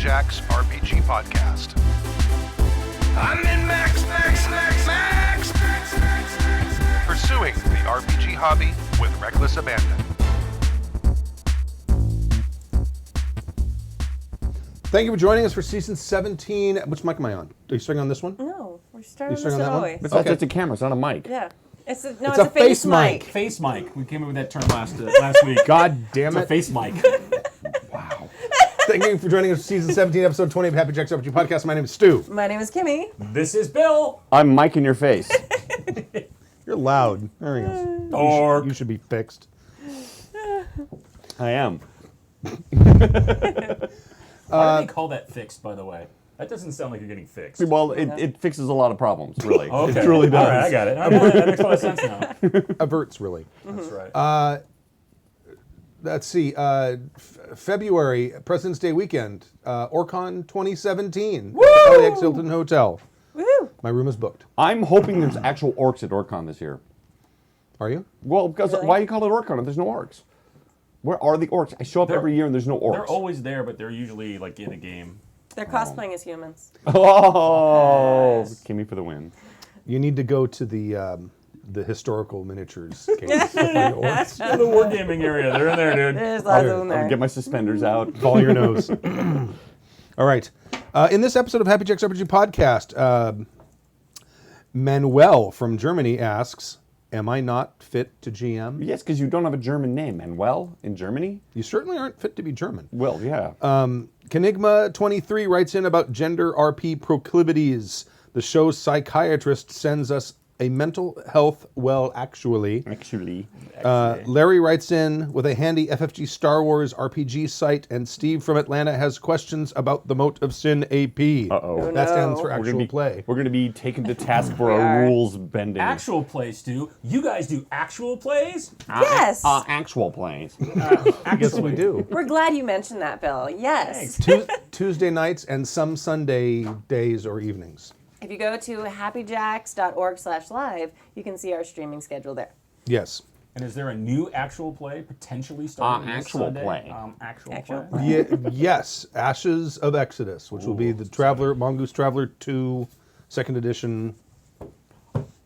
Jack's RPG Podcast. I'm in Max. Pursuing the RPG hobby with reckless abandon. Thank you for joining us for season 17. Which mic am I on? Are you starting on this one? No, we're starting You this starting on that one? always. But that's just a camera, it's not a mic. Yeah. It's a a face face mic. mic. Face mic. We came up with that term last week. God damn It's a it. face mic. Wow. Thank you for joining us for season 17, episode 20 of Happy Jack's RPG Podcast. My name is Stu. My name is Kimmy. This is Bill. I'm mic in your face. You're loud. There he goes. Or You should be fixed. I am. why do they call that fixed, by the way? That doesn't sound like you're getting fixed. Well, it fixes a lot of problems, really. Okay. It truly does. All right, I got it. That makes a lot of sense now. Averts, really. That's right. Let's see. February, President's Day weekend. Orcon 2017. Woo! LAX Hilton Hotel. Woo! My room is booked. I'm hoping there's actual orcs at Orcon this year. Are you? Well, because Really? why do you call it Orcon if there's no orcs? Where are the orcs? I show up They're- every year and there's no orcs. They're always there, but they're usually like in a game. They're cosplaying as humans. Oh, Yes. Kimmy for the win. You need to go to the historical miniatures case. For the orcs. In the wargaming area, they're in there, dude. There's lots of them I'm there. gonna get my suspenders out. Follow your nose. All right. In this episode of Happy Jack's RPG Podcast, Manuel from Germany asks, am I not fit to GM? Yes, because you don't have a German name. Manuel in Germany? You certainly aren't fit to be German. Well, yeah. Kenigma23 writes in about gender RP proclivities. The show's psychiatrist sends us a mental health actually. Actually. Larry writes in with a handy FFG Star Wars RPG site, and Steve from Atlanta has questions about the Moat of Sin AP. Uh-oh. Oh, That no. stands for We're actual gonna be play. We're going to be taken to task for We our are. rules bending. Actual plays, Stu. You guys do actual plays? Yes. Actual plays. Yes, we do. We're glad you mentioned that, Bill. Yes. Tuesday nights and some Sunday days or evenings. If you go to happyjacks.org/live, you can see our streaming schedule there. Yes. And is there a new actual play potentially starting this Actual Sunday? play. Actual Actual play. Yes. Ashes of Exodus, which will be the Traveler, Mongoose Traveler 2, second edition.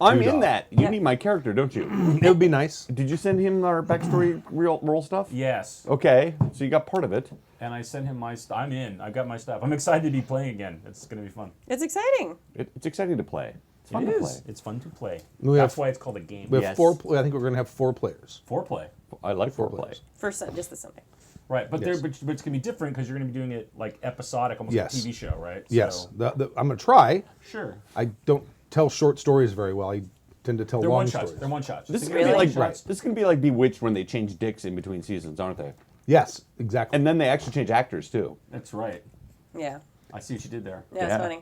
I'm Doodah. in that. You Yeah. need my character, don't you? It would be nice. Did you send him our backstory roll stuff? Yes. Okay, so you got part of it. And I sent him my stuff. I'm in. I've got my stuff. I'm excited to be playing again. It's going to be fun. It's exciting. It's exciting to play. It's fun It to is. play. It's fun to play. We That's have- why it's called a game. We have Yes. four. I think we're going to have 4 players. Foreplay. I like Four foreplay. players. For just the Sunday. Right, but Yes. but it's going to be different because you're going to be doing it like episodic, almost Yes. like a TV show, right? Yes. So, I'm going to try. sure. I don't tell short stories very well. I tend to tell They're long one shots. stories. They're one shots. This is Really? gonna be like Right. this is gonna be like Bewitched when they change dicks in between seasons, aren't they? Yes, exactly. And then they actually change actors too. That's right. Yeah. I see what you did there. Yeah, Yeah. it's funny.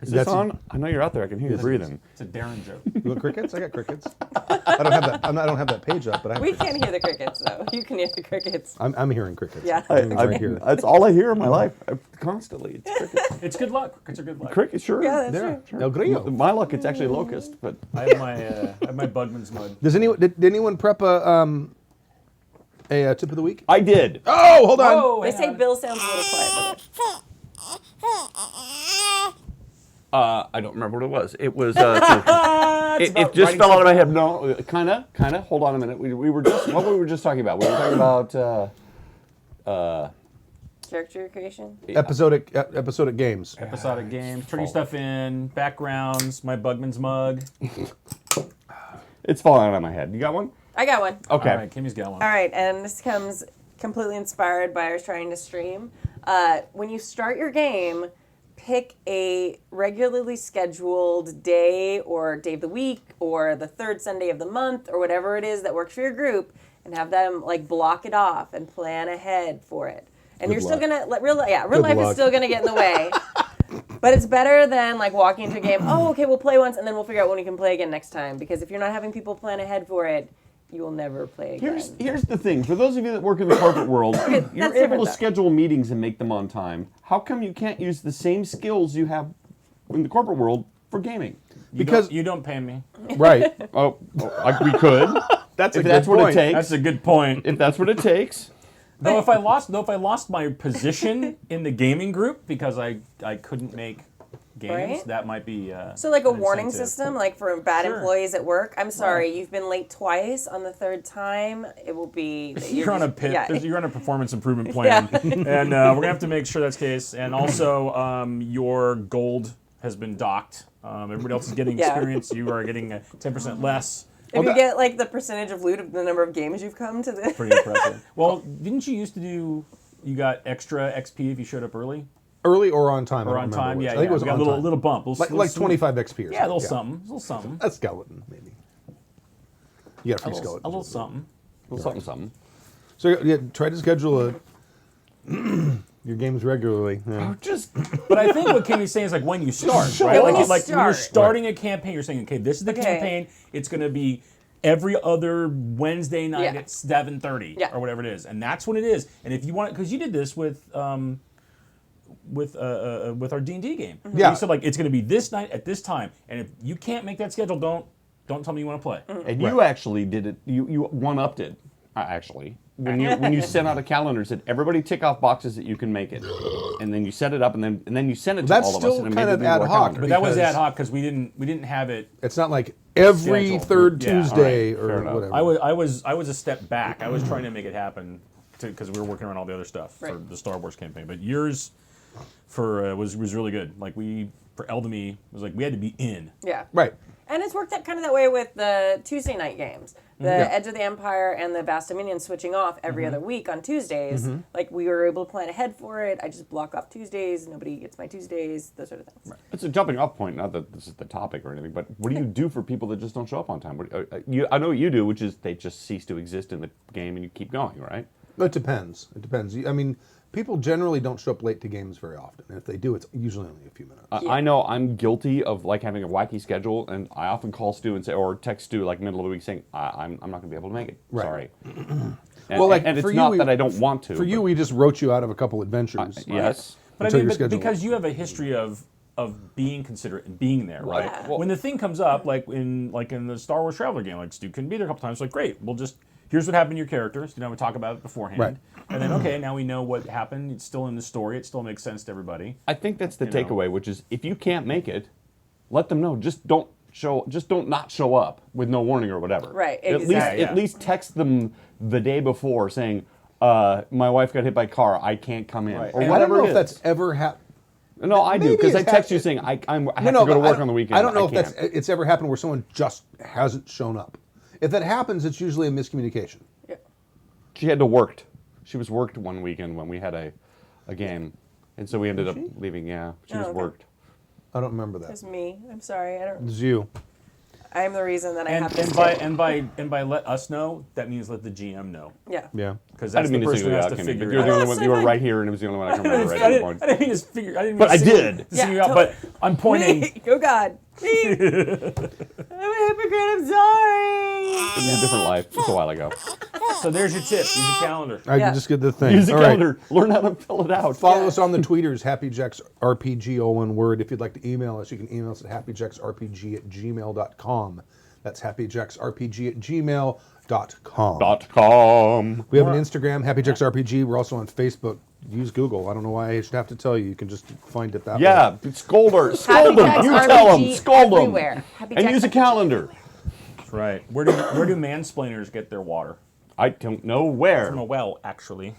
Is this That's- on? I know you're out there. I can hear you breathing. It's a Darren joke. You want crickets? I got crickets. I don't have that. I don't have that page up, but I. We can't hear the crickets, though. You can hear the crickets. I'm hearing crickets. Yeah. Everything's right here. That's all I hear in my life, constantly. It's crickets. It's good luck. Crickets are good luck. Crickets, sure. Yeah, that's Yeah. true. El Grillo. My luck, it's actually locust, but I have my Bugman's mud. Did anyone prep a tip of the week? I did. Oh, hold on. Oh, They say Bill sounds a little quiet. I don't remember what it was. It was. It just fell out of my head. No, kinda. Hold on a minute. We were just what we were just talking about. We were talking about. Character creation. Episodic games. Episodic games, turning stuff in, backgrounds, my Bugman's mug. It's falling out of my head. You got one? I got one. Okay. All right, Kimmy's got one. All right, and this comes completely inspired by us trying to stream. When you start your game, pick a regularly scheduled day or day of the week or the third Sunday of the month or whatever it is that works for your group, and have them like block it off and plan ahead for it. And Good you're luck. still gonna real life luck. is still gonna get in the way. But it's better than like walking into a game. Oh, okay, we'll play once and then we'll figure out when we can play again next time. Because if you're not having people plan ahead for it, you will never play again. Here's the thing. For those of you that work in the corporate world, you're that's able different, to though. schedule meetings and make them on time. How come you can't use the same skills you have in the corporate world for gaming? Because you don't pay me. right. We could. That's if a that's good what point. it takes. That's a good point. If that's what it takes. Though if I lost my position in the gaming group because I couldn't make games, Right? that might be So like a an warning incentive. system, like for bad Sure. employees at work. I'm sorry, Right. you've been late twice. On the third time, it will be that You're on a just- pit. Yeah. You're on a performance improvement plan, and we're gonna have to make sure that's the case. And also, your gold has been docked. Everybody else is getting Yeah. experience. You are getting 10% less. If you get like the percentage of loot of the number of games you've come to the. Pretty impressive. Well, didn't you used to do? You got extra XP if you showed up early Early or on time? I or don't on remember time. which. Yeah, I think it was we got on a time. little bump, little like sweet. 25 XP or Yeah, a little something. something, A skeleton, maybe. You got a free a skeleton. little something. Something. So yeah, try to schedule your games regularly. Yeah. Just But I think what Kimmy's saying is like when you start, right? Yeah, Like, when you when you're start. starting a campaign, you're saying, okay, this is the Okay. campaign. It's going to be every other Wednesday night Yeah. at 7:30 Yeah. or whatever it is, and that's when it is. And if you want, because you did this with our D&D game, Yeah. you said like it's going to be this night at this time, and if you can't make that schedule, don't tell me you want to play. and you actually did it. You one-upped it. Actually, when you sent out a calendar, said everybody tick off boxes that you can make it, and then you set it up, and then you sent it to That's all of us. still And it kind made of it into ad our hoc. calendar. But that was Because- ad hoc because we didn't have it. It's not like every Scheduled. third Yeah, all Tuesday right, fair or enough. whatever. I was a step back. I was trying to make it happen because we were working on all the other stuff for Right. the Star Wars campaign. But yours for was really good. Like for Eldamy was like we had to be in. Yeah. Right. And it's worked out kind of that way with the Tuesday night games. The Yeah. Edge of the Empire and the Vast Dominion switching off every other week on Tuesdays. Like we were able to plan ahead for it. I just block off Tuesdays. Nobody gets my Tuesdays. Those sort of things. It's a jumping off point. Not that this is the topic or anything, but what do you do for people that just don't show up on time? I know what you do, which is they just cease to exist in the game and you keep going, right? It depends. It depends. I mean, people generally don't show up late to games very often. And if they do, it's usually only a few minutes. I know I'm guilty of like having a wacky schedule, and I often call Stu and say, or text Stu like middle of the week saying, I'm not going to be able to make it. Right. Sorry. Well, like, and it's for you, not we- that I don't want to. For you, but- we just wrote you out of a couple adventures. yes. But I Until mean, your but schedule. because you have a history of being considerate and being there, right? Yeah. Well- when the thing comes up, like in the Star Wars Traveler game, like Stu couldn't be there a couple times. Like, great, we'll just here's what happened to your characters. You know, we talk about it beforehand, Right. and then okay, now we know what happened. It's still in the story. It still makes sense to everybody. I think that's the You know. takeaway, which is if you can't make it, let them know. Just don't not show up with no warning or whatever. Right, At exactly. least text them the day before saying, my wife got hit by a car. I can't come in, Right. or And I don't whatever know it if is. that's ever happened. No, I do Maybe because I it's text you hap- saying I have No, to go to but work I on the weekend. I don't know if can't. it's ever happened where someone just hasn't shown up. If that happens, it's usually a miscommunication. Yeah. She had to work. She was worked one weekend when we had a game, and so we ended up leaving. Yeah, she was okay. worked. I don't remember that. It's me. I'm sorry. It's you. I'm the reason that I And have to and stay. by let us know, that means let the GM know. Yeah. Yeah. Because I that's didn't the mean to person single who you has out, to Kenny, figure but it you're the out. only one. You were right here, and it was the only one I can remember right at the point. I didn't mean to figure. I didn't mean But to I single- did. to single you out, but I'm pointing. Oh God. Me. I'm a hypocrite. I'm sorry. It was a different life. Just a while ago. So there's your tip. Use a calendar. I Yeah. just get the thing. Use a All right. calendar. Learn how to fill it out. Follow us on the tweeters, HappyJacksRPG, all one word. If you'd like to email us, you can email us at happyjacksrpg@gmail.com. That's happyjacksrpg@gmail.com. .com. We have an Instagram, HappyJacksRPG. We're also on Facebook. Use Google. I don't know why I should have to tell you. You can just find it that way. Yeah, scold her. Scold Happy them. Jacks You RPG tell them. Scold everywhere. them. Happy And Jacks use a RPG calendar. That's right. Where do mansplainers get their water? I don't know where. From a well, actually.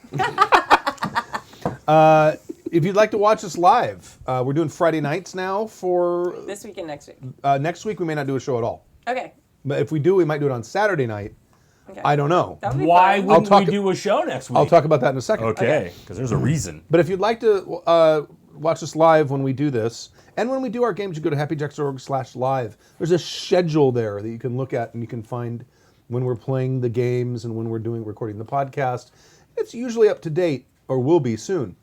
If you'd like to watch us live, we're doing Friday nights now for This week and next week. next week. We may not do a show at all. Okay. But if we do, we might do it on Saturday night. Okay. I don't know. That would be Why fun. wouldn't talk- we do a show next week? I'll talk about that in a second. Okay, because there's a reason. But if you'd like to watch us live when we do this, and when we do our games, you go to happyjacks.org/live. There's a schedule there that you can look at, and you can find when we're playing the games and when we're recording the podcast. It's usually up to date, or will be soon.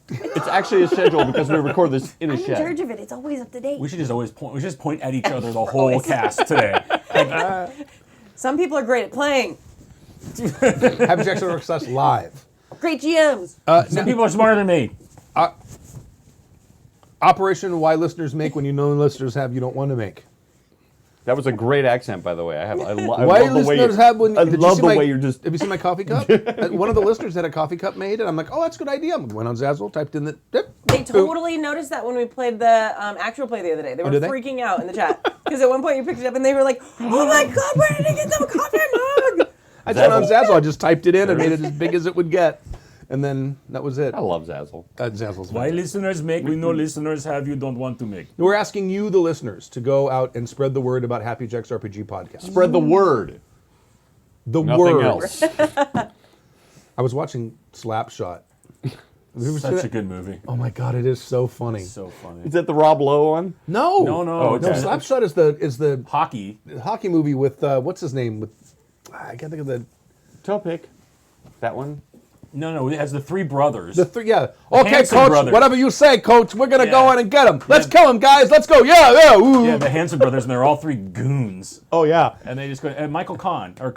It's actually a schedule because we record this in a I'm in shed. charge of it. It's always up to date. We should just always point. We should just point at each other the whole Always. cast today. Some people are great at playing. happyjacks.org/live. Great GMs. Some people are smarter than me. Operation Why Listeners Make When You Know Listeners Have You Don't Want to Make. That was a great accent, by the way. I Why love the way listeners have when? I did you love see the my- way you're just. Have you seen my coffee cup? One of the listeners had a coffee cup made, and I'm like, oh, that's a good idea. I went on Zazzle, typed in the. They totally noticed that when we played the actual play the other day. They were did they? freaking out in the chat because at one point you picked it up and they were like, "Oh my god, where did he get the coffee mug?" I went on Zazzle. I just typed it in and made it as big as it would get, and then that was it. I love Zazzle. Zazzle's Why fine. listeners make, we know listeners have, you don't want to make. We're asking you, the listeners, to go out and spread the word about Happy Jack's RPG podcast. Spread the word. The Nothing word. else. I was watching Slapshot. Have you ever seen Such a that? good movie. Oh my god, it is so funny. So funny. Is that the Rob Lowe one? No, No, no, Oh, no. okay. Slapshot is the Hockey. hockey movie with what's his name with I can't think of the Topic. That one. No, it has the three brothers. yeah. Okay, Hanson coach. brothers. Whatever you say, coach. We're gonna Yeah. go in and get him. Let's kill him, guys. Let's go. Yeah. Ooh. Yeah, the Hanson brothers, and they're all three goons. Oh yeah. And they just go. Michael Caan or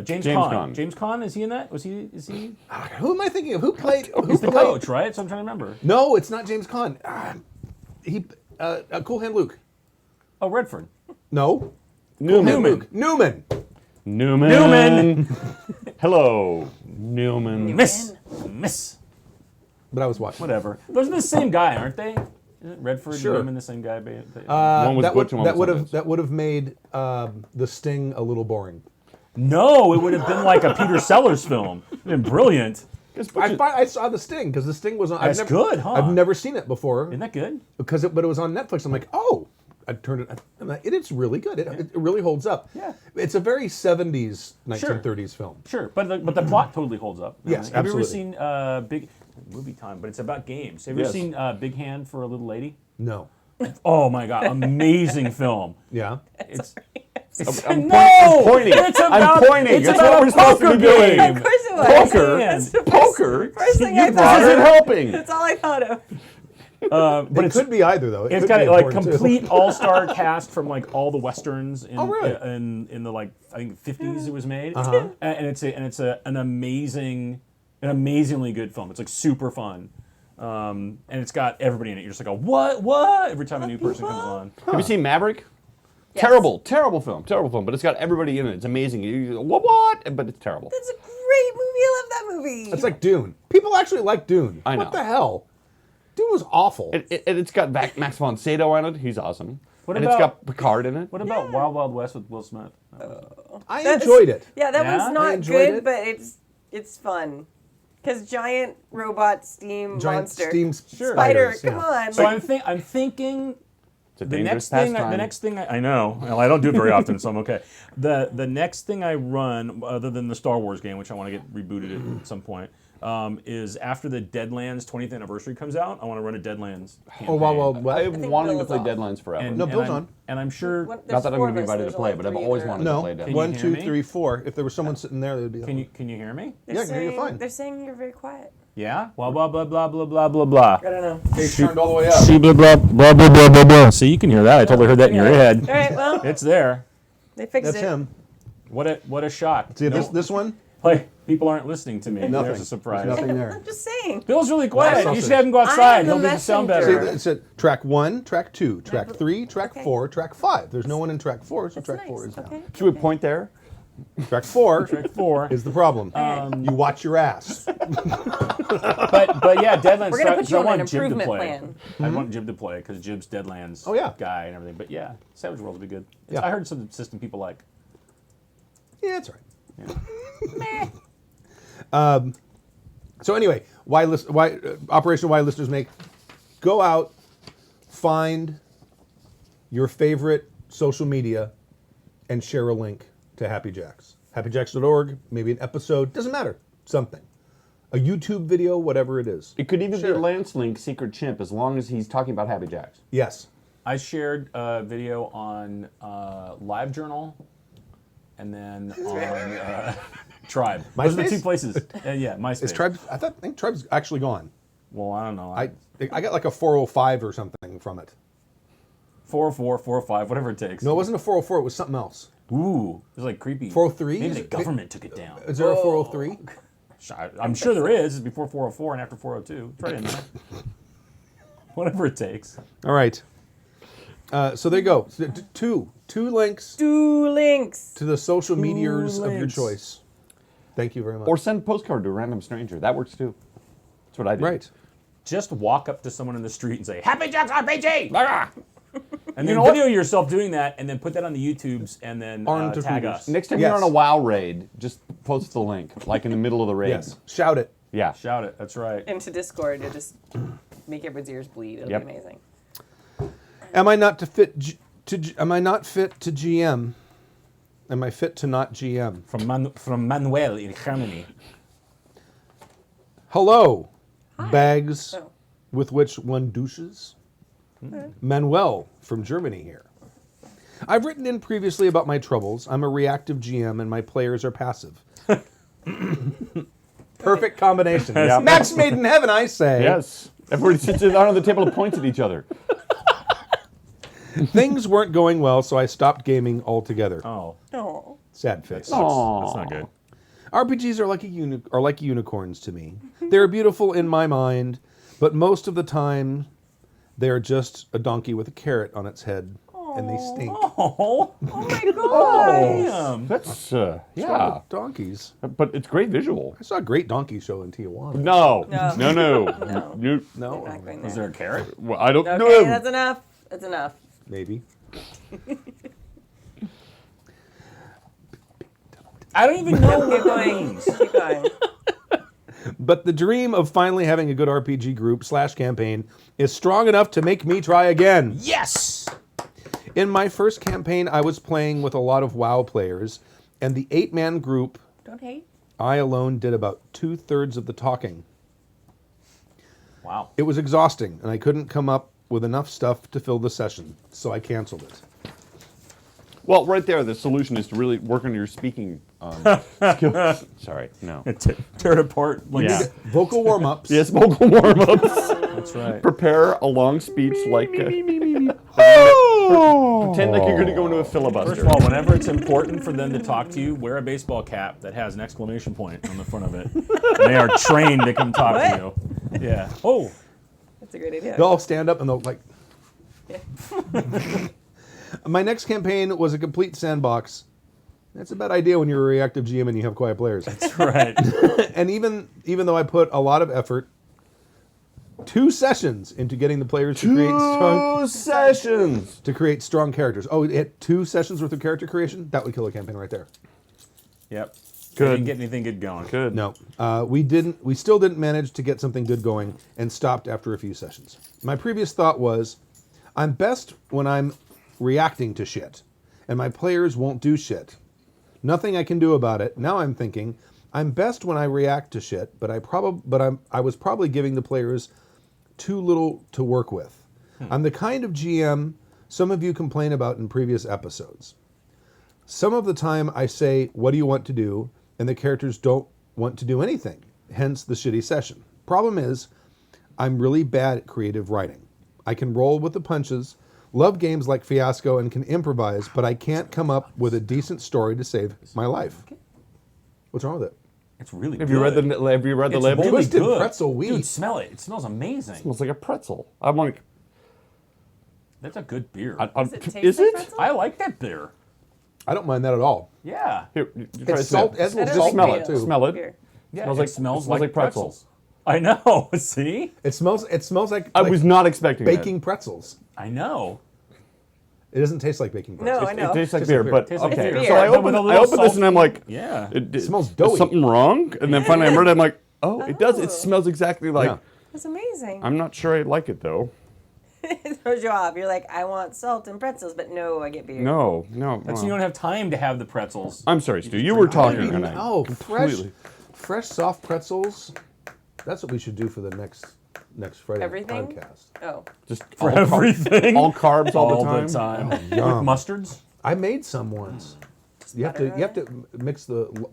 James James Caan. Caan. James Caan, is he in that? Is he? Who am I thinking of? Who played? Who He's the played? coach, right? So I'm trying to remember. No, it's not James Caan. Cool Hand Luke. Oh, Redford. No. Newman. Luke. Newman. Newman. Hello, Newman. Miss. But I was watching. Whatever. Those are the same guy, aren't they? Isn't Redford Sure. and Newman the same guy? One was that Butch and one was Sundance. that would have made the Sting a little boring. No, it would have been like a Peter Sellers film. It'd been brilliant. I saw the Sting because the Sting was on. That's good, huh? I've never seen it before Isn't that good? but it was on Netflix. I'm like, oh, I turned it. I'm like, it's really good. It really holds up. Yeah. It's a very 70s, 1930s film. Sure, but the plot totally holds up. Yes, Have absolutely. you ever seen Big Movie Time? But it's about games. Have you ever Yes. seen Big Hand for a Little Lady? No. Oh my god, amazing film. Yeah. It's I'm no, pointing. It's I'm about, pointing. It's That's about what a we're supposed to poker be doing. game. Of course it was. Poker. That's the Poker. first thing You I brought thought it of. helping. That's all I thought of. But It it's could be either though. it's could got be like important, too. complete all-star cast from like all the westerns in Oh, really? in the like I think 50s it was made. Uh-huh. And it's an amazingly good film. It's like super fun. And it's got everybody in it. You're just like, what? Every time a new person comes on. Have you seen Maverick? Yes. Terrible film. But it's got everybody in it. It's amazing. What? But it's terrible. That's a great movie. I love that movie. It's like Dune. People actually like Dune. I know. What the hell? Dune was awful. It's got Max von Sydow in it. He's awesome. What and about- it's got Picard in it. What about Wild Wild West with Will Smith? I That's- enjoyed it. Yeah, that Yeah? one's I not enjoyed good, it. but it's fun. Because giant robot steam Giant monster. steam Spider, spiders, come yeah. on. So like, I'm thinking It's a the dangerous next thing pastime. I know. Well, I don't do it very often, so I'm okay. The next thing I run, other than the Star Wars game, which I want to get rebooted at some point, is after the Deadlands 20th anniversary comes out. I want to run a Deadlands campaign. Oh, wow. I've think wanted to Bill's play off. Deadlands forever. No, Bill's on. And I'm sure. What- Not there's that I'm four going to be of us, invited to there's play, only but I've three always that are- wanted No, to play Deadlands. 1, you 2, hear me? 3, 4. If there was someone sitting there, they'd be. Can you hear me? They're Yeah, I can hear you saying- fine. They're saying you're very quiet. Yeah. Blah blah blah blah blah blah blah blah. I don't know. They turned all the way up. See blah blah blah blah blah blah blah. See, you can hear that. I totally heard that in your All head. right, well, It's there. they fixed That's it. him. What a shock. See No- this one? Like, people aren't listening to me. Nothing. There's a surprise. There's nothing there. I'm just saying. Bill's really quiet. Sausage. You should have him go I outside. am the He'll make it sound messenger. better. See, it said track 1, track 2, track 3, track Okay. 4, track 5. There's no one in track 4, so That's track nice. 4 is down. Okay. Should we point there? Track 4 Track 4. is the problem. You watch your ass. But yeah, Deadlands. We're gonna put so you I on want an Jib to improvement play. plan. I want Jib to play because Jib's Deadlands Oh, yeah. guy and everything. But yeah, Savage Worlds would be good. Yeah. I heard some system people like. Yeah, that's right. So anyway, why Operation Why listeners make? Go out, find your favorite social media, and share a link to Happy Jacks. HappyJacks.org, maybe an episode, doesn't matter, something. A YouTube video, whatever it is. It could even Sure. be Lance Link Secret Chimp as long as he's talking about Happy Jacks. Yes. I shared a video on LiveJournal and then on Tribe. Those are the MySpace? two places. Yeah, MySpace. Is Tribe? I think Tribe's actually gone. Well, I don't know. I got like a 405 or something from it. 404, 405, whatever it takes. No, it wasn't a 404. It was something else. Ooh, it was like creepy. 403? Maybe the government took it down. Is there a 403? I'm sure there is. It's before 404 and after 402. It's right in there. Whatever it takes. All right. So there you go. Two links Do links. to the social meteors of your choice. Thank you very much. Or send a postcard to a random stranger. That works too. That's what I do. Right. Just walk up to someone in the street and say, Happy Jacks RPG! Ah! And then know video yourself doing that, and then put that on the YouTubes, and then Armed to tag hooters. us. Next time Yes. you're on a WoW raid, just post the link, like in the middle of the raid. Yes. Shout it. Yeah. Shout it. That's right. Into Discord to just make everyone's ears bleed. It'll Yep. be amazing. Am I not fit to GM? Am I fit to not GM? From Manuel in Germany. Hello, bags Oh. with which one douches. Manuel from Germany here. I've written in previously about my troubles. I'm a reactive GM and my players are passive. Perfect combination. Yeah. Match made in heaven, I say. Yes. Everybody sits down at the table and points at each other. Things weren't going well, so I stopped gaming altogether. Oh, Oh. Sad face. Aw. that's not good. RPGs are like unicorns to me. They're beautiful in my mind, but most of the time, they're just a donkey with a carrot on its head, and they stink. Oh, Oh my god. damn. That's, Yeah, yeah. donkeys. But it's great visual. I saw a great donkey show in Tijuana. No. No. No, no. No. You, No, Not going Is there. there a carrot? well, I don't Okay, know. that's enough. That's enough. maybe. I don't even know Keep what that going. means. Keep going. But the dream of finally having a good RPG group / campaign is strong enough to make me try again. Yes! In my first campaign, I was playing with a lot of WoW players, and the 8-man group, Don't hate. I alone did about 2/3 of the talking. Wow. It was exhausting, and I couldn't come up with enough stuff to fill the session, so I canceled it. Well, right there, the solution is to really work on your speaking skills. Sorry, no. Tear it apart. Like, Yeah. Vocal warm-ups. Yes, vocal warm-ups. That's right. Prepare a long speech like... pretend like you're going to go into a filibuster. First of all, whenever it's important for them to talk to you, wear a baseball cap that has an exclamation point on the front of it. And they are trained to come talk to you. Yeah. Oh. That's a great idea. They'll all stand up and they'll like... Yeah. My next campaign was a complete sandbox. That's a bad idea when you're a reactive GM and you have quiet players. That's right. And even though I put a lot of effort, 2 sessions into getting the players to create strong characters. Oh, it had 2 sessions worth of character creation? That would kill a campaign right there. Yep. Good. Didn't get anything good going. Good. No, we still didn't manage to get something good going and stopped after a few sessions. My previous thought was, I'm best when I'm reacting to shit, and my players won't do shit. Nothing I can do about it. Now I'm thinking, I'm best when I react to shit, but I was probably giving the players too little to work with. I'm the kind of GM some of you complain about in previous episodes. Some of the time I say, what do you want to do? And the characters don't want to do anything, hence the shitty session. Problem is, I'm really bad at creative writing. I can roll with the punches, love games like Fiasco, and can improvise, but I can't come up with a decent story to save my life. What's wrong with it? It's really Have good. you read the It's label? really Twisted good. pretzel wheat. Dude, smell it. It smells amazing. Smells like a pretzel. I'm like, That's a good beer. Does it taste is like it? pretzel? I like that beer. I don't mind that at all. Yeah. Here, you try It's to smell salt. it. It's That is just like smell beer. it too. Smell it. Beer. Yeah, Smells it like- smells it smells like pretzels. I know. See? It smells like I was not expecting baking pretzels. I know. It doesn't taste like baking pretzels. No, I know. It tastes like Tastes like beer, beer. but Tastes like okay. beer. So I With opened a little this and I'm like, Yeah. it smells is doughy. something wrong? And then finally I heard it, I'm like, oh, it does. It Oh. smells exactly like. Yeah. That's amazing. I'm not sure I like it though. It throws you off. You're like, I want salt and pretzels, but no, I get beer. No. That's you don't have time to have the pretzels. I'm sorry, Stu. You were talking and I No, completely. fresh soft pretzels. That's what we should do for the next Friday Everything? podcast. Oh. Just For all everything. all carbs all, all the time. With yum. mustards? I made some once. You have butter to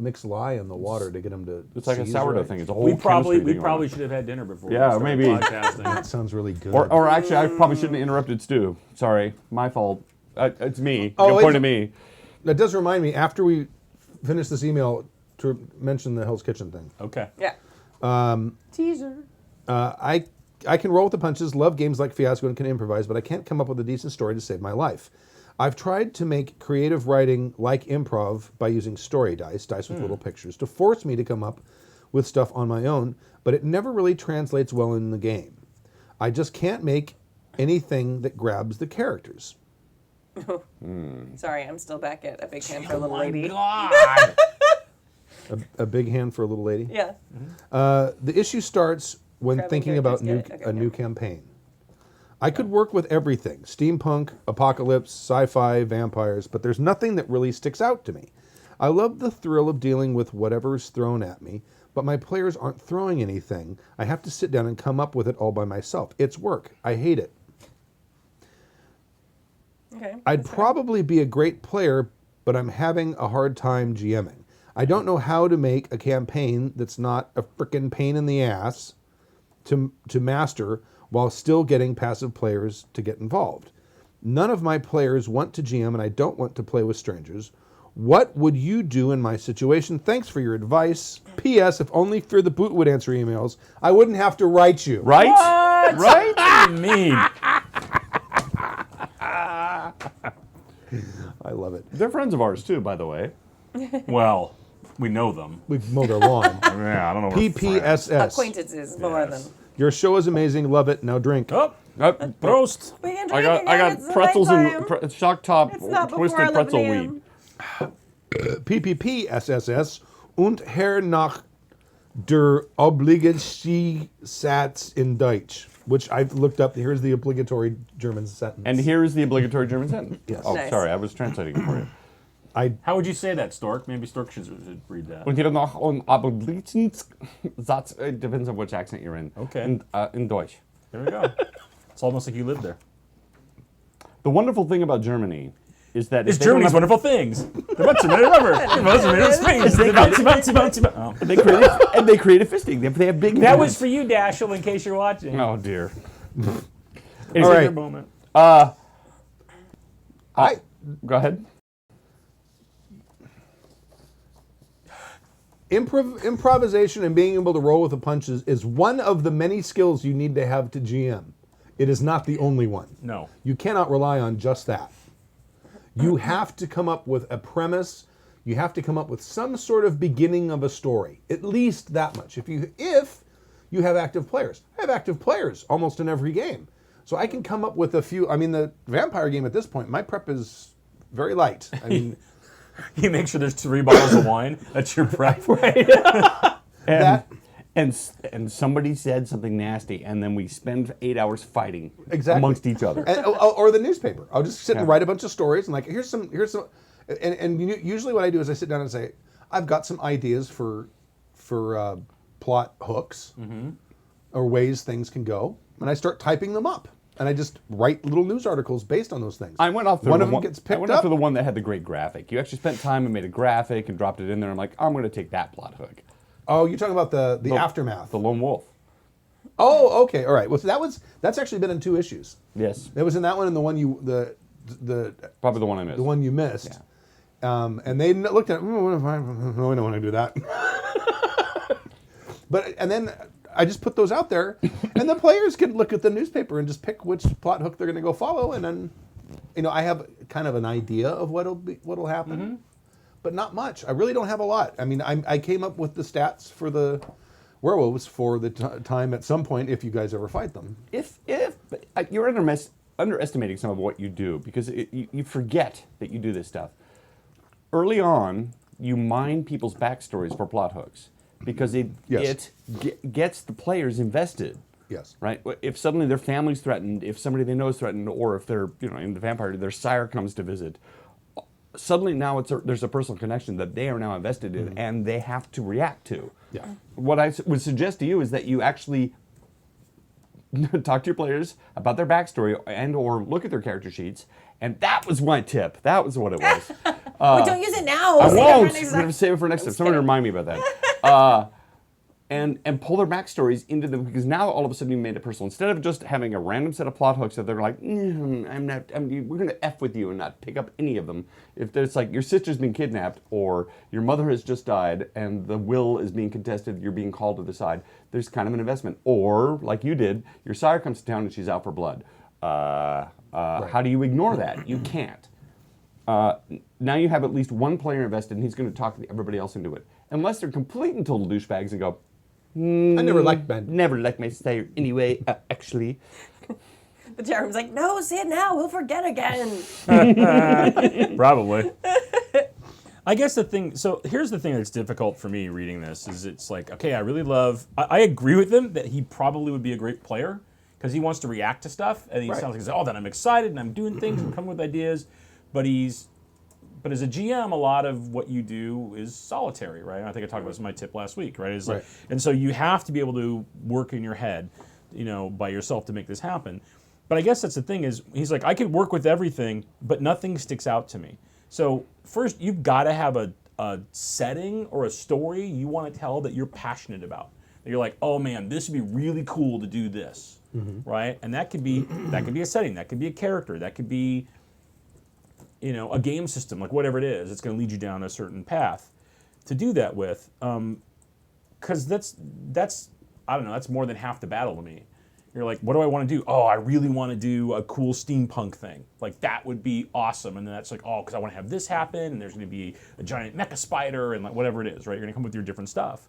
mix lye in the water to get them to. It's like a seize sourdough right. thing. It's a whole We probably chemistry thing going on. should have had dinner before. Yeah, we started maybe. Podcasting. That sounds really good. Or actually, I probably shouldn't have interrupted Stu. Sorry, my fault. It's me. Oh, Don't it's- point at me. That does remind me. After we finish this email, to mention the Hell's Kitchen thing. Okay. Yeah. Teaser. I I can roll with the punches, love games like Fiasco, and can improvise, but I can't come up with a decent story to save my life. I've tried to make creative writing like improv by using story dice with little pictures, to force me to come up with stuff on my own, but it never really translates well in the game. I just can't make anything that grabs the characters. Sorry, I'm still back at a big hand for a little lady. God. A big hand for a little lady? Yeah. The issue starts when Grabbing thinking about characters, get it? a Okay, new campaign. I could work with everything, steampunk, apocalypse, sci-fi, vampires, but there's nothing that really sticks out to me. I love the thrill of dealing with whatever's thrown at me, but my players aren't throwing anything. I have to sit down and come up with it all by myself. It's work. I hate it. Okay. I'd probably be a great player, but I'm having a hard time GMing. I don't know how to make a campaign that's not a frickin' pain in the ass to master while still getting passive players to get involved. None of my players want to GM, and I don't want to play with strangers. What would you do in my situation? Thanks for your advice. P.S. If only Fear the Boot would answer emails, I wouldn't have to write you. Right? What? Right? What do you mean? I love it. They're friends of ours too, by the way. Well, we know them. We mow their lawn. Yeah, I don't know. If we're friends. PPSS. Acquaintances more than. Your show is amazing. Love it. Now drink. Oh, Prost. We can I drink got again. It's pretzels nighttime. and shock top It's not before twisted 11 pretzel a.m. weed. PPPSSS und Herr nach der Obligationsatz in Deutsch, which I've looked up. Here's the obligatory German sentence. And here is the obligatory German sentence. Yes. Oh, Nice. sorry, I was translating it for you. How would you say that, Stork? Maybe Stork should read that. Und hier noch ein Obligationssatz, it depends on which accent you're in. Okay. In Deutsch. There we go. It's almost like you lived there. The wonderful thing about Germany is that It's if they don't Germany's have- wonderful things. The bouncy made of rubber. The bouncy made of springs. The bouncy, bouncy, bouncy. Oh. they create a fisting. They have big. That hands. was for you, Dashel, in case you're watching. Oh dear. It's All right. your moment. I Go ahead. improvisation and being able to roll with the punches is one of the many skills you need to have to GM. It is not the only one. No. You cannot rely on just that. You have to come up with a premise. You have to come up with some sort of beginning of a story. At least that much. If you have active players. I have active players almost in every game. So I can come up with a few. I mean, the vampire game at this point, my prep is very light. I mean, You make sure there's 3 bottles of wine. That's your prep. Right. that And somebody said something nasty, and then we spend 8 hours fighting exactly amongst each other. and, or the newspaper. I'll just sit and Yeah. write a bunch of stories and like here's some, usually what I do is I sit down and say I've got some ideas for plot hooks or ways things can go, and I start typing them up, and I just write little news articles based on those things. I went off. One of them gets picked I went up. after the one that had the great graphic. You actually spent time and made a graphic and dropped it in there. I'm like, I'm going to take that plot hook. Oh, you're talking about the aftermath. The lone wolf. Oh, okay, all right. Well, so that's actually been in 2 issues. Yes. It was in that one and the one the Probably the one I missed. the one you missed. And they looked at it, no, we don't want to do that. And then I just put those out there, and the players can look at the newspaper and just pick which plot hook they're going to go follow, and then, I have kind of an idea of what'll happen, but not much. I really don't have a lot. I mean, I came up with the stats for the werewolves for the time at some point if you guys ever fight them. If you're underestimating some of what you do because you forget that you do this stuff. Early on, you mine people's backstories for plot hooks because it gets the players invested. Yes. Right. If suddenly their family's threatened, if somebody they know is threatened, or if they're in the vampire, their sire comes to visit. Suddenly now there's a personal connection that they are now invested in, and they have to react to. Yeah. What I would suggest to you is that you actually talk to your players about their backstory or look at their character sheets. And that was my tip. That was what it was. Wait, don't use it now. I Save it for won't. next I'm time. going to save it for next time. just Someone kidding. remind me about that. and pull their backstories into them, because now all of a sudden you made it personal. Instead of just having a random set of plot hooks that they're like, we're going to F with you and not pick up any of them. If there's like your sister's been kidnapped or your mother has just died and the will is being contested, you're being called to the side, there's kind of an investment. Or, like you did, your sire comes to town and she's out for blood. How do you ignore that? You can't. Now you have at least one player invested and he's going to talk everybody else into it. Unless they're complete and total douchebags and go, I never liked Ben. never liked my sire anyway, actually. But Jeremy's like, no, say it now. We'll forget again. Probably. I guess the thing, so here's the thing that's difficult for me reading this, is it's like, okay, I really love, I agree with him that he probably would be a great player because he wants to react to stuff and he sounds like, oh, then I'm excited and I'm doing things and coming with ideas, but as a GM, a lot of what you do is solitary, right? I think I talked about this in my tip last week, right? Like, and so you have to be able to work in your head, by yourself to make this happen. But I guess that's the thing is, he's like, I could work with everything, but nothing sticks out to me. So first, you've got to have a setting or a story you want to tell that you're passionate about. That you're like, oh man, this would be really cool to do this, right? And that could be a setting, that could be a character, that could be a game system, like whatever it is, it's going to lead you down a certain path to do that with. Because that's I don't know, that's more than half the battle to me. You're like, what do I want to do? Oh, I really want to do a cool steampunk thing. Like, that would be awesome. And then that's like, oh, because I want to have this happen, and there's going to be a giant mecha spider, and like whatever it is, right? You're going to come with your different stuff.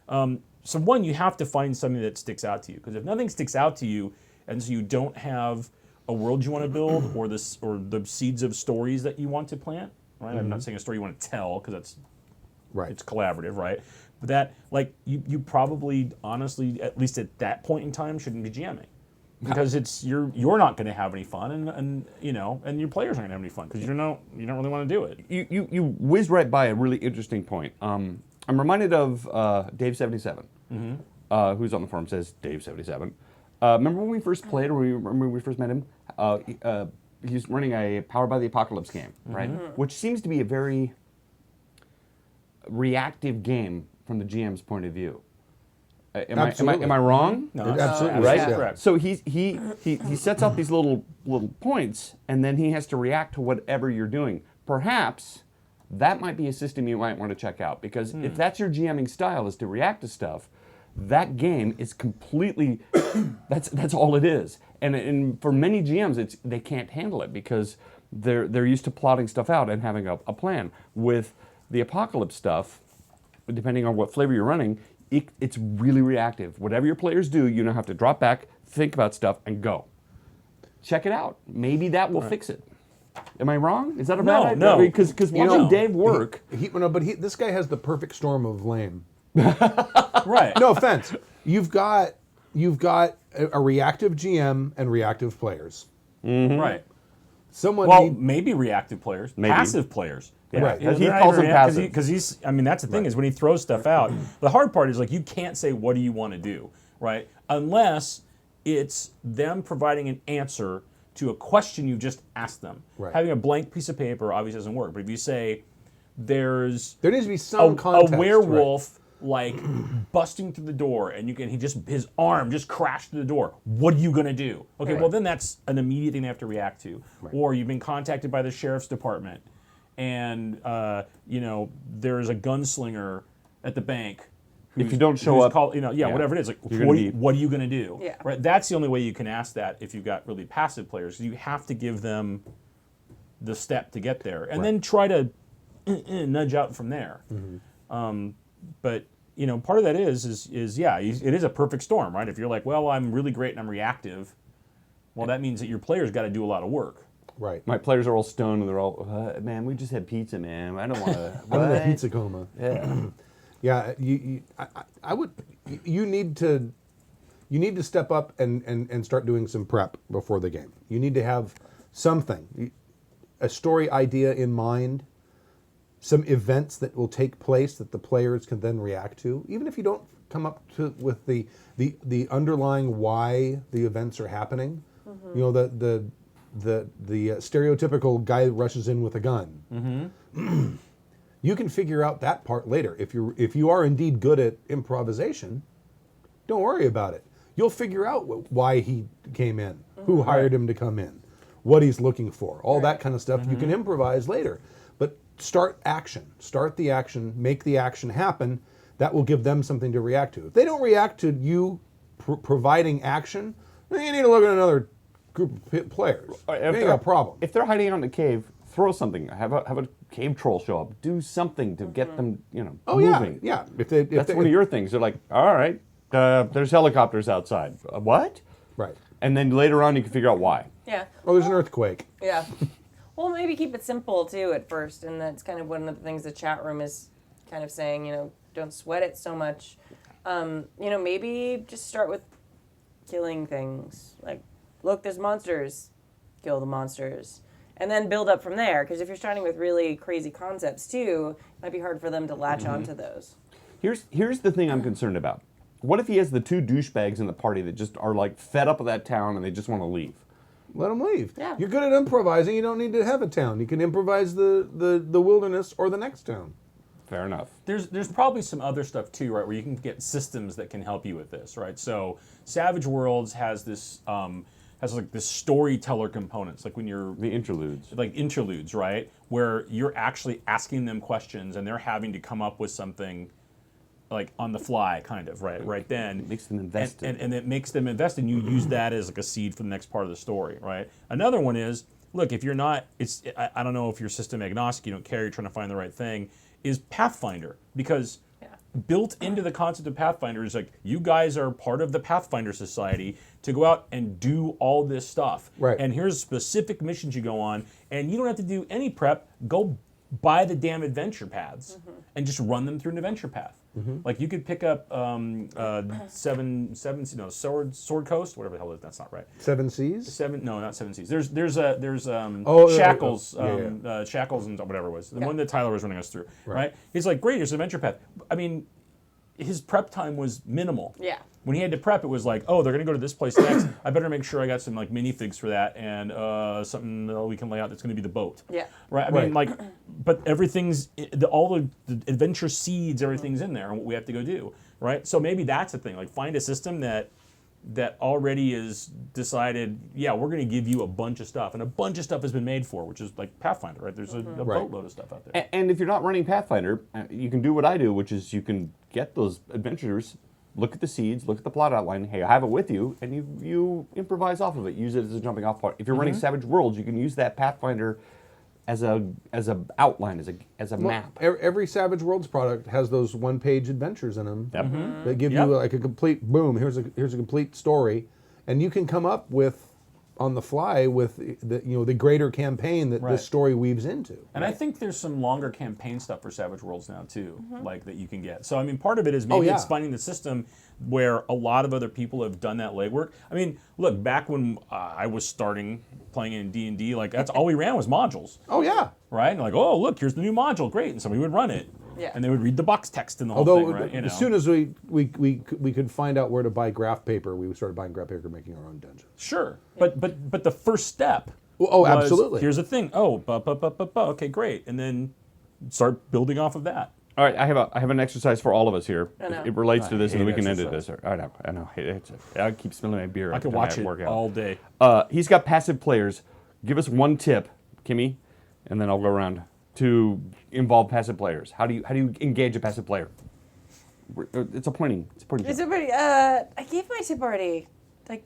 So one, you have to find something that sticks out to you. Because if nothing sticks out to you, and so you don't have a world you want to build, or the seeds of stories that you want to plant, right? I'm not saying a story you want to tell, because that's it's collaborative, right? But that, like, you probably, honestly, at least at that point in time, shouldn't be GMing, because you're not going to have any fun, and your players aren't going to have any fun because you don't really want to do it. You whizzed right by a really interesting point. I'm reminded of Dave77, who's on the forum, says Dave77. Remember when we first played, or remember when we first met him? He's running a Powered by the Apocalypse game, right? Which seems to be a very reactive game from the GM's point of view. Am I wrong? No, absolutely Right? Yeah. Correct. So he sets out these little points, and then he has to react to whatever you're doing. Perhaps that might be a system you might want to check out, because if that's your GMing style, is to react to stuff, that game is completely, that's all it is. And for many GMs, they can't handle it because they're used to plotting stuff out and having a plan. With the Apocalypse stuff, depending on what flavor you're running, it's really reactive. Whatever your players do, you now have to drop back, think about stuff, and go. Check it out. Maybe that will fix it. Am I wrong? Is that a bad idea? No. Because watching Dave work... This guy has the perfect storm of lame. Right. No offense. You've got a reactive GM and reactive players. Right. Someone Maybe reactive players, Maybe. passive players. Yeah. Right. He calls them passive. Because that's the thing is when he throws stuff out, the hard part is like you can't say what do you want to do, right? Unless it's them providing an answer to a question you just asked them. Right. Having a blank piece of paper obviously doesn't work. But if you say there needs to be some context. a werewolf like busting through the door, and his arm just crashed through the door. What are you gonna do? Okay, well then that's an immediate thing they have to react to. Right. Or you've been contacted by the sheriff's department, and there's a gunslinger at the bank. If you don't show up, whatever it is, like what are you gonna do? Yeah. Right. That's the only way you can ask that if you've got really passive players. You have to give them the step to get there, and then try to nudge out from there. But part of that is it is a perfect storm, right? If you're like, well, I'm really great and I'm reactive, well, that means that your players got to do a lot of work. Right. my players are all stoned and they're all, man, we just had pizza, man. I don't want to. I'm in a pizza coma. Yeah. Yeah. You need to step up and start doing some prep before the game. You need to have something, a story idea in mind, some events that will take place that the players can then react to, even if you don't come up with the underlying why the events are happening. The stereotypical guy rushes in with a gun. You can figure out that part later. If you are indeed good at improvisation, don't worry about it. You'll figure out why he came in, who hired him to come in, what he's looking for, all that kind of stuff. You can improvise later. But start action. Start the action. Make the action happen. That will give them something to react to. If they don't react to you providing action, then you need to look at another group of players. You ain't got a problem. If they're hiding out in a cave, throw something. Have a cave troll show up. Do something to get them, moving. Yeah. That's one of your things. They're like, all right, there's helicopters outside. What? Right. And then later on, you can figure out why. Yeah. Oh, there's an earthquake. Yeah. Well, maybe keep it simple too at first, and that's kind of one of the things the chat room is kind of saying. Don't sweat it so much. Maybe just start with killing things. Like, look, there's monsters. Kill the monsters. And then build up from there, because if you're starting with really crazy concepts too, it might be hard for them to latch onto those. Here's the thing I'm concerned about. What if he has the two douchebags in the party that just are like fed up with that town and they just want to leave? Let them leave. Yeah. You're good at improvising. You don't need to have a town. You can improvise the wilderness or the next town. Fair enough. There's probably some other stuff too, right? Where you can get systems that can help you with this, right? So Savage Worlds has this like this storyteller components, like when you're The interludes. like interludes, right? Where you're actually asking them questions and they're having to come up with something like on the fly, kind of, right then. It makes them invested. And it makes them invest, and you use that as like a seed for the next part of the story, right? Another one is, look, if you're not, I don't know if you're system agnostic, you don't care, you're trying to find the right thing, is Pathfinder, because built into the concept of Pathfinder is like, you guys are part of the Pathfinder Society to go out and do all this stuff. Right. And here's specific missions you go on, and you don't have to do any prep. Go buy the damn adventure paths and just run them through an adventure path. Like you could pick up Sword Coast, whatever the hell it is. That's not right. 7 Seas? No, not Seven Seas. There's Shackles, Shackles and whatever it was. The one that Tyler was running us through, right? He's like, great, here's an adventure path. I mean, his prep time was minimal. Yeah. When he had to prep, it was like, oh, they're going to go to this place next. I better make sure I got some like minifigs for that and something that we can lay out that's going to be the boat. Yeah. Right. I mean, like, but everything's all the adventure seeds, everything's in there, and what we have to go do. Right. So maybe that's a thing. Like, find a system that already is decided. Yeah, we're going to give you a bunch of stuff, and a bunch of stuff has been made for, which is like Pathfinder. Right. There's a boatload of stuff out there. And if you're not running Pathfinder, you can do what I do, which is you can get those adventurers, look at the seeds, look at the plot outline. Hey, I have it with you, and you improvise off of it. Use it as a jumping off point. If you're running Savage Worlds, you can use that Pathfinder as a outline, as a map. Every Savage Worlds product has those one-page adventures in them that give Yep. you like a complete boom. Here's a complete story, and you can come up with on the fly with the greater campaign that this story weaves into. And I think there's some longer campaign stuff for Savage Worlds now too, like that you can get. So I mean, part of it is maybe it's finding the system where a lot of other people have done that legwork. I mean, look, back when I was starting playing in D&D, like that's all we ran was modules. Oh yeah. Right? And like, oh look, here's the new module, great, and somebody would run it. Yeah. And they would read the box text and the whole Although thing, right? as soon as we could find out where to buy graph paper, we started buying graph paper, making our own dungeons. Sure, but the first step. Oh, was, absolutely. Here's a thing. Oh, okay, great, and then start building off of that. All right, I have an exercise for all of us here. I know. It relates to this, and hate then we can end it exercise. this. I know. I keep spilling my beer. I every could time watch it work out. all day. He's got passive players. Give us one tip, Kimmy, and then I'll go around to involve passive players. How do you engage a passive player? It's a pointing. It's a pretty. I gave my tip already. Like,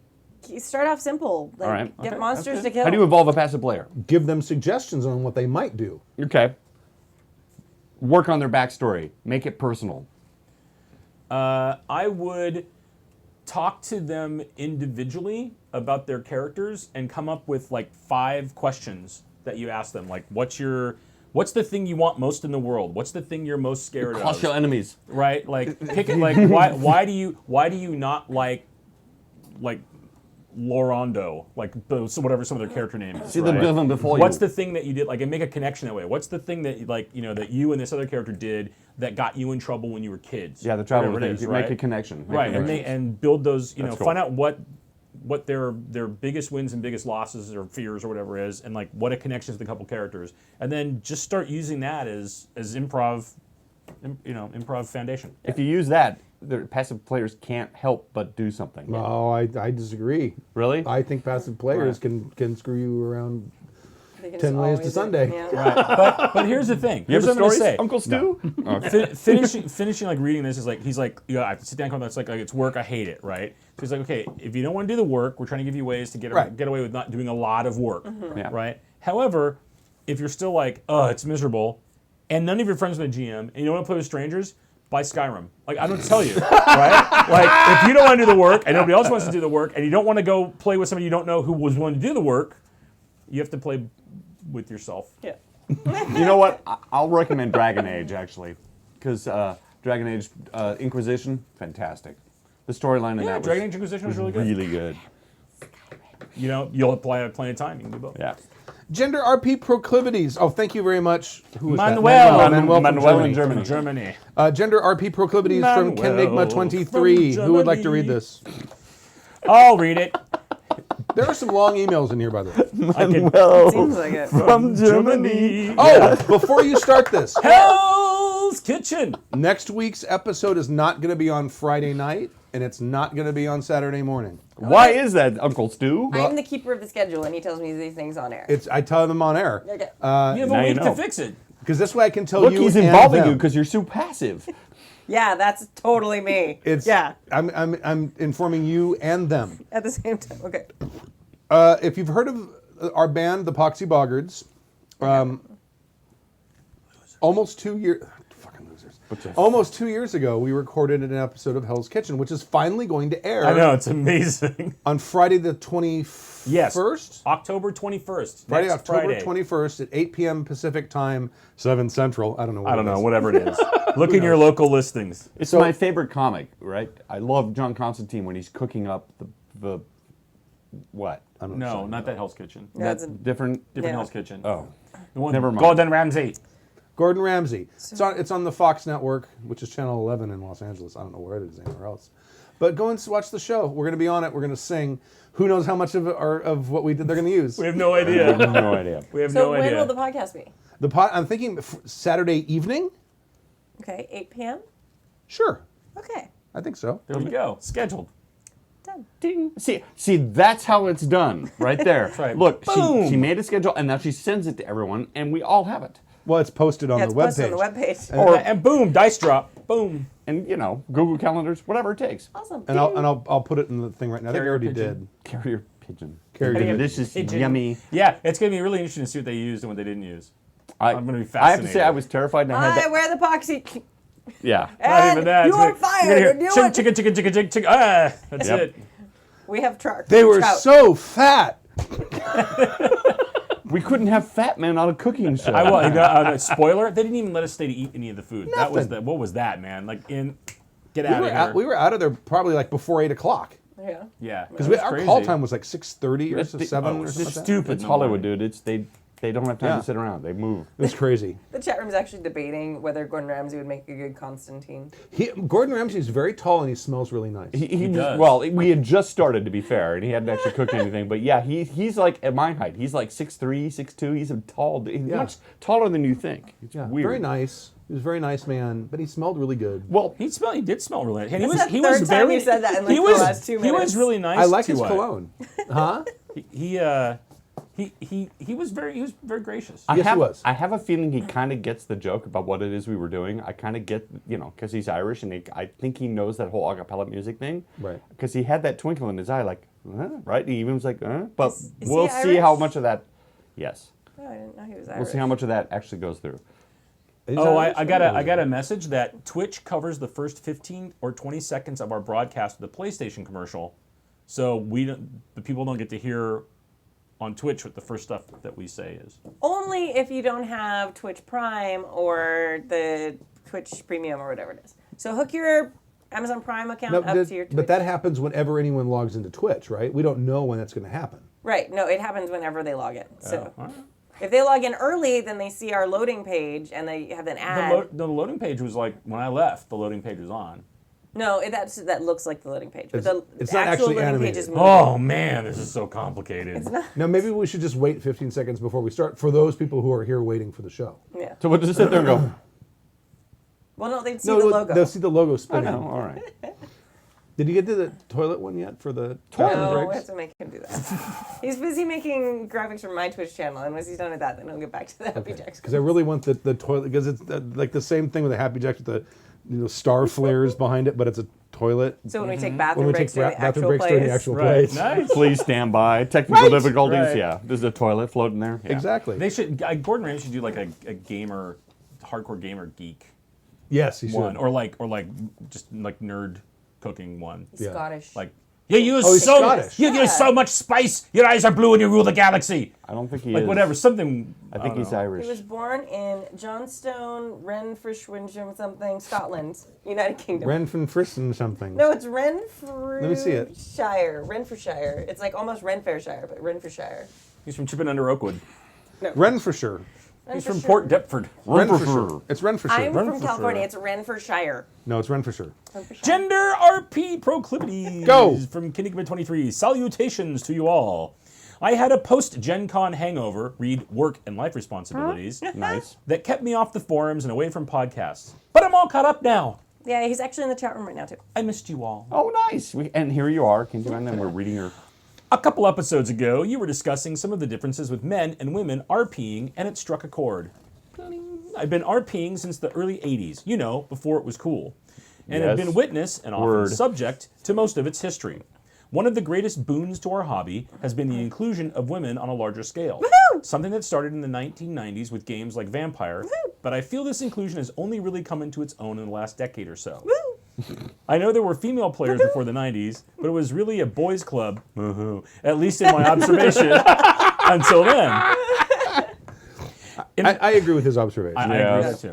you start off simple. Like, All right. get Okay, monsters that's to good. kill. How do you involve a passive player? Give them suggestions on what they might do. Okay. Work on their backstory. Make it personal. I would talk to them individually about their characters and come up with like 5 questions that you ask them. Like, what's the thing you want most in the world? What's the thing you're most scared of? Crush your enemies. Right? Like, pick it. Like, why do you not like Lorondo, like whatever some of their character name is. See them living before you. What's the thing that you did, like, and make a connection that way? What's the thing that that you and this other character did that got you in trouble when you were kids? Yeah, the travel Whatever it things. is, Make right? a connection. Right, and build those. That's cool. Find out what what their biggest wins and biggest losses or fears or whatever is, and like what it connects to the couple characters, and then just start using that as improv, improv foundation. If you use that, the passive players can't help but do something. Oh, I disagree. Really? I think passive players can screw you around They can 10 just ways to always- Sunday. Yeah. But here's the thing. You have Here's what I'm stories, gonna say. Uncle Stu? Okay. Finishing like reading this is like he's like, I have to sit down. It's like it's work. I hate it. Right. So he's like, okay, if you don't want to do the work, we're trying to give you ways to get away with not doing a lot of work. Yeah. Right. However, if you're still like, oh, it's miserable, and none of your friends are the GM, and you don't want to play with strangers, buy Skyrim. Like, I don't tell you, right? Like, if you don't want to do the work, and nobody else wants to do the work, and you don't want to go play with somebody you don't know who was willing to do the work, you have to play with yourself. Yeah. You know what? I'll recommend Dragon Age, actually. Because Dragon Age Inquisition, fantastic. The storyline in Yeah, that Dragon was Age Inquisition was really good. really good. You'll apply plenty of time. You can do both. Yeah. Gender RP Proclivities. Oh, thank you very much. Who was Manuel. that? Manuel from Manuel in Germany. Germany. Germany. Gender RP Proclivities from Manuel Kenigma23. from Who would like to read Germany. this? I'll read it. There are some long emails in here, by the way. I can, Seems like it. From Germany. Oh, before you start this, Hell's Kitchen. next week's episode is not going to be on Friday night, and it's not going to be on Saturday morning. Why is that, Uncle Stu? I'm the keeper of the schedule, and he tells me these things on air. I tell them on air. Okay. You have a now you week to know. fix it. Because this way I can tell Look, you he's and involving them. you because you're so passive. Yeah, that's totally me. Yeah. I'm informing you and them. At the same time. Okay. If you've heard of our band, the Poxy Boggards, almost 2 years... Fucking losers. Almost 2 years ago, we recorded an episode of Hell's Kitchen, which is finally going to air I know, it's amazing. on Friday the 21st. Yes. October 21st. Friday, next October Friday. 21st at 8 p.m. Pacific time, 7 Central. I don't know what I don't it know, is. whatever it is. Look in your local listings. It's my favorite comic, right? I love John Constantine when he's cooking up the what? I don't No, know. not that Hell's Kitchen. No, That's it's a- different. Different Yeah. Hell's Kitchen. Oh. The one, Never mind. Gordon Ramsay. Gordon Ramsay. It's on the Fox network, which is channel 11 in Los Angeles. I don't know where it is anywhere else. But go and watch the show. We're going to be on it. We're going to sing. Who knows how much of what we did they're going to use? We have no I idea. have no idea. We have So no when idea. will the podcast be? I'm thinking Saturday evening. Okay, 8 p.m. Sure, Okay, I think so. There we go. Scheduled. done. Ding. See, that's how it's done, right there. right. Look, Boom. she made a schedule, and now she sends it to everyone, and we all have it. Well, it's posted on Yeah, the it's webpage. posted on the webpage. Or- And boom, dice drop. Boom. And Google calendars, whatever it takes. Awesome. And I'll put it in the thing right now. I think I Carrier already pigeon. did. Carrier pigeon. Carrier Carrier pigeon. This is Pigeon. yummy. Yeah, it's going to be really interesting to see what they used and what they didn't use. I'm gonna be I have to say, fascinated. I was terrified. And I had I that. wear the poxy. Yeah. Not And even that. you It's are like, fired. you're and you gonna are- hear, chicken. Ah, that's Yep. it. We have trout. They were trout. so fat. We couldn't have fat men on a cooking show. Spoiler: they didn't even let us stay to eat any of the food. That was what was that, man? Like get out of here. We were out of there probably like before 8 o'clock. Yeah. yeah, Because It was our crazy. call time was like 6:30 or It's 7 or it's something like that. stupid. It's in the Hollywood, morning. dude. They don't have time Yeah. to sit around. They move. It was crazy. The chat room's actually debating whether Gordon Ramsay would make a good Constantine. Gordon Ramsay is very tall and he smells really nice. He does. Well, we had just started, to be fair, and he hadn't actually cooked anything. But yeah, he's like at my height. He's like 6'3", 6'2". He's a tall. He's much taller than you think. It's weird. Very nice. He was a very nice man, but he smelled really good. Well, He did smell really. And That's the third time you said that in, like, he the was last 2 he minutes. was really nice. I like to his us. cologne. Huh? He was very gracious. Yes, he was. I have a feeling he kind of gets the joke about what it is we were doing. I kind of get, because he's Irish, and I think he knows that whole a cappella music thing. Right. Because he had that twinkle in his eye, like, right? He even was like, But Is we'll he see how Irish? much of that. Yes. Oh, I didn't know he was Irish. We'll see how much of that actually goes through. Oh, I got a message that Twitch covers the first 15 or 20 seconds of our broadcast with the PlayStation commercial, so the people don't get to hear on Twitch what the first stuff that we say is. Only if you don't have Twitch Prime or the Twitch Premium or whatever it is. So hook your Amazon Prime account up to your Twitch. but that happens whenever anyone logs into Twitch, right? We don't know when that's going to happen. Right. No, it happens whenever they log in. So All right. if they log in early, then they see our loading page and they have an ad. The loading page was like when I left. The loading page was on. No, that looks like the loading page. But It's the not actual actually loading animated. page is moving. Oh man, this is so complicated. Now, maybe we should just wait 15 seconds before we start for those people who are here waiting for the show. Yeah. So we'll just sit there and go, Well, no, they'd see the logo. They'll see the logo I spinning. know, all right. Did you get to the toilet one yet for the bathroom No, we breaks? have to make him do that. He's busy making graphics for my Twitch channel, and once he's done with that, then he'll get back to the Happy Jacks. Because I really want the toilet, because it's like the same thing with the Happy Jacks with the star flares behind it, but it's a toilet. So when we take When bathroom we breaks take during the bathroom actual breaks during the plays. actual Right. plays. Nice. Please stand by. Technical difficulties, Right. yeah. There's a toilet floating there. Yeah. Exactly. They should. Gordon Ramsay should do like a gamer, hardcore gamer geek Yes, you should. one, or like just like nerd cooking one. He's Yeah. Scottish. Like you use Oh, he's so Scottish. you use so much spice. Your eyes are blue and you rule the galaxy. I don't think he Like is. whatever, something. I think don't he's know. Irish. He was born in Johnstone, Renfrewshire, something, Scotland, United Kingdom. Renfrew something. No, it's Renfrewshire. Let me see it. Renfrewshire. It's like almost Renfairshire, but Renfrewshire. He's from Chipping Under Oakwood. Renfrewshire. He's from Renfrewshire. Port Deptford. Renfrewshire. It's Renfrewshire. I'm from Renfrewshire. California. It's Renfrewshire. No, it's Renfrewshire. Renfrewshire. Gender RP Proclivities. Go. From Kinnickman 23. Salutations to you all. I had a post-Gen Con hangover, read work and life responsibilities, Nice. that kept me off the forums and away from podcasts. But I'm all caught up now. Yeah, he's actually in the chat room right now, too. I missed you all. Oh, nice. And here you are, Kintu, and then we're reading your... A couple episodes ago, you were discussing some of the differences with men and women RPing, and it struck a chord. I've been RPing since the early 80s, you know, before it was cool, and have Yes. been witness and often Word. subject to most of its history. One of the greatest boons to our hobby has been the inclusion of women on a larger scale. Something that started in the 1990s with games like Vampire, but I feel this inclusion has only really come into its own in the last decade or so. I know there were female players before the 90s, but it was really a boys' club, at least in my observation, until then. I agree with his observation. I agree Yes. with that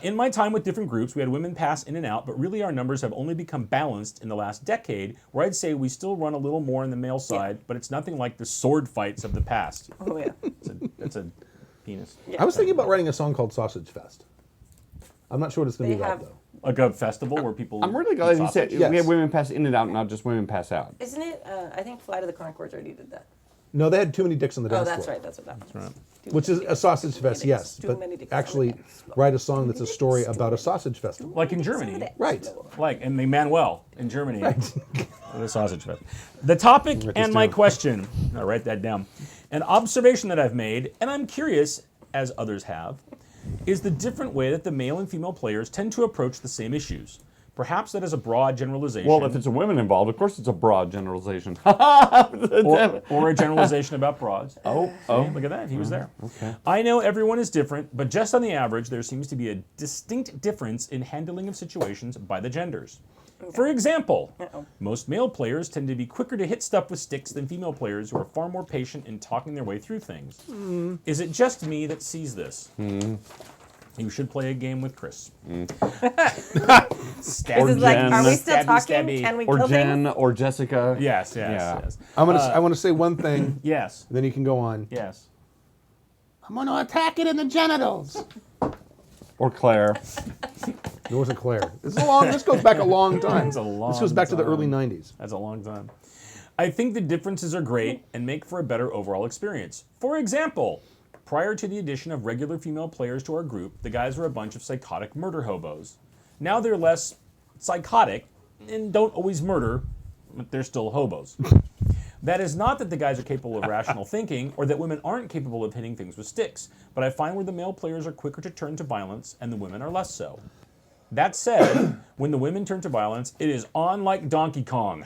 too. In my time with different groups, we had women pass in and out, but really our numbers have only become balanced in the last decade, where I'd say we still run a little more on the male side, but it's nothing like the sword fights of the past. Oh, yeah. It's a penis. I was thinking about writing a song called Sausage Fest. I'm not sure what it's going to They be about, have- though. Like a festival where people. I'm really eat glad you said sausage. Yes. we have women pass in and out, not just women pass out. Isn't it? I think Flight of the Conchords already did that. No, they had too many dicks on the Oh, dance that's floor. right. That's what that was. Which is a sausage fest, yes. Too But many dicks on the actually, dance floor. write a song that's a story about a sausage festival. Like in Germany. Right. Like in the Manuel in Germany. The sausage fest. The topic Write this and my down. question. I'll write that down. An observation that I've made, and I'm curious, as others have, is the different way that the male and female players tend to approach the same issues. Perhaps that is a broad generalization. Well, if it's a women involved, of course it's a broad generalization. or a generalization about broads. Oh, Look at that. He was there. Okay. I know everyone is different, but just on the average, there seems to be a distinct difference in handling of situations by the genders. For example, most male players tend to be quicker to hit stuff with sticks than female players who are far more patient in talking their way through things. Is it just me that sees this? You should play a game with Chris. This is like, Jen. are we still Stabby, talking? stabby. Can we or kill Jen, things? or Jessica. Yes, Yeah. I want to say one thing, Yes, then you can go on. yes. I'm going to attack it in the genitals. Or Claire. It wasn't Claire. This goes back a long time. It's a long This goes back to the time. early 90s. That's a long time. I think the differences are great and make for a better overall experience. For example, prior to the addition of regular female players to our group, the guys were a bunch of psychotic murder hobos. Now they're less psychotic and don't always murder, but they're still hobos. That is not that the guys are capable of rational thinking or that women aren't capable of hitting things with sticks, but I find where the male players are quicker to turn to violence and the women are less so. That said, when the women turn to violence, it is on like Donkey Kong.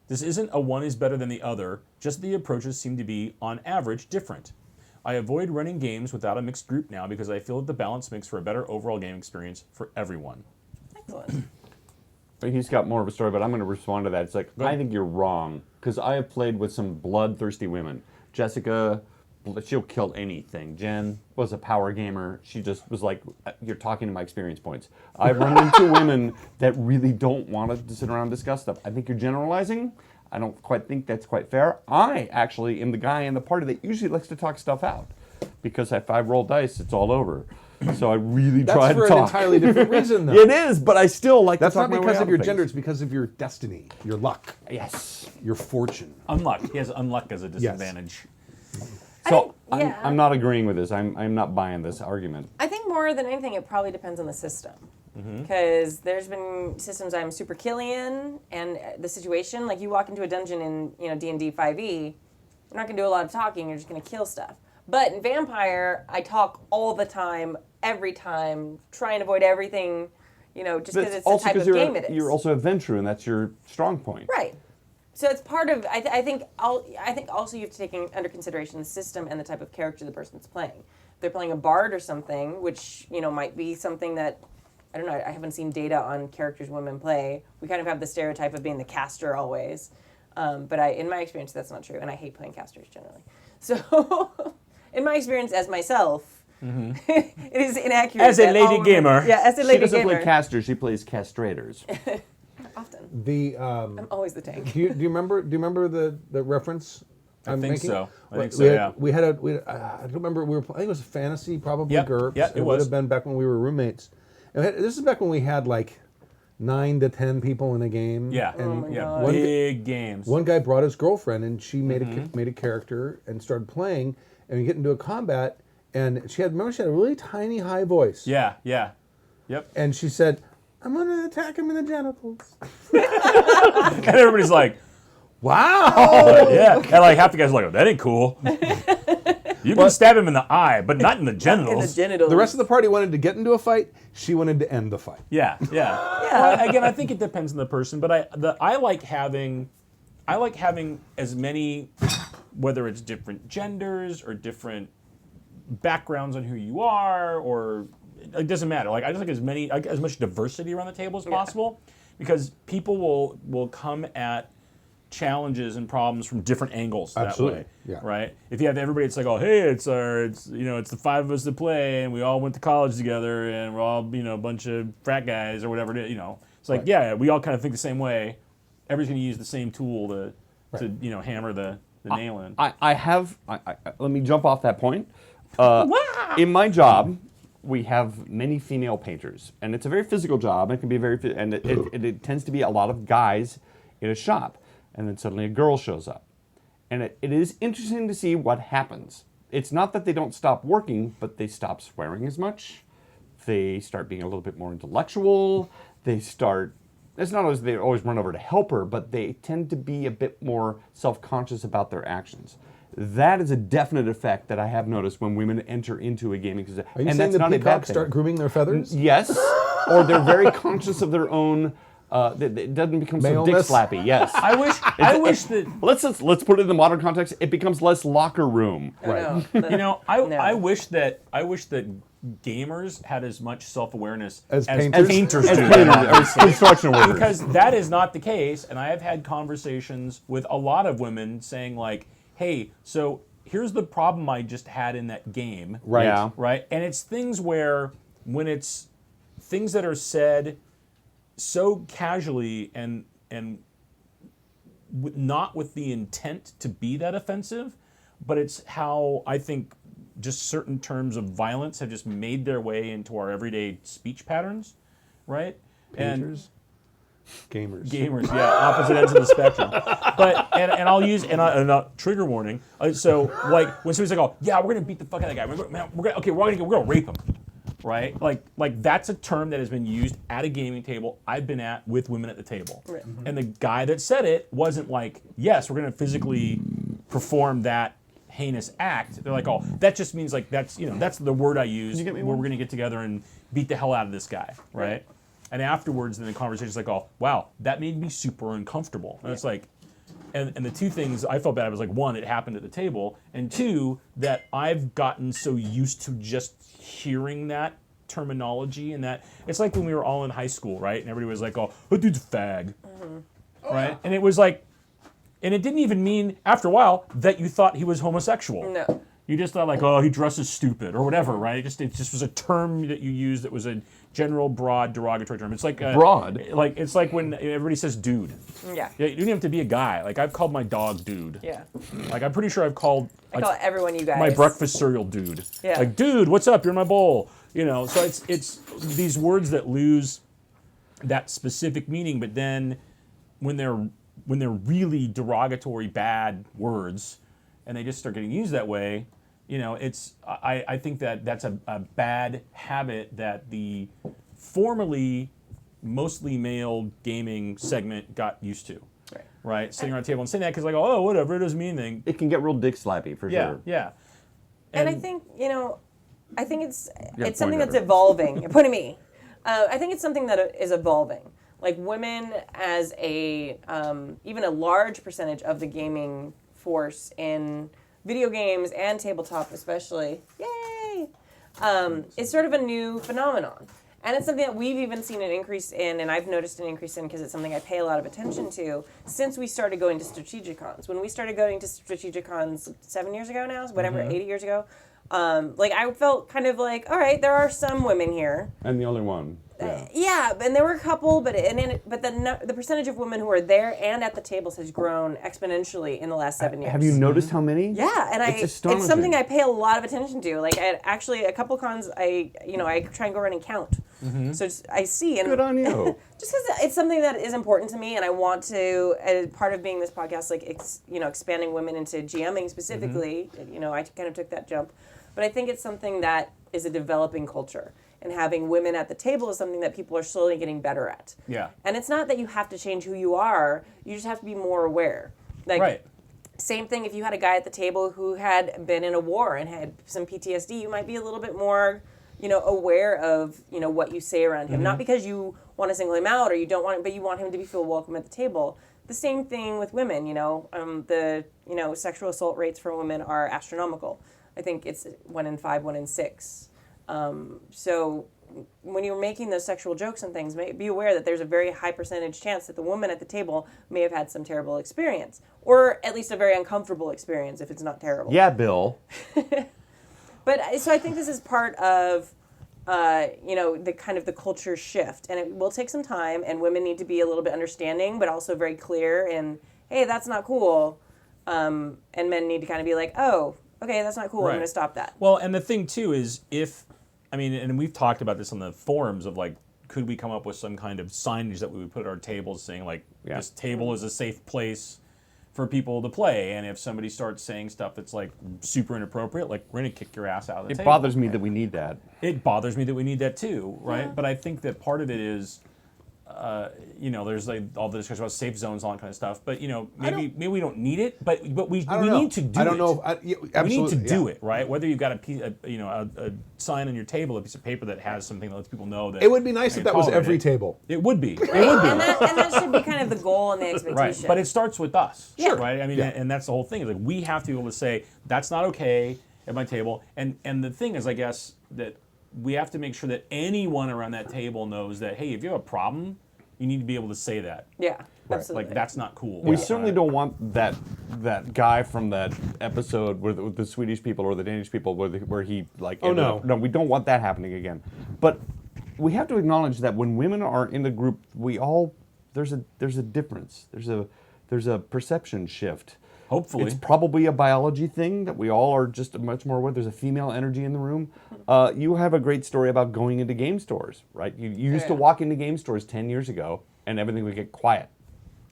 This isn't a one is better than the other, just the approaches seem to be, on average, different. I avoid running games without a mixed group now because I feel that the balance makes for a better overall game experience for everyone. Excellent. But he's got more of a story, but I'm going to respond to that. It's like, I think you're wrong, because I have played with some bloodthirsty women. Jessica, she'll kill anything. Jen was a power gamer. She just was like, you're talking to my experience points. I've run into women that really don't want to sit around and discuss stuff. I think you're generalizing. I don't quite think that's quite fair. I actually am the guy in the party that usually likes to talk stuff out, because if I roll dice, it's all over. So I really That's try to for talk. an entirely different reason, though. It is, but I still like That's to talk not my way because out of your things. gender. It's because of your destiny, your luck, Yes. your fortune. Unluck. He has unluck as a disadvantage. So yeah. I'm not agreeing with this. I'm not buying this argument. I think more than anything, it probably depends on the system. Mm-hmm. Because there's been systems I'm super killy in, and the situation, like you walk into a dungeon in D&D 5e, you're not gonna do a lot of talking. You're just gonna kill stuff. But in Vampire, I talk all the time, every time, try and avoid everything, just because it's the type of game it is. You're also a adventurer, and that's your strong point. Right. So it's part of. I think also you have to take under consideration the system and the type of character the person's playing. If they're playing a bard or something, which might be something that I don't know. I haven't seen data on characters women play. We kind of have the stereotype of being the caster always, but in my experience, that's not true, and I hate playing casters generally. So, in my experience as myself, it is inaccurate. As a that lady all women- gamer. Yeah, as a She lady doesn't gamer. play casters. She plays castrators. Often. I'm always the tank. Do you remember the reference? I I'm think making? so. I think so, We had, yeah. We had I don't remember. I think it was fantasy, probably Yep, GURPS. yep, it would was. have been back when we were roommates. And this is back when we had like 9 to 10 people in a game. Yeah. And yeah. God. Big games. one guy brought his girlfriend, and she made Mm-hmm. made a character and started playing. And we get into a combat, and she had a really tiny high voice. Yeah. Yeah. Yep. And she said, "I'm gonna attack him in the genitals." And everybody's like, Wow. yeah. And like half the guys are like, oh, that ain't cool. You can stab him in the eye, but not in the In the genitals. genitals. The rest of the party wanted to get into a fight. She wanted to end the fight. Yeah, yeah. Well, again, I think it depends on the person, but I like having as many, whether it's different genders or different backgrounds on who you are, or it doesn't matter. Like I just like as much diversity around the table as possible, because people will come at challenges and problems from different angles Absolutely, that way. yeah. Right? If you have everybody, it's like, oh, hey, it's the 5 of us that play, and we all went to college together, and we're all a bunch of frat guys or whatever it is. It's like, yeah, we all kind of think the same way. Everybody's going to use the same tool to hammer the nail in. Let me jump off that point. In my job, we have many female painters, and it's a very physical job. It can be it tends to be a lot of guys in a shop, and then suddenly a girl shows up, and it is interesting to see what happens. It's not that they don't stop working, but they stop swearing as much. They start being a little bit more intellectual. It's not always they always run over to help her, but they tend to be a bit more self-conscious about their actions. That is a definite effect that I have noticed when women enter into a gaming. Are you and saying that's the not a bad peacocks thing. start grooming their feathers? Yes, or they're very conscious of their own. It doesn't become so dick Maleness? slappy. Yes. I wish that Let's put it in the modern context. It becomes less locker room. Right. I wish that gamers had as much self-awareness As as painters? painters As do. painters, or construction workers. Because that is not the case, and I have had conversations with a lot of women saying like, hey, so here's the problem I just had in that game. Right. Yeah. Right? And it's things where when it's things that are said so casually and not with the intent to be that offensive, but it's how I think just certain terms of violence have just made their way into our everyday speech patterns, right? Painters? Gamers. Gamers, yeah, opposite ends of the spectrum. But and I'll use trigger warning. So like when somebody's like, "Oh, yeah, we're gonna beat the fuck out of that guy. We're gonna rape him," right? Like that's a term that has been used at a gaming table I've been at with women at the table, Right. and the guy that said it wasn't like, "Yes, we're gonna physically perform that heinous act." They're like, "Oh, that just means like that's the word I use where we're gonna get together and beat the hell out of this guy," right? And afterwards, then the conversation's like, "Oh, wow, that made me super uncomfortable." And it's like, and the two things I felt bad was like, one, it happened at the table, and two, that I've gotten so used to just hearing that terminology, and that it's like when we were all in high school, right? And everybody was like, "Oh, that dude's a fag," right? And it was like, and it didn't even mean after a while that you thought he was homosexual. No. You just thought like, oh, he dresses stupid or whatever, right? It just was a term that you used that was a general, broad, derogatory term. It's like Broad? Like it's like when everybody says "dude." Yeah. Yeah, you don't have to be a guy. Like I've called my dog "dude." Yeah. Like I'm pretty sure I've called I call everyone you guys. my breakfast cereal "dude." Yeah. Like, dude, what's up? You're in my bowl. You know. So it's these words that lose that specific meaning, but then when they're really derogatory, bad words, and they just start getting used that way, you know, I think that's a bad habit that the formerly mostly male gaming segment got used to. Right? Sitting around a table and saying that because like, oh, whatever, it doesn't mean anything. It can get real dick slappy for sure. Yeah. And I think, you know, it's point something at that's her. evolving. Point at me. I think it's something that is evolving. Like women as even a large percentage of the gaming force in video games and tabletop especially, yay, is sort of a new phenomenon. And it's something that we've even seen an increase in, and I've noticed an increase in because it's something I pay a lot of attention to since we started going to Strategicons. When we started going to Strategicons 7 years ago now, whatever, 8 years ago, like I felt kind of like, all right, there are some women here. And the only one. Yeah. Yeah, and there were a couple, but the percentage of women who are there and at the tables has grown exponentially in the last 7 years. Have you noticed how many? Yeah, and It's astonishing. it's something I pay a lot of attention to. Like, actually, a couple cons, I try and go around and count. So I see, and Good on you. just because it's something that is important to me, and I want to, as part of being this podcast, like expanding women into GMing specifically. I kind of took that jump, but I think it's something that is a developing culture. And having women at the table is something that people are slowly getting better at. Yeah. And it's not that you have to change who you are, you just have to be more aware. Like, Right. Same thing if you had a guy at the table who had been in a war and had some PTSD, you might be a little bit more, aware of, what you say around him. Not because you want to single him out or you don't want him, but you want him to feel welcome at the table. The same thing with women, the sexual assault rates for women are astronomical. I think it's 1 in 5, 1 in 6. So when you're making those sexual jokes and things, be aware that there's a very high percentage chance that the woman at the table may have had some terrible experience, or at least a very uncomfortable experience if it's not terrible. Yeah, Bill. But so I think this is part of, the kind of the culture shift, and it will take some time, and women need to be a little bit understanding, but also very clear and, hey, that's not cool. And men need to kind of be like, oh, okay, that's not cool. Right. I'm going to stop that. Well, and the thing too is and we've talked about this on the forums of like, could we come up with some kind of signage that we would put at our tables saying like, this table is a safe place for people to play, and if somebody starts saying stuff that's like super inappropriate, like we're gonna kick your ass out of the It table. bothers me that we need that. It bothers me that we need that too, right? Yeah. But I think that part of it is, there's like all the discussion about safe zones, all that kind of stuff. But maybe we don't need it, but we need to do it. I don't know. We need to do it, right? Whether you've got a sign on your table, a piece of paper that has something that lets people know that It would be nice if that was tolerate every it. table. It would be. It would be. And that should be kind of the goal and the expectation. Right, but it starts with us, Yeah. right? I mean, and that's the whole thing. Is like we have to be able to say that's not okay at my table. And the thing is, I guess that we have to make sure that anyone around that table knows that hey, if you have a problem, you need to be able to say that. Yeah, absolutely. Like that's not cool. We certainly don't want that guy from that episode with the Swedish people or the Danish people where he like. Oh, no. No, we don't want that happening again. But we have to acknowledge that when women are in the group, there's a difference. There's a perception shift. Hopefully. It's probably a biology thing that we all are just much more aware. There's a female energy in the room. You have a great story about going into game stores, right? You used to walk into game stores 10 years ago and everything would get quiet.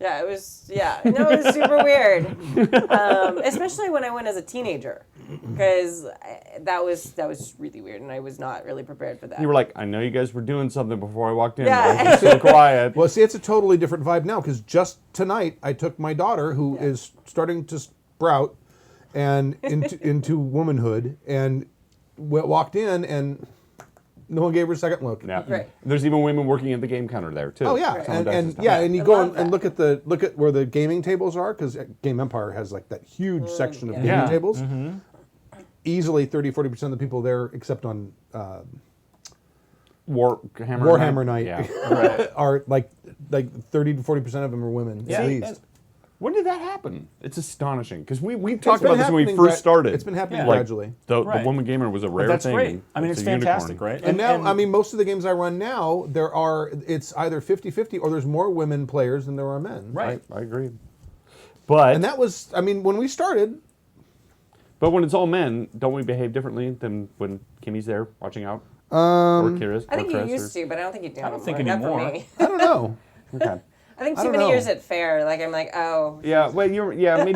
Yeah, it was super weird. Especially when I went as a teenager, because that was really weird, and I was not really prepared for that. You were like, I know you guys were doing something before I walked in. Yeah. But it was so quiet. Well, see, it's a totally different vibe now because just tonight I took my daughter, who is starting to sprout, and into womanhood, and walked in, and no one gave her a second look. Yeah. Right. There's even women working at the game counter there too. Oh yeah, Someone does this stuff. and you I go love and that. look at where the gaming tables are, because Game Empire has like that huge section of gaming Yeah. tables. Easily 30-40% of the people there, except on Warhammer Night, Yeah. are like 30 to 40% of them are women Yeah, at least. When did that happen? It's astonishing because we It's talked been about this when we happening first started. It's been happening Yeah. gradually. The Right. woman gamer was a rare That's thing. great. I mean, it's a fantastic, unicorn. right? And now, I mean, most of the games I run now, it's either 50-50 or there's more women players than there are men. Right. I agree. But And that was, I mean, when we started, when it's all men, don't we behave differently than when Kimmy's there watching out? Or Kira's? I think or you Chris, used to, but I don't think you do. I don't think Not for anymore. me. I don't know. Okay. I think I too don't many know. years at fair. Like I'm like, oh. Yeah, well, maybe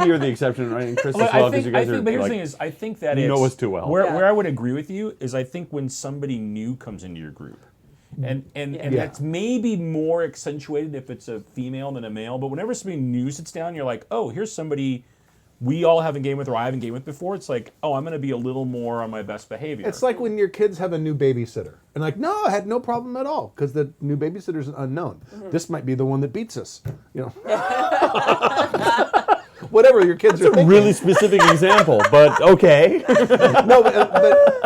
you're the exception, right? And Chris as Well, well, I because think, you guys are but here's like, the thing is, I think that you it's, know us too well. Where, Yeah. where I would agree with you is I think when somebody new comes into your group, and Yeah. that's maybe more accentuated if it's a female than a male, but whenever somebody new sits down, you're like, oh, here's somebody we all haven't game with or I haven't game with before. It's like, oh, I'm going to be a little more on my best behavior. It's like when your kids have a new babysitter. And like, no, I had no problem at all because the new babysitter's an unknown. This might be the one that beats us. You know. Whatever your kids are a thinking. really specific example, but okay. No,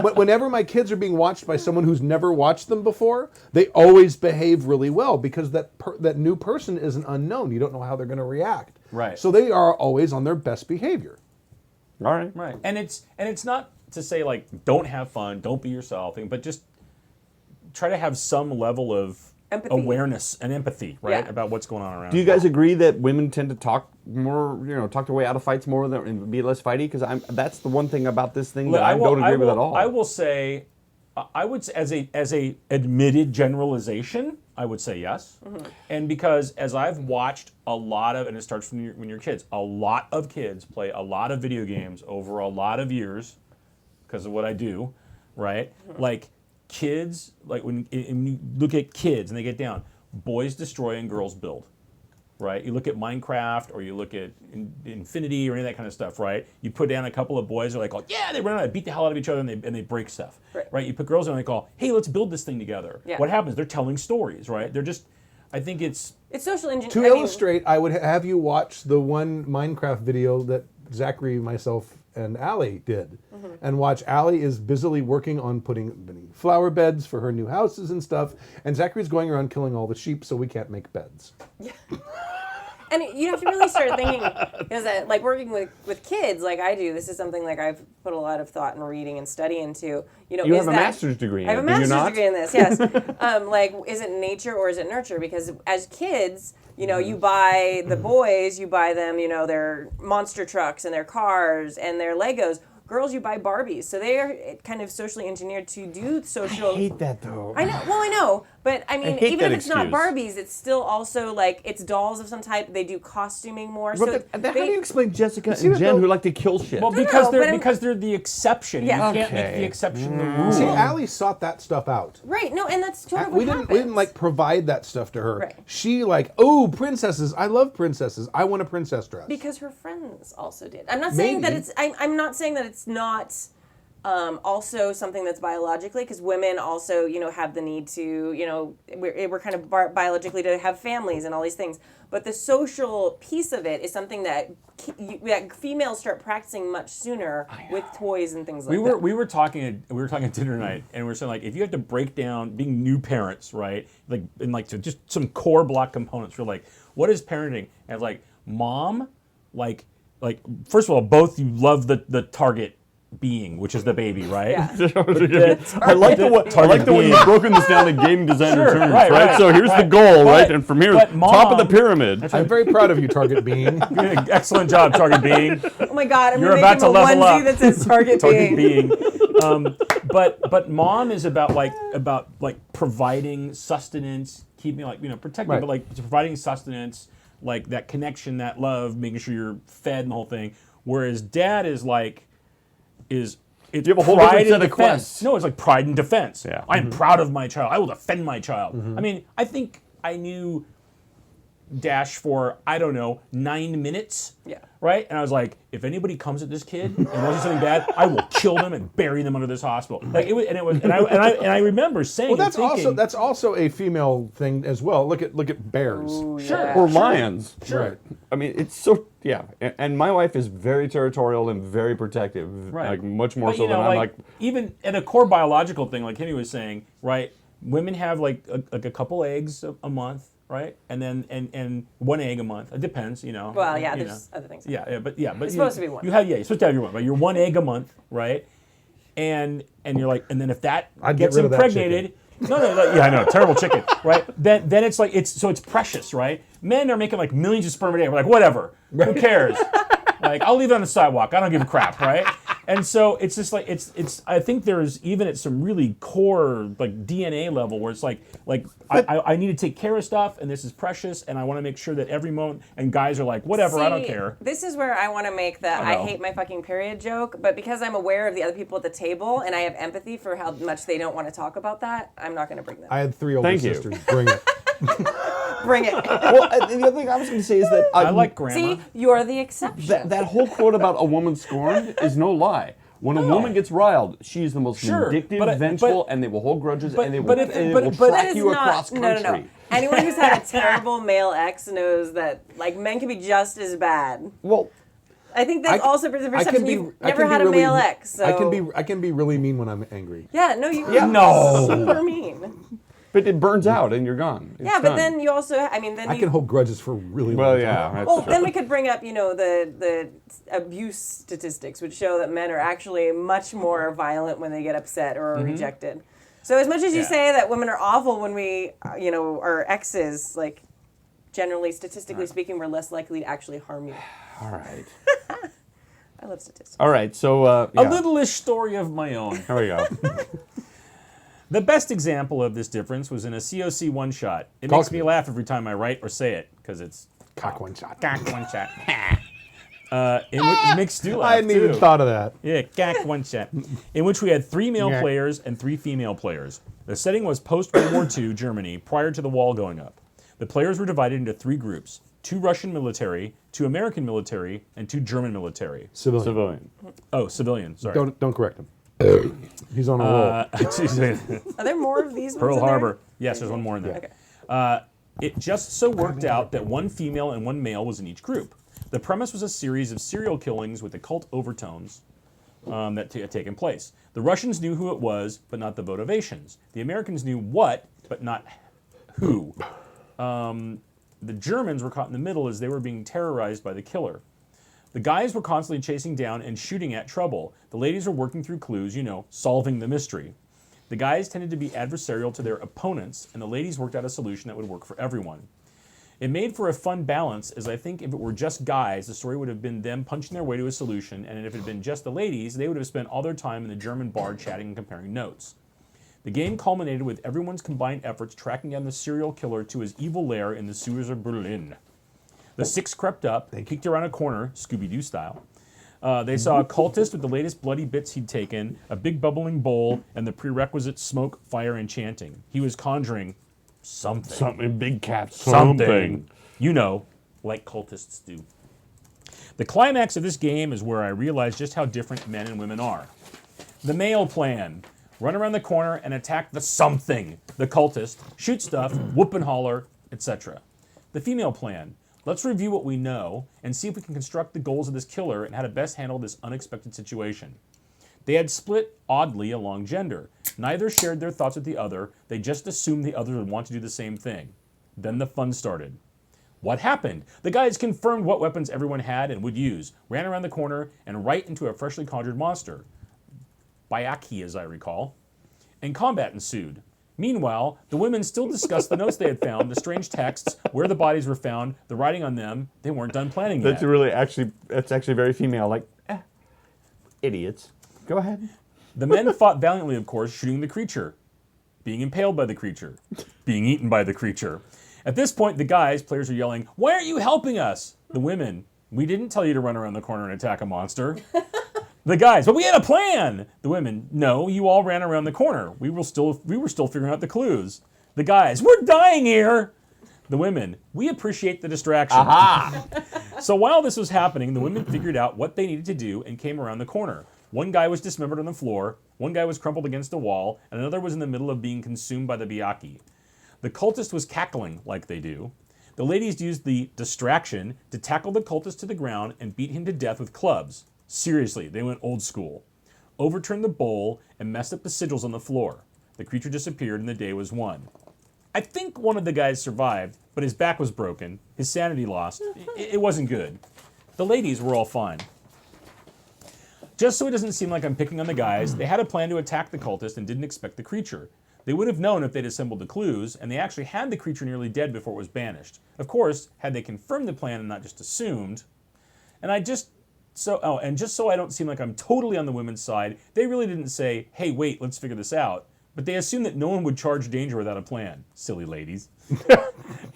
but whenever my kids are being watched by someone who's never watched them before, they always behave really well because that new person is an unknown. You don't know how they're going to react. Right. So they are always on their best behavior. All right. right, and it's not to say like don't have fun, don't be yourself, but just try to have some level of Empathy. awareness and empathy, right, Yeah. about what's going on around. Do you guys agree that women tend to talk more, talk their way out of fights more than, and be less fighty? Because that's the one thing about this thing that I don't agree with at all. I will say, I would say as a admitted generalization, I would say yes, and because as I've watched a lot of, and it starts from when you're kids, a lot of kids play a lot of video games over a lot of years, because of what I do, right? Like kids, like when you look at kids and they get down, boys destroy and girls build. Right, you look at Minecraft or you look at Infinity or any of that kind of stuff. Right, you put down a couple of boys, they're like, "Oh yeah," they run out, beat the hell out of each other, and they break stuff. Right, you put girls down, and they call, "Hey, let's build this thing together." Yeah. What happens? They're telling stories. Right, they're just. I think it's It's social To engineering. illustrate, I would have you watch the one Minecraft video that Zachary, myself, and Allie did. And watch Allie is busily working on putting flower beds for her new houses and stuff. And Zachary's going around killing all the sheep so we can't make beds. And you have to really start thinking, is that like working with kids like I do, this is something like I've put a lot of thought and reading and study into. You is have a that- master's degree in I have it, a do you master's not? degree in this, yes. Like, is it nature or is it nurture? Because as kids, you buy the boys, you buy them, their monster trucks and their cars and their Legos. Girls, you buy Barbies. So they are kind of socially engineered to do social. I hate that though. I know. Well, I know, but I mean, hate even that if it's not excuse. Barbies, it's still also like it's dolls of some type. They do costuming more. But So how they, do you explain Jessica See and what Jen though- who like to kill shit? well No, because but they're the exception. Yeah. You can't make Okay. the exception the rule. See, Allie sought that stuff out. right? No, and that's sort of We what didn't happens. like provide that stuff to her. Right. She like, oh, princesses. I love princesses. I want a princess dress. because her friends also did. I'm not saying that Maybe. it's. I'm not saying that it's not. Also something that's biologically, because women also, have the need to, we're kind of biologically to have families and all these things. But the social piece of it is something that females start practicing much sooner with toys and things like that. We were talking at dinner tonight, and we were saying like if you had to break down being new parents, right? Like in like to just some core block components. We're like, what is parenting? And it's like mom, like first of all, both you love the target being, which is the baby, right? Yeah. I like the way you've broken this down to game designer Sure, terms, right, right? right, So here's the right. goal, But- right? And from here, but top of the Mom- pyramid. I'm very proud of you, Target Being. Excellent job, target being. Oh my God, I'm You're gonna make about him to a level onesie up. that says Target Target Being. being. But mom is about providing sustenance, keeping protecting, Right. but like providing sustenance, like that connection, that love, making sure you're fed and the whole thing. Whereas dad is it's You have a whole pride different set and of defense. quests. No, it's like pride and defense. Yeah. I am proud of my child. I will defend my child. I mean, I think I knew Dash for, I don't know, 9 minutes. Yeah. Right? And I was like, if anybody comes at this kid and wants to do something bad, I will kill them and bury them under this hospital. Like it was, and I remember saying, Well, and thinking, that's also a female thing as well. Look at bears. Sure. Or lions. Right. I mean, it's so, yeah. And my wife is very territorial and very protective. Right. Like, much more But, so than I'm like, even at a core biological thing, like Kenny was saying, right? Women have like a couple eggs a month, right? And then and 1 egg a month. It depends, you know. Well, yeah, you there's other things. but It's supposed to be one. You have you're supposed to have your one, right? You're 1 egg a month, right? And you're like, and then if that I'd get gets rid of that impregnated, no, yeah, I know, terrible chicken, right? Then it's like it's precious, right? Men are making like millions of sperm a day. We're like, whatever, who cares? Like, I'll leave it on the sidewalk. I don't give a crap, right? And so it's just like it's. I think there's even at some really core like DNA level where it's like I need to take care of stuff, and this is precious, and I want to make sure that every moment. And guys are like, whatever, I don't See, care. This is where I want to make the I hate my fucking period joke, but because I'm aware of the other people at the table and I have empathy for how much they don't want to talk about that, I'm not going to bring them. I had 3 older Thank you. sisters. Bring it. Bring it. Well, the other thing I was going to say is that I like grandma. See, you're the exception. that whole quote about a woman scorned is no lie. When a woman gets riled, she's the most Sure, vindictive, but- vengeful, and they will hold grudges, and they will, but if- and they but- will but- track That is you not, across country. no. Anyone who's had a terrible male ex knows that like men can be just as bad. Well, I think that's also the I perception. can be. You've I never can be had a really, male ex, so I can be really mean when I'm angry. yeah, no, you No. super mean. but it burns out, and you're gone. It's Yeah, but done. then you also, I mean, then I you. can hold grudges for really Well, long yeah. time. That's Well, true. then we could bring up, you know, the abuse statistics, which show that men are actually much more violent when they get upset or are rejected. So as much as you Yeah. say that women are awful when we, you know, are exes, like generally, statistically speaking, we're less likely to actually harm you. All right. I love statistics. All right. So A yeah. little-ish story of my own. There we go. The best example of this difference was in a COC one-shot. It Cock makes me laugh every time I write or say it, because it's Cock one shot. cock one-shot. It makes Stu laugh, I hadn't even too. thought of that. Yeah, cock one-shot. In which we had 3 male Yeah. players and 3 female players. The setting was post-World War II Germany, prior to the wall going up. The players were divided into 3 groups: 2 Russian military, 2 American military, and 2 German military. Civilian. Civilian. Oh, civilian, sorry. Don't correct him. He's on a roll. Are there more of these? Pearl ones in there? Harbor. Yes, there's one more in there. Okay. It just so worked out that 1 female and 1 male was in each group. The premise was a series of serial killings with occult overtones that had taken place. The Russians knew who it was, but not the motivations. The Americans knew what, but not who. The Germans were caught in the middle as they were being terrorized by the killer. The guys were constantly chasing down and shooting at trouble. The ladies were working through clues, you know, solving the mystery. The guys tended to be adversarial to their opponents, and the ladies worked out a solution that would work for everyone. It made for a fun balance, as I think if it were just guys, the story would have been them punching their way to a solution, and if it had been just the ladies, they would have spent all their time in the German bar chatting and comparing notes. The game culminated with everyone's combined efforts tracking down the serial killer to his evil lair in the sewers of Berlin. The 6 crept up, they peeked around a corner, Scooby-Doo style. They saw a cultist with the latest bloody bits he'd taken, a big bubbling bowl, and the prerequisite smoke, fire, and chanting. He was conjuring something. Something big cat. Something. You know, like cultists do. The climax of this game is where I realized just how different men and women are. The male plan: run around the corner and attack the something, the cultist, shoot stuff, whoop and holler, etc. The female plan: let's review what we know and see if we can construct the goals of this killer and how to best handle this unexpected situation. They had split oddly along gender. Neither shared their thoughts with the other. They just assumed the other would want to do the same thing. Then the fun started. What happened? The guys confirmed what weapons everyone had and would use, ran around the corner, and right into a freshly conjured monster. Bayaki, as I recall. And combat ensued. Meanwhile, the women still discussed the notes they had found, the strange texts, where the bodies were found, the writing on them. They weren't done planning yet. That's actually very female. Like, idiots. Go ahead. The men fought valiantly, of course, shooting the creature, being impaled by the creature, being eaten by the creature. At this point, the guys, players, are yelling, "Why aren't you helping us?" The women, "We didn't tell you to run around the corner and attack a monster." The guys, "But we had a plan." The women, "No, you all ran around the corner. We were still figuring out the clues." The guys, "We're dying here." The women, "We appreciate the distraction." Aha! So while this was happening, the women figured out what they needed to do and came around the corner. One guy was dismembered on the floor, one guy was crumpled against a wall, and another was in the middle of being consumed by the Bayaki. The cultist was cackling like they do. The ladies used the distraction to tackle the cultist to the ground and beat him to death with clubs. Seriously, they went old school. Overturned the bowl and messed up the sigils on the floor. The creature disappeared and the day was won. I think one of the guys survived, but his back was broken, his sanity lost. It wasn't good. The ladies were all fine. Just so it doesn't seem like I'm picking on the guys, they had a plan to attack the cultist and didn't expect the creature. They would have known if they'd assembled the clues, and they actually had the creature nearly dead before it was banished. Of course, had they confirmed the plan and not just assumed. And just so I don't seem like I'm totally on the women's side, they really didn't say, hey, wait, let's figure this out. But they assumed that no one would charge danger without a plan. Silly ladies.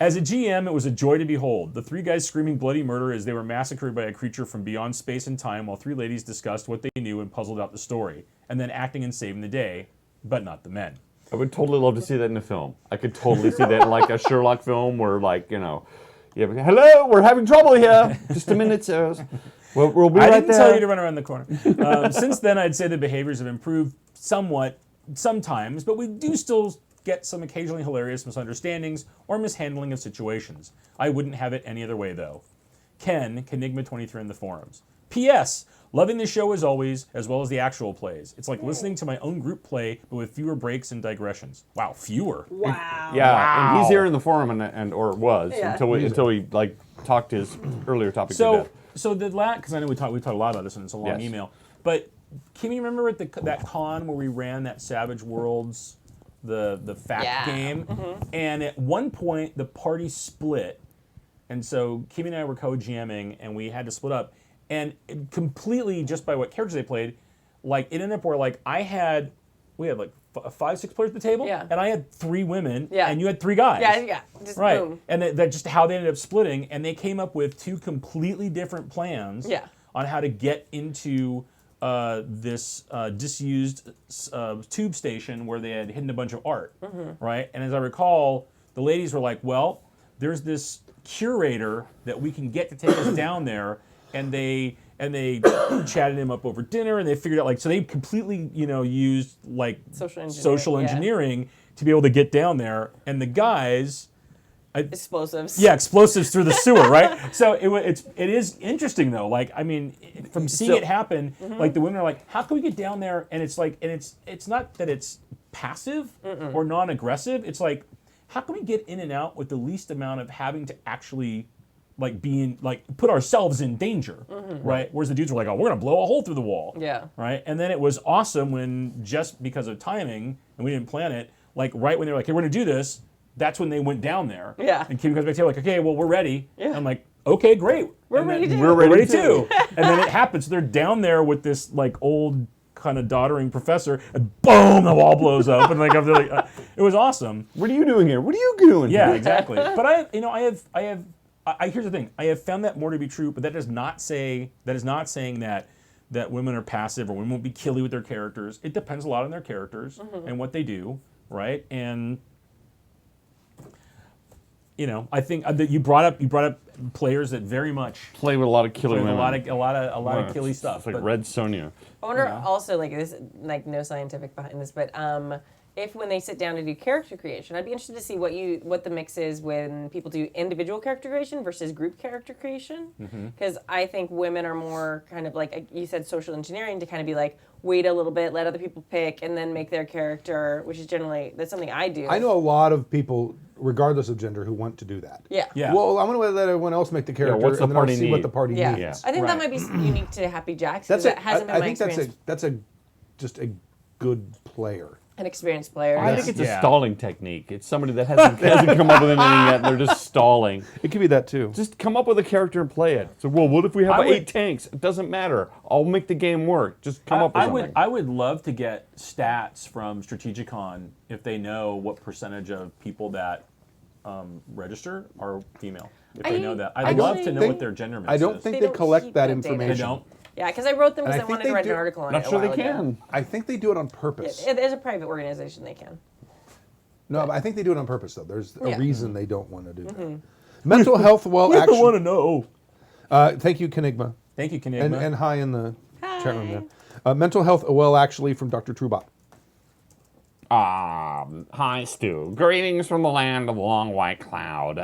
As a GM, it was a joy to behold. The 3 guys screaming bloody murder as they were massacred by a creature from beyond space and time, while 3 ladies discussed what they knew and puzzled out the story, and then acting and saving the day, but not the men. I would totally love to see that in a film. I could totally see that in like a Sherlock film where hello, we're having trouble here. Just a minute, sirs. We'll be right there. I didn't tell you to run around the corner. Since then, I'd say the behaviors have improved somewhat sometimes, but we do still get some occasionally hilarious misunderstandings or mishandling of situations. I wouldn't have it any other way, though. Ken, Kenigma23 in the forums. P.S. Loving the show as always, as well as the actual plays. It's like listening to my own group play, but with fewer breaks and digressions. Wow, fewer. Wow. Yeah, Wow. and he's here in the forum or was Yeah. until we like talked his earlier topic to death. So because I know we talked a lot about this and it's a long Yes. email, but can you remember at that con where we ran that Savage Worlds, the fact game, and at one point the party split, and so Kimmy and I were co-GMing and we had to split up, and completely just by what characters they played, like it ended up where like we had like 5-6 players at the table, Yeah. and I had 3 women, Yeah. and you had 3 guys. Yeah, just Right, boom. and that just how they ended up splitting, and they came up with 2 completely different plans Yeah. on how to get into this disused tube station where they had hidden a bunch of art, right? And as I recall, the ladies were like, well, there's this curator that we can get to take us down there, and they chatted him up over dinner, and they figured out so they completely used like social engineering to be able to get down there, and the guys. Explosives. Yeah, explosives through the sewer, right? So it is interesting though. Like I mean, from seeing it happen, like the women are like, "How can we get down there?" And it's like, it's not that it's passive or non-aggressive. It's like, how can we get in and out with the least amount of having to actually put ourselves in danger, right? Whereas the dudes were like, "Oh, we're gonna blow a hole through the wall," Yeah. right? And then it was awesome when just because of timing and we didn't plan it, like right when they're like, "Hey, we're gonna do this." That's when they went down there. Yeah. And Kim comes back to you like, okay, well, we're ready. Yeah. I'm like, okay, great. We're And ready then- too. We're We're ready ready too. And then it happens. They're down there with this like old kind of doddering professor, and boom, the wall blows up, and like I'm like, it was awesome. What are you doing here? What are you doing Yeah, here? exactly. But here's the thing. I have found that more to be true, but that is not saying that women are passive or women won't be killy with their characters. It depends a lot on their characters and what they do, right? And I think that you brought up players that very much Play with a lot of killing play with women. a lot of killy stuff. It's like but- Red Sonja. I wonder also, like, this, like, no scientific behind this, but if when they sit down to do character creation, I'd be interested to see what the mix is when people do individual character creation versus group character creation. Because I think women are more kind of like you said, social engineering to kind of be like, wait a little bit, let other people pick, and then make their character, which is generally that's something I do. I know a lot of people, regardless of gender, who want to do that. Yeah. Yeah. Well, I'm going to let everyone else make the character, what's the and then I'll party see what need? the party Yeah. needs. I think Right. that might be unique to Happy Jacks That's because that hasn't been I my think experience. that's just a good player. An experienced player. I think it's Yeah. a stalling technique. It's somebody that hasn't come up with anything yet, and they're just stalling. It could be that too. Just come up with a character and play it. So, well, what if we have I would- 8 tanks? It doesn't matter. I'll make the game work. Just come up with something. I would love to get stats from Strategicon if they know what percentage of people that register are female. If they know that, I'd love to know think- what their gender mix I don't is. think They they don't collect keep that that data. information. They don't. Yeah, because I wrote them And because I I think wanted to they write do- an article on Not it. sure a they while ago. can. I think they do it on purpose. As a private organization, they can. No, but I think they do it on purpose, though. There's a Yeah. reason they don't want to do that. Mental health, well, I don't want actually. to know. Thank you, Kenigma. Thank you, Kenigma. And hi in the chat room there. Mental health, well, actually, from Dr. Trubot. Hi, Stu. Greetings from the land of long white cloud.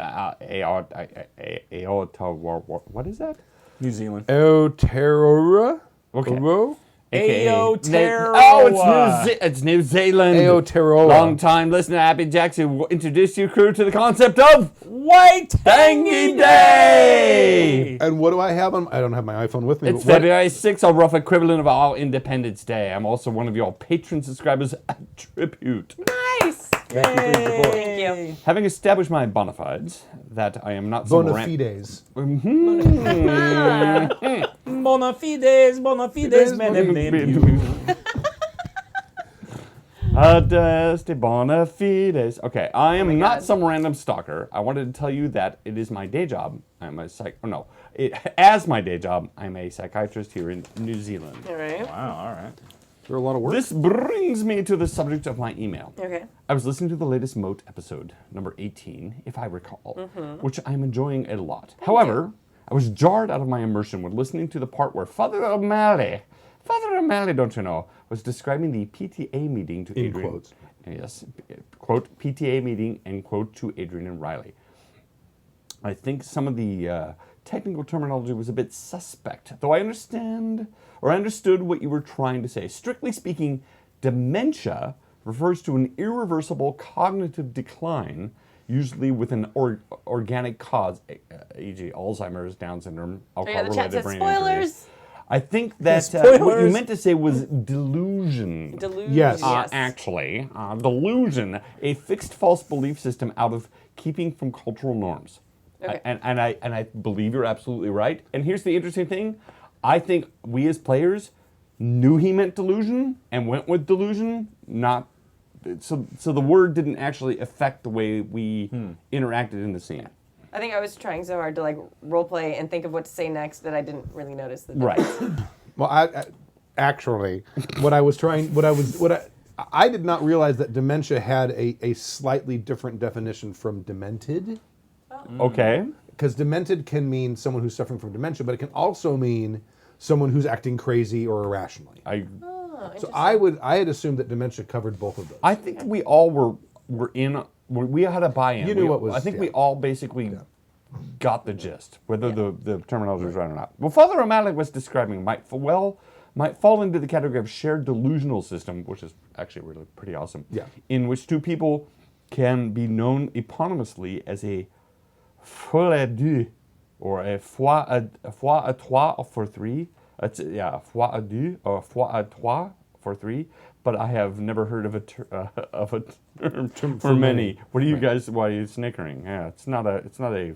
What is that? New Zealand. Aotearoa? Okay. Oro? Aotearoa. Oh, it's New Zealand. Aotearoa. Long time listener, Happy Jacks, who introduced your crew to the concept of White Tangy Day. And what do I have on? I don't have my iPhone with me. It's but what- February 6th, our rough equivalent of our Independence Day. I'm also one of your patron subscribers at Tribute. Nice. Thank you. Having established my bona fides, that I am not some Bona ram- fides. Bona fides, menem. Adeste bona fides. Okay, I am not some random stalker. I wanted to tell you that it is my day job. I'm a as my day job, I'm a psychiatrist here in New Zealand. All right. Wow, all right. There are a lot of work. This brings me to the subject of my email. Okay. I was listening to the latest Moat episode, number 18, if I recall, which I'm enjoying a lot. However, I was jarred out of my immersion when listening to the part where Father O'Malley, don't you know, was describing the PTA meeting to In Adrian. quotes. Yes, quote, PTA meeting, end quote, to Adrian and Riley. I think some of the technical terminology was a bit suspect, though I understood what you were trying to say. Strictly speaking, dementia refers to an irreversible cognitive decline, usually with an organic cause, e.g. Alzheimer's, Down syndrome, The chat alcohol-related said brain spoilers. injuries. I think that what you Spoilers. meant to say was delusion. Delusion. Yes. Actually, delusion, a fixed false belief system out of keeping from cultural norms. Okay. And I believe you're absolutely right. And here's the interesting thing. I think we as players knew he meant delusion and went with delusion, not so the word didn't actually affect the way we interacted in the scene. I think I was trying so hard to like role play and think of what to say next that I didn't really notice the Right. difference. Well, actually, I did not realize that dementia had a slightly different definition from demented. Okay. Because demented can mean someone who's suffering from dementia, but it can also mean someone who's acting crazy or irrationally. So I had assumed that dementia covered both of those. I think we all were in. We had a buy-in. You knew what was- I think we yeah. all basically got the gist, whether the terminology was right or not. Well, Father O'Malley was describing might fall into the category of shared delusional system, which is actually really pretty awesome. Yeah. In which two people can be known eponymously as a folle à deux, or a fois à trois for three. It's fois à deux or fois à trois for three. But I have never heard of a term for many. What are you guys? Why are you snickering? Yeah, it's not a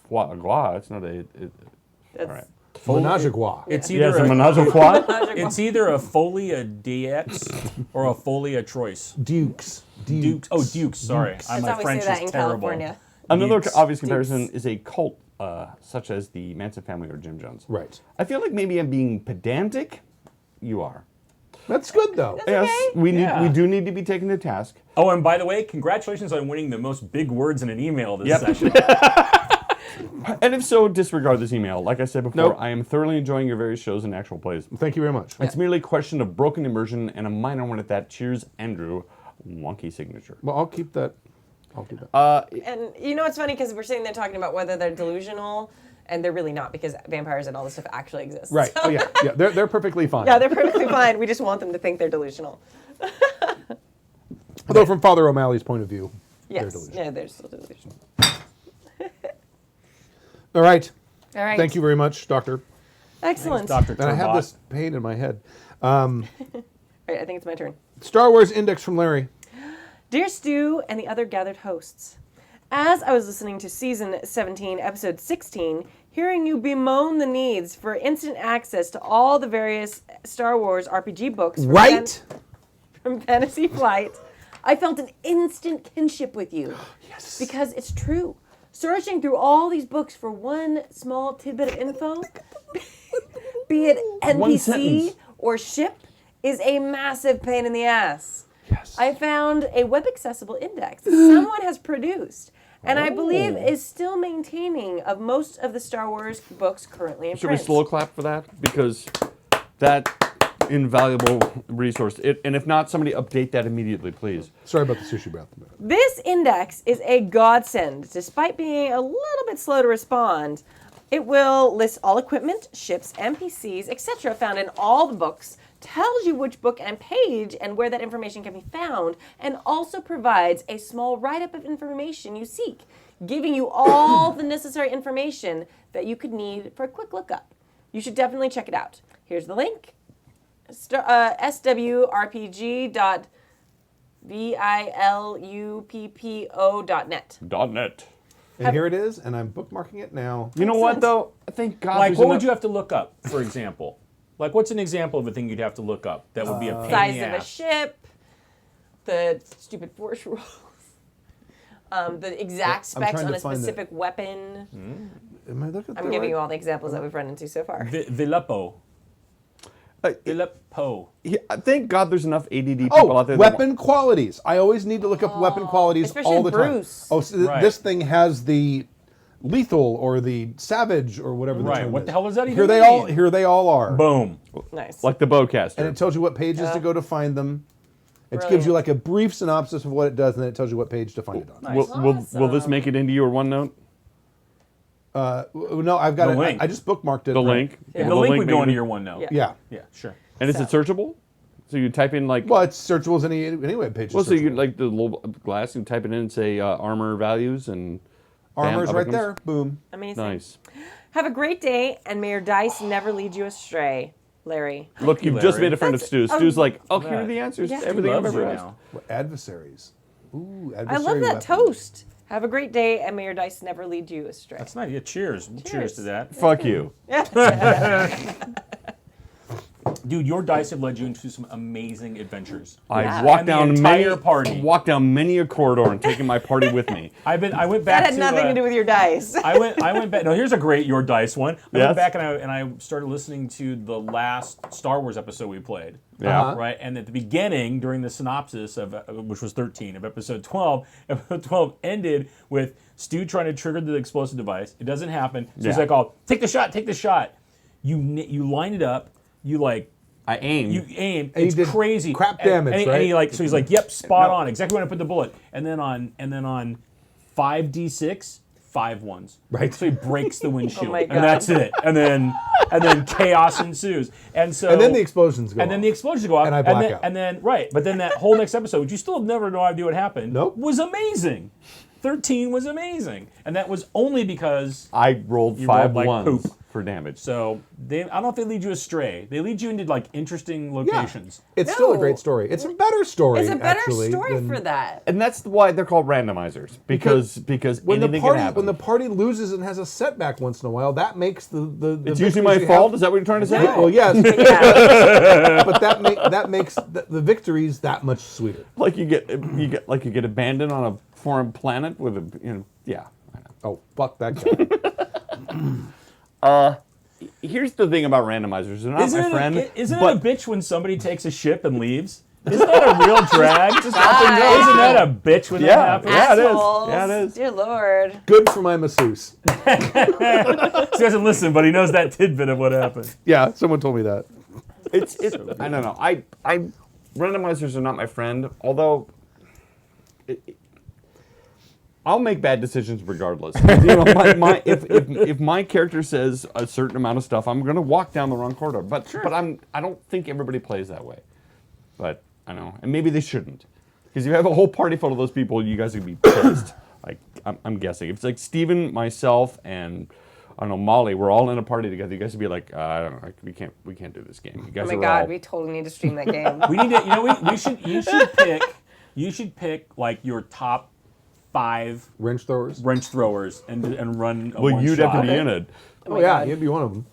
foie à gras. It's not a. All right. Menage a trois. It's Yeah, either it's a menage a trois. it's either a Folia DX or a Folia Trois. Dukes. Dukes. Oh, Dukes. Sorry, That's my how we French say that is in terrible. California. Another Dukes. obvious comparison is a cult, such as the Manson family or Jim Jones. Right. I feel like maybe I'm being pedantic. You are. That's good though. Yes, we Yeah. do need to be taken to task. Oh, and by the way, congratulations on winning the most big words in an email this Yep. session. And if so, disregard this email. Like I said before, Nope. I am thoroughly enjoying your various shows and actual plays. Thank you very much. It's merely a question of broken immersion and a minor one at that. Cheers, Andrew. Wonky signature. Well, I'll keep that. And you know what's funny? Because we're sitting there talking about whether they're delusional, and they're really not, because vampires and all this stuff actually exists. Right. Oh yeah. Yeah. They're perfectly fine. Yeah, they're perfectly fine. We just want them to think they're delusional. Although from Father O'Malley's point of view, they're Yes. delusional. Yeah, they're still delusional. All right. All right. Thank you very much, Doctor. Excellent. Dr. And I have Turbot. this pain in my head. Right, I think it's my turn. Star Wars Index from Larry. Dear Stu and the other gathered hosts, as I was listening to Season 17, Episode 16, hearing you bemoan the needs for instant access to all the various Star Wars RPG books from Fantasy Flight, I felt an instant kinship with you. Yes. Because it's true. Searching through all these books for one small tidbit of info, be it NPC sentence. or ship, is a massive pain in the ass. Yes. I found a web-accessible index that someone has produced, and I believe is still maintaining of most of the Star Wars books currently in Should we print. slow clap for that? Because that invaluable resource. And if not, somebody update that immediately, please. Sorry about the sushi breath. This index is a godsend, despite being a little bit slow to respond. It will list all equipment, ships, NPCs, etc. found in all the books, tells you which book and page and where that information can be found, and also provides a small write-up of information you seek, giving you all the necessary information that you could need for a quick lookup. You should definitely check it out. Here's the link. swrpg.viluppo.net. .net. And here it is, and I'm bookmarking it now. You know what, though? Thank God. Like, there's what enough- would you have to look up, for example? Like, what's an example of a thing you'd have to look up that would be a pain Size in the of a ass? ship, the stupid force rules, the exact I'm specs trying on to a find it. specific weapon. Am I looking? I'm giving you all the examples that we've run into so far. Viluppo. Viluppo. Thank God there's enough ADD people out there. Weapon qualities. I always need to look up weapon qualities especially all the Bruce. time. Oh, so Right. this thing has the lethal or the savage or whatever the Right. term What is. the hell does that even Here they mean? all. Here they all are. Boom. Nice. like the bowcaster. And it tells you what pages to go to find them. It gives Brilliant. you like a brief synopsis of what it does, and then it tells you what page to find it on. Nice. will this make it into your OneNote? No, I've got The it. link. I just bookmarked it. The right. link? Yeah, Will the link would go make into it- your OneNote. Yeah. Yeah. Yeah, sure. And is it searchable? So you type in like... Well, it's searchable as any web page. is Well, so you searchable. like the little glass, you type it in and say armor values and... bam, Armor's up it right comes. there. Boom. Amazing. Nice. Have a great day, and may your dice never lead you astray, Larry. Look, you, you've just Larry. made a friend of That's- Stu. Stu's like, oh, here are that. the answers Yeah. to everything I've Loves ever you asked. now. What adversaries? Ooh, I adversary love that weapons. toast. Have a great day, and may your dice never lead you astray. That's nice. Yeah, cheers. Cheers to that. Fuck you. Dude, your dice have led you into some amazing adventures. I walked And the down entire many party. walked down many a corridor and taken my party with me. I went back That had to nothing to do with your dice. I went back. No, here's a great your dice one. I Yes. went back and I started listening to the last Star Wars episode we played. Yeah. Right, and at the beginning, during the synopsis of which was 13 of episode 12, episode 12 ended with Stu trying to trigger the explosive device. It doesn't happen. So he's Yeah. like, "Oh, take the shot, take the shot." You line it up. You like. I aimed. You aim. And It's he did crazy. crap And- damage, and he, right? And he like so he's like, "Yep, spot No. on, exactly when I put the bullet." And then on 5d6, 5 ones. Right. So he breaks the windshield, Oh my and God. that's it. And then chaos ensues. And so And then the explosions go and then off. the explosions go off, And I black out. And then right, but then that whole next episode, which you still have never no idea what happened, Nope. was amazing. 13 was amazing, and that was only because. I rolled You 5 rolled like ones poop. for damage. So I don't know if they lead you astray. They lead you into like interesting Yeah. locations. It's still a No. great story. It's a better story. It's a better actually, story than- for that. And that's why they're called randomizers because When the anything party can happen. when the party loses and has a setback once in a while, that makes the it's usually my victories you fault. have- Is that what you're trying to say? Yeah, well, yes, Yeah. but that makes the victories that much sweeter. Like you get abandoned on a foreign planet with a yeah. I know. Oh, fuck that guy. Here's the thing about randomizers. They're not my friend. Isn't but it a bitch when somebody takes a ship and leaves? Isn't that a real drag? Just up and go. Isn't that a bitch when Yeah. that happens? Yeah, it is. Assholes. Yeah, it is. Dear Lord. Good for my masseuse. He doesn't listen, but he knows that tidbit of what happened. Yeah, someone told me that. It's I don't know. I randomizers are not my friend. Although I'll make bad decisions regardless. You know, if my character says a certain amount of stuff, I'm going to walk down the wrong corridor. But I don't think everybody plays that way. But I know, and maybe they shouldn't, because if you have a whole party full of those people, you guys would be pissed. Like I'm guessing, if it's like Steven, myself, and I don't know, Molly, we're all in a party together. You guys would be like, I don't know, like, we can't do this game. You guys Oh my are God, all, we totally need to stream that game. We need to. You should pick like your top 5 Wrench throwers. wrench throwers and run. A well, one you'd shot. have to be in it. Oh my yeah, God. you'd be one of them.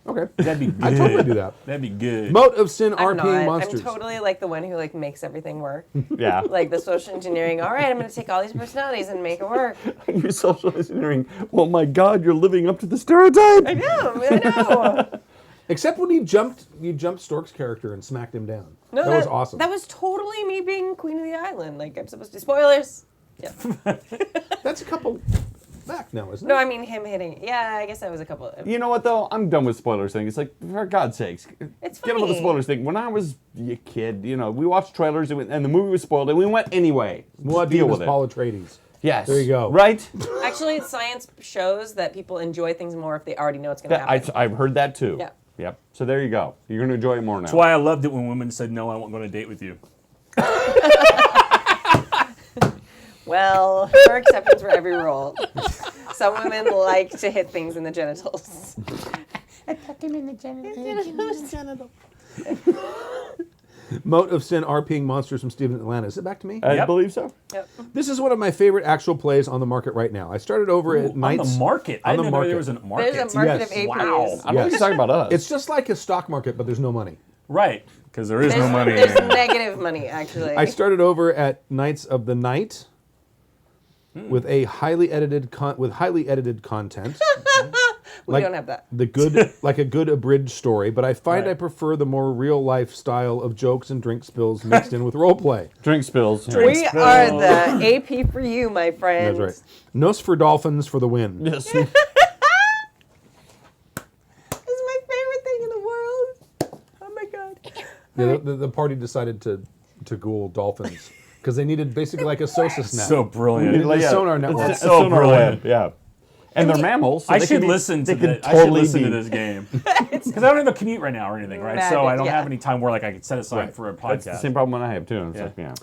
Okay, That'd be good. I totally do that. That'd be good. Moat of Sin I'm RP not. monsters. I'm totally like the one who like makes everything work. Yeah. Like the social engineering. All right, I'm going to take all these personalities and make it work. You're social engineering. Well, my God, you're living up to the stereotype. I know. Except when you jumped Stork's character and smacked him down. No, that was awesome. That was totally me being queen of the island. Like I'm supposed to. Spoilers. Yeah. That's a couple back now, isn't it? No, I mean him hitting. Yeah, I guess that was a couple. You know what, though? I'm done with spoilers thing. It's like, for God's sakes, It's get over the funny. spoilers thing. When I was a kid, you know, we watched trailers and the movie was spoiled, and we went anyway. Well, Just deal was with it. Paul Atreides. Yes. There you go. Right? Actually, science shows that people enjoy things more if they already know it's going to happen. I've heard that too. Yeah. Yep. So there you go. You're going to enjoy it more now. That's why I loved it when women said, no, I won't go on a date with you. Well, there are exceptions for every rule. Some women like to hit things in the genitals. Mote of Sin RPing monsters from Steven Atlanta. Is it back to me? I Yep. believe so. Yep. This is one of my favorite actual plays on the market right now. I started over at On Knights. the market. I On the didn't know there market. was a market. There's a market Yes. of APs. Wow. I don't know if Yes. you're talking about us. It's just like a stock market, but there's no money. Right, because there is no There's, money. there's negative money, actually. I started over at Knights of the Night with a highly edited content. we don't have that. The good, like a good abridged story, but I find Right. I prefer the more real life style of jokes and drink spills mixed in with role play. Drink spills. Drink We spill. are the AP for you, my friend. That's right. Nos for Dolphins for the win. Yes. It's my favorite thing in the world. Oh my god. The party decided to ghoul dolphins because they needed basically like a SOSA snack. So brilliant. The sonar network. It's So so brilliant. brilliant. Yeah. And they're mammals. So I they should could be- listen to they could this. I should totally listen to be- this game because I don't have a commute right now or anything, right? So I don't Yeah. have any time where like I could set aside for a That's the podcast. same problem I have too. It's Yeah. like,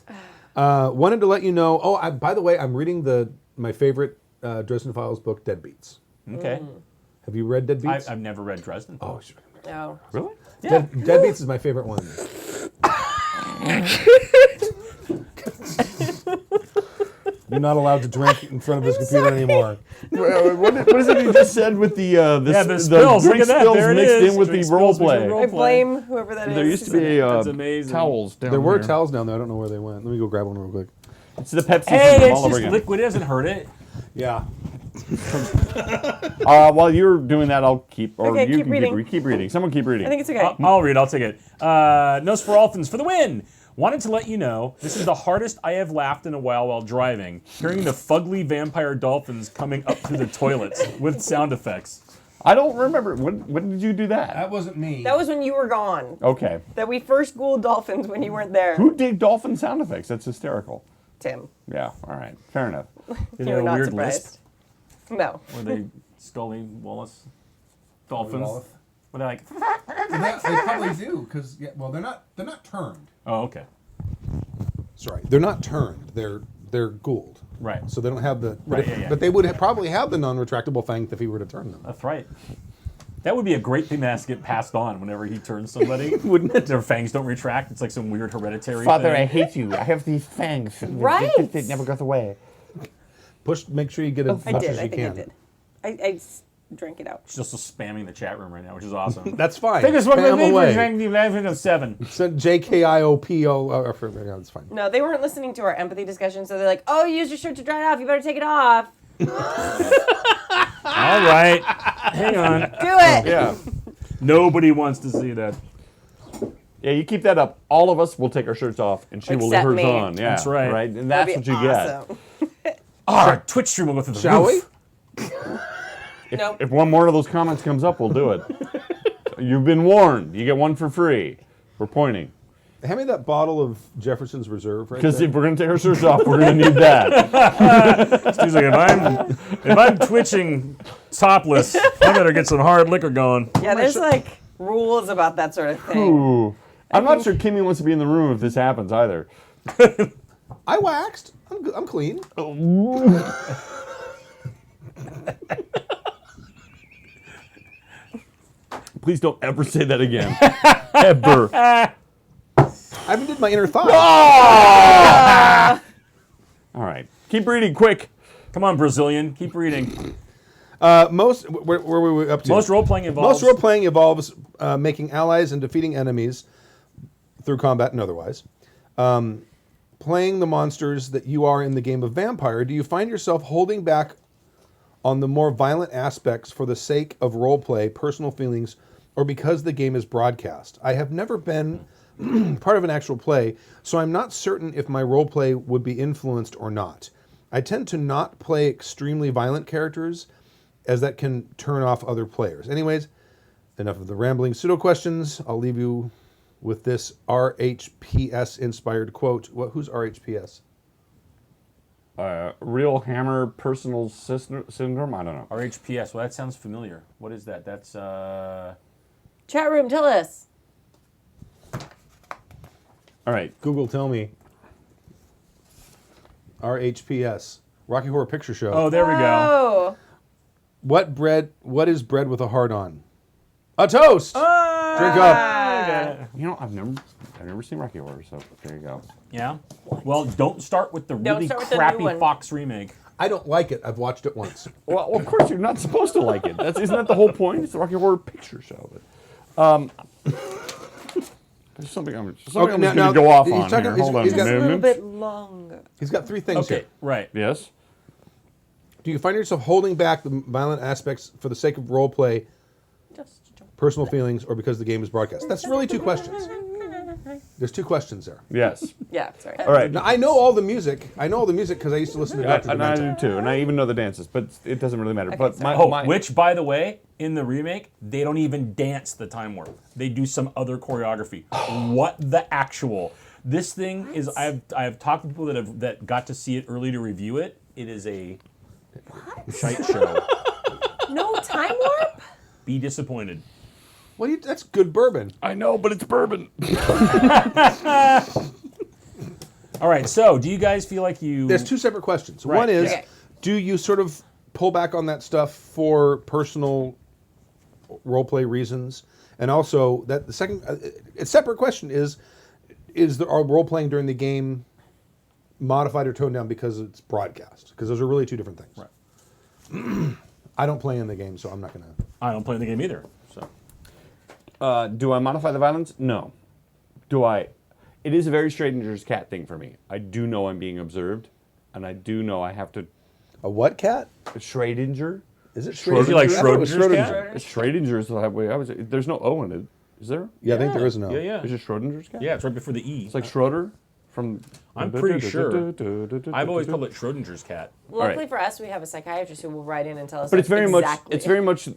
yeah. Wanted to let you know. Oh, by the way, I'm reading my favorite Dresden Files book, Deadbeats. Okay, Have you read Deadbeats? I've never read Dresden. Oh, sure. No. Really? Yeah. Deadbeats is my favorite one. You're not allowed to drink in front of this computer anymore. what is it you just said with the the spills, look drink at that, spills there it mixed is. in with Drink the role spills between play? role I play. blame whoever that is. There used to be That's amazing. towels down There were here. towels down there. I don't know where they went. Let me go grab one real quick. It's the Pepsi Hey, system it's all over just again. liquid. It doesn't hurt it. Yeah. While you're doing that, I'll keep. Or Okay, you keep can reading. keep reading. Someone keep reading. I think it's okay. I'll read. I'll take it. Nosferalthans for the win. Wanted to let you know this is the hardest I have laughed in a while driving, hearing the fugly vampire dolphins coming up through the toilets with sound effects. I don't remember. When did you do that? wasn't me. That was when you were gone. Okay. That we first ghouled dolphins when you weren't there. Who did dolphin sound effects? That's hysterical. Tim. Yeah. All right. Fair enough. Did You were have a not weird surprised. lisp? No. Were they Scully Wallace dolphins? Wallace. Were they like? They probably do because they're not turned. Oh, okay. Sorry, they're not turned. They're ghouled. Right. So they don't have the. Right, But, yeah. but they would probably have the non-retractable fangs if he were to turn them. That's right. That would be a great thing that has to get passed on whenever he turns somebody. Wouldn't it? Their fangs don't retract. It's like some weird hereditary Father, I thing. hate you. I have these fangs. Right. It never goes away. Make sure you get as I much did. as I you think can. I did. I just drank it out. She's also spamming the chat room right now, which is awesome. That's fine. Think this one Spam away. of 7. Send JKIOPO. Yeah, that's fine. No, they weren't listening to our empathy discussion, so they're like, "Oh, you used your shirt to dry it off. You better take it off. All right. Hang on. Do it." Yeah. Nobody wants to see that. Yeah, you keep that up. All of us will take our shirts off, and she will leave Except hers me. on. Yeah, That's right. Right, and that's what That'd you be get. awesome. Our Twitch stream will go through the Shall we? roof. Nope. If one more of those comments comes up, we'll do it. You've been warned. You get one for free. We're pointing. Hand me that bottle of Jefferson's Reserve right Because there. if we're going to take our shirts off, we're going to need that. He's like, if I'm twitching topless, I better get some hard liquor going. Yeah, there's like rules about that sort of thing. Ooh. I'm not sure Kimmy wants to be in the room if this happens either. I waxed. I'm clean. Please don't ever say that again. Ever. I haven't did my inner thought. All right. Keep reading quick. Come on, Brazilian, keep reading. Where were we up to? Most role-playing involves... Most role-playing involves making allies and defeating enemies through combat and otherwise. Playing the monsters that you are in the game of Vampire, do you find yourself holding back on the more violent aspects for the sake of roleplay, personal feelings, or because the game is broadcast? I have never been part of an actual play, so I'm not certain if my roleplay would be influenced or not. I tend to not play extremely violent characters, as that can turn off other players. Anyways, enough of the rambling pseudo questions. I'll leave you with this RHPS inspired quote. Who's RHPS? Real Hammer Personal Syndrome? I don't know. RHPS. Well, that sounds familiar. What is that? That's Chat room, tell us. All right. Google, tell me. RHPS, Rocky Horror Picture Show. Oh, there we go. Oh. What is bread with a heart on? A toast. Drink up. You know, I've never seen Rocky Horror, so there you go. Yeah. Well, don't start with the really start with the new crappy one. Fox remake. I don't like it. I've watched it once. Well, of course you're not supposed to like it. Isn't that the whole point? It's the Rocky Horror Picture Show. But, there's something I'm just going to go off on here. Hold on he's a got- Just a little moment. bit longer. He's got three things Okay, here. right. Yes. Do you find yourself holding back the violent aspects for the sake of role play, personal feelings, or because the game is broadcast? That's really two questions. There's two questions there. Yes. Yeah, sorry. All right. Now, I know all the music. I know all the music because I used to listen to Dr. And I Demento. do too, and I even know the dances, but it doesn't really matter. But sorry. Which, by the way, in the remake, they don't even dance the time warp. They do some other choreography. What the actual? This thing is. I have talked to people that got to see it early to review it. It is a shite show. No time warp? Be disappointed. That's good bourbon. I know, but it's bourbon. All right. So, do you guys feel like you? There's two separate questions. Right, One is, okay. do you sort of pull back on that stuff for personal role play reasons? And also, that the second, a separate question is our role playing during the game modified or toned down because it's broadcast? Because those are really two different things. Right. I don't play in the game, so I'm not going to. I don't play in the game either. So. Do I modify the violence? No. Do I? It is a very Schrodinger's cat thing for me. I do know I'm being observed, and I do know I have to. A what cat? Schrodinger? Is it Schrodinger? Is he like I thought it was Schrodinger's cat? Schrodinger is the way I was. There's no O in it. Is there? Yeah, I think there is an O. Yeah, yeah. Is it Schrodinger's cat? Yeah, it's right before the E. It's like Schroeder from. I'm pretty sure. I've always called it Schrodinger's cat. Luckily right. for us, we have a psychiatrist who will write in and tell us. But it's very exactly. much. It's very much.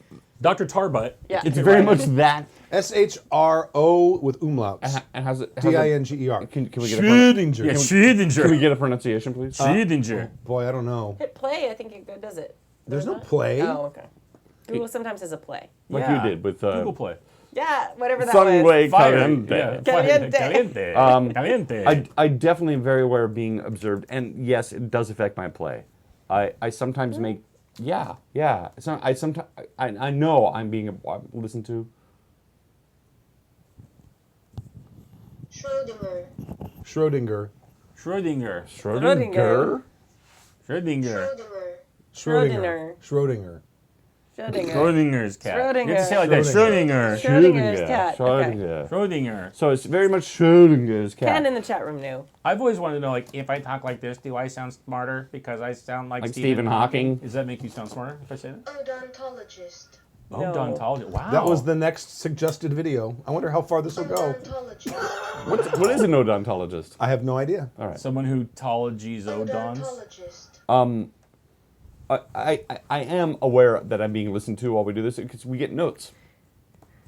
Dr. Tarbutt. Yeah. It's very much that. SHRO with umlauts. And has it? DINGER. Can we get a Schrodinger. Yeah, Can we Schrodinger. get a pronunciation, please? Schrodinger. Boy, I don't know. Hit play. I think it does it. There's no Does it? play. Oh, okay. Google sometimes has a play. Like Yeah. you did with Google Play. Yeah, whatever that Sunway was. Fire. Caliente. Yeah. Caliente. Caliente. Caliente. I definitely am very aware of being observed, and yes, it does affect my play. I sometimes make So I know I'm being listened to. Schrodinger. Schrodinger. Schrodinger. Schrodinger. Schrodinger. Schrodinger. Schrodinger. Schrodinger. Schrodinger's cat. You have to Schrodinger. say it like that. Schrodinger. Schrodinger's cat. Okay. Schrodinger. Schrodinger. So it's very much Schrodinger's cat. Ken in the chat room knew. I've always wanted to know, like, if I talk like this, do I sound smarter because I sound like Stephen Hawking. Does that make you sound smarter if I say that? Odontologist. Oh, No. odontologist. Wow. That was the next suggested video. I wonder how far this will go. Odontologist. What is an odontologist? I have no idea. All right. Someone who tologies odons. Odontologist. I am aware that I'm being listened to while we do this because we get notes.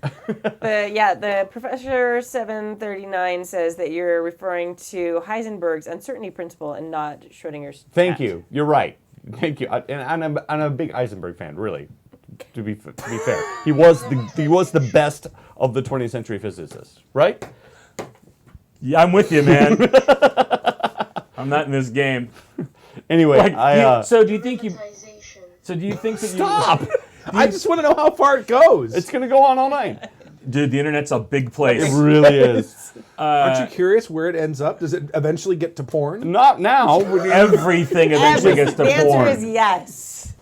The Professor 739 says that you're referring to Heisenberg's uncertainty principle and not Schrodinger's Thank cat. you. You're right. Thank you. And I'm a big Heisenberg fan, really. To be fair, he was the best of the 20th century physicists, right? Yeah, I'm with you, man. I'm not in this game. Anyway, So do you think you? Privatization. So do you think that stop. I just want to know how far it goes. It's gonna go on all night. Dude, the internet's a big place. It really is. Aren't you curious where it ends up? Does it eventually get to porn? Not now. Everything eventually gets to The answer porn. is yes.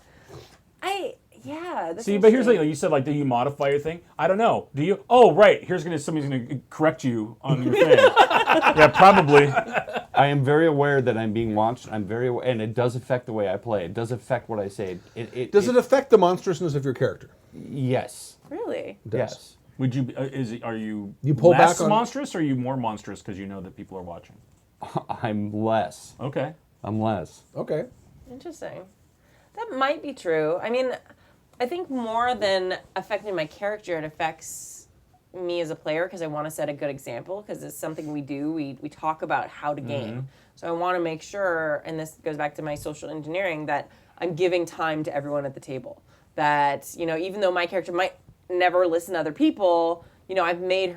That's See, but here's the interesting. thing. You said, like, do you modify your thing? I don't know. Do you? Oh, right. Somebody's gonna correct you on your thing. Yeah, probably. I am very aware that I'm being watched. I'm very aware, and it does affect the way I play. It does affect what I say. Does it affect the monstrousness of your character? Yes. Really? It does. Yes. Would you? Are you? You pull less back on- monstrous, or are you more monstrous because you know that people are watching? I'm less. Okay. I'm less. Okay. Interesting. That might be true. I mean, I think more than affecting my character, it affects me as a player because I want to set a good example because it's something we do. We talk about how to game. So I want to make sure, and this goes back to my social engineering, that I'm giving time to everyone at the table. That, you know, even though my character might never listen to other people, you know, I've made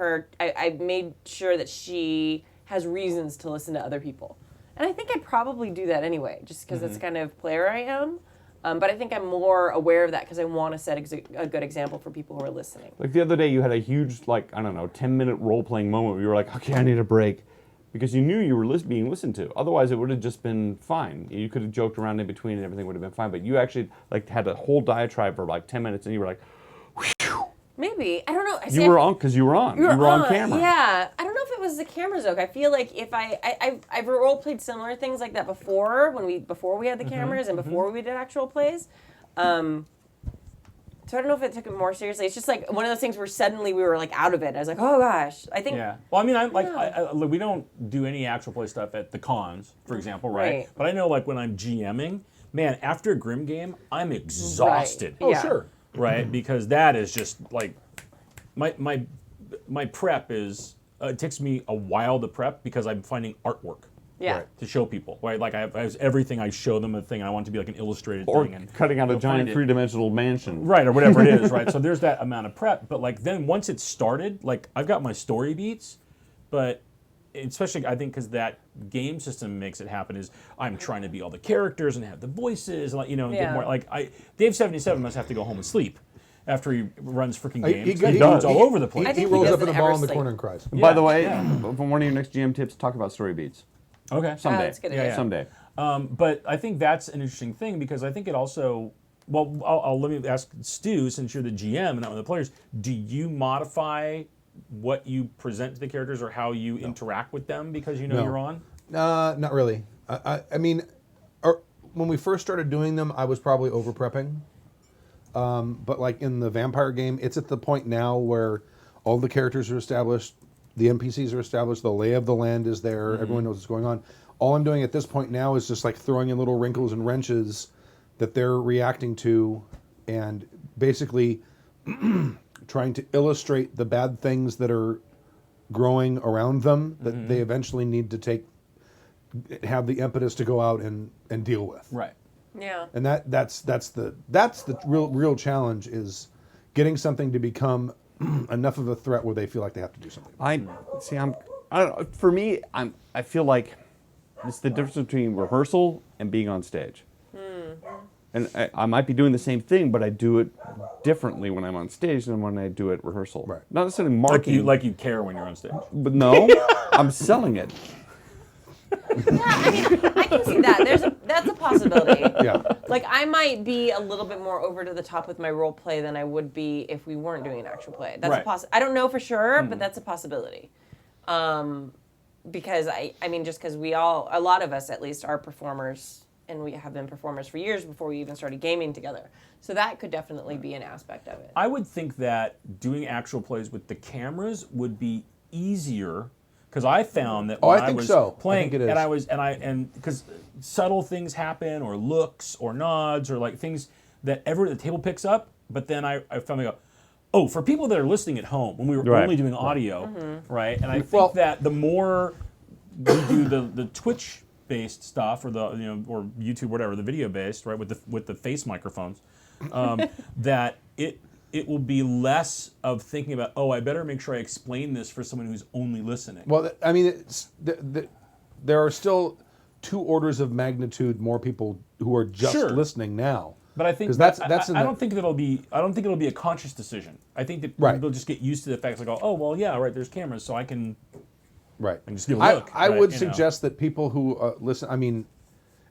sure that she has reasons to listen to other people. And I think I'd probably do that anyway, just because that's the kind of player I am. But I think I'm more aware of that because I want to set a good example for people who are listening. Like the other day, you had a huge, like, I don't know, 10-minute role-playing moment where you were like, okay, I need a break. Because you knew you were being listened to. Otherwise, it would have just been fine. You could have joked around in between and everything would have been fine. But you actually like had a whole diatribe for like 10 minutes and you were like, whew. Maybe. I don't know. You were on because you were on. You were on camera. Yeah. I don't know if it was the camera, Zoke. I feel like if I've role played similar things like that before before we had the cameras and before we did actual plays. So I don't know if it took it more seriously. It's just like one of those things where suddenly we were like out of it. I was like, oh gosh. I think. Yeah. Well, I mean, look, we don't do any actual play stuff at the cons, for example, right? But I know, like, when I'm GMing, man, after a Grim game, I'm exhausted. Right. Oh, Yeah. sure. Right? Because that is just like my prep is it takes me a while to prep because I'm finding artwork. Yeah. Right. To show people, right? Like I have everything. I show them a thing. I want it to be like an illustrated Or thing, and cutting out a they'll giant find it. three-dimensional mansion. Right, or whatever it is, right? So there's that amount of prep, but like then once it's started, like I've got my story beats, but especially I think because that game system makes it happen is I'm trying to be all the characters and have the voices, and like, you know, and get Yeah. more like Dave 77 must have to go home and sleep after he runs freaking games. He He does. dudes all over the place. I He think rolls he up in a doesn't ball ever in the sleep. corner and cries. By the way, Yeah. from one of your next GM tips, talk about story beats. Okay. Someday. that's good Yeah, idea. yeah. Someday. But I think that's an interesting thing because I think it also. Well, let me ask Stu, since you're the GM and not one of the players. Do you modify what you present to the characters or how you interact with them because you know No. you're on? Not really. I mean, when we first started doing them, I was probably over prepping. But like in the vampire game, it's at the point now where all the characters are established, the NPCs are established, the lay of the land is there, everyone knows what's going on. All I'm doing at this point now is just like throwing in little wrinkles and wrenches that they're reacting to, and basically trying to illustrate the bad things that are growing around them that they eventually need to have the impetus to go out and deal with. Right. Yeah. And that's the real challenge is getting something to become enough of a threat where they feel like they have to do something. I don't know. For me, I feel like it's the difference between rehearsal and being on stage. And I might be doing the same thing, but I do it differently when I'm on stage than when I do it rehearsal. Right. Not necessarily marketing, Like you care when you're on stage. but no, I'm selling it. Yeah, I mean, I can see that. That's a possibility. Yeah. Like I might be a little bit more over to the top with my role play than I would be if we weren't doing an actual play. That's Right. I don't know for sure, but that's a possibility. Because I mean, just because a lot of us at least are performers, and we have been performers for years before we even started gaming together. So that could definitely be an aspect of it. I would think that doing actual plays with the cameras would be easier because I found that when I think was so. I playing think it is. and because subtle things happen or looks or nods or like things that everyone at the table picks up, but then I found I go, oh, for people that are listening at home when we were Right. only doing audio, right? And I think Well- that the more we do the Twitch based stuff or or YouTube, whatever, the video based, right, with the face microphones, that it will be less of thinking about, oh, I better make sure I explain this for someone who's only listening. Well, I mean, there are still 2 orders of magnitude more people who are just Sure. listening now. But I think 'Cause that's I don't think it'll be a conscious decision. I think that Right. people just get used to the fact like, oh well, yeah, right. There's cameras, so I can Right. And just give a look, I right, would you know. suggest that people who listen, I mean,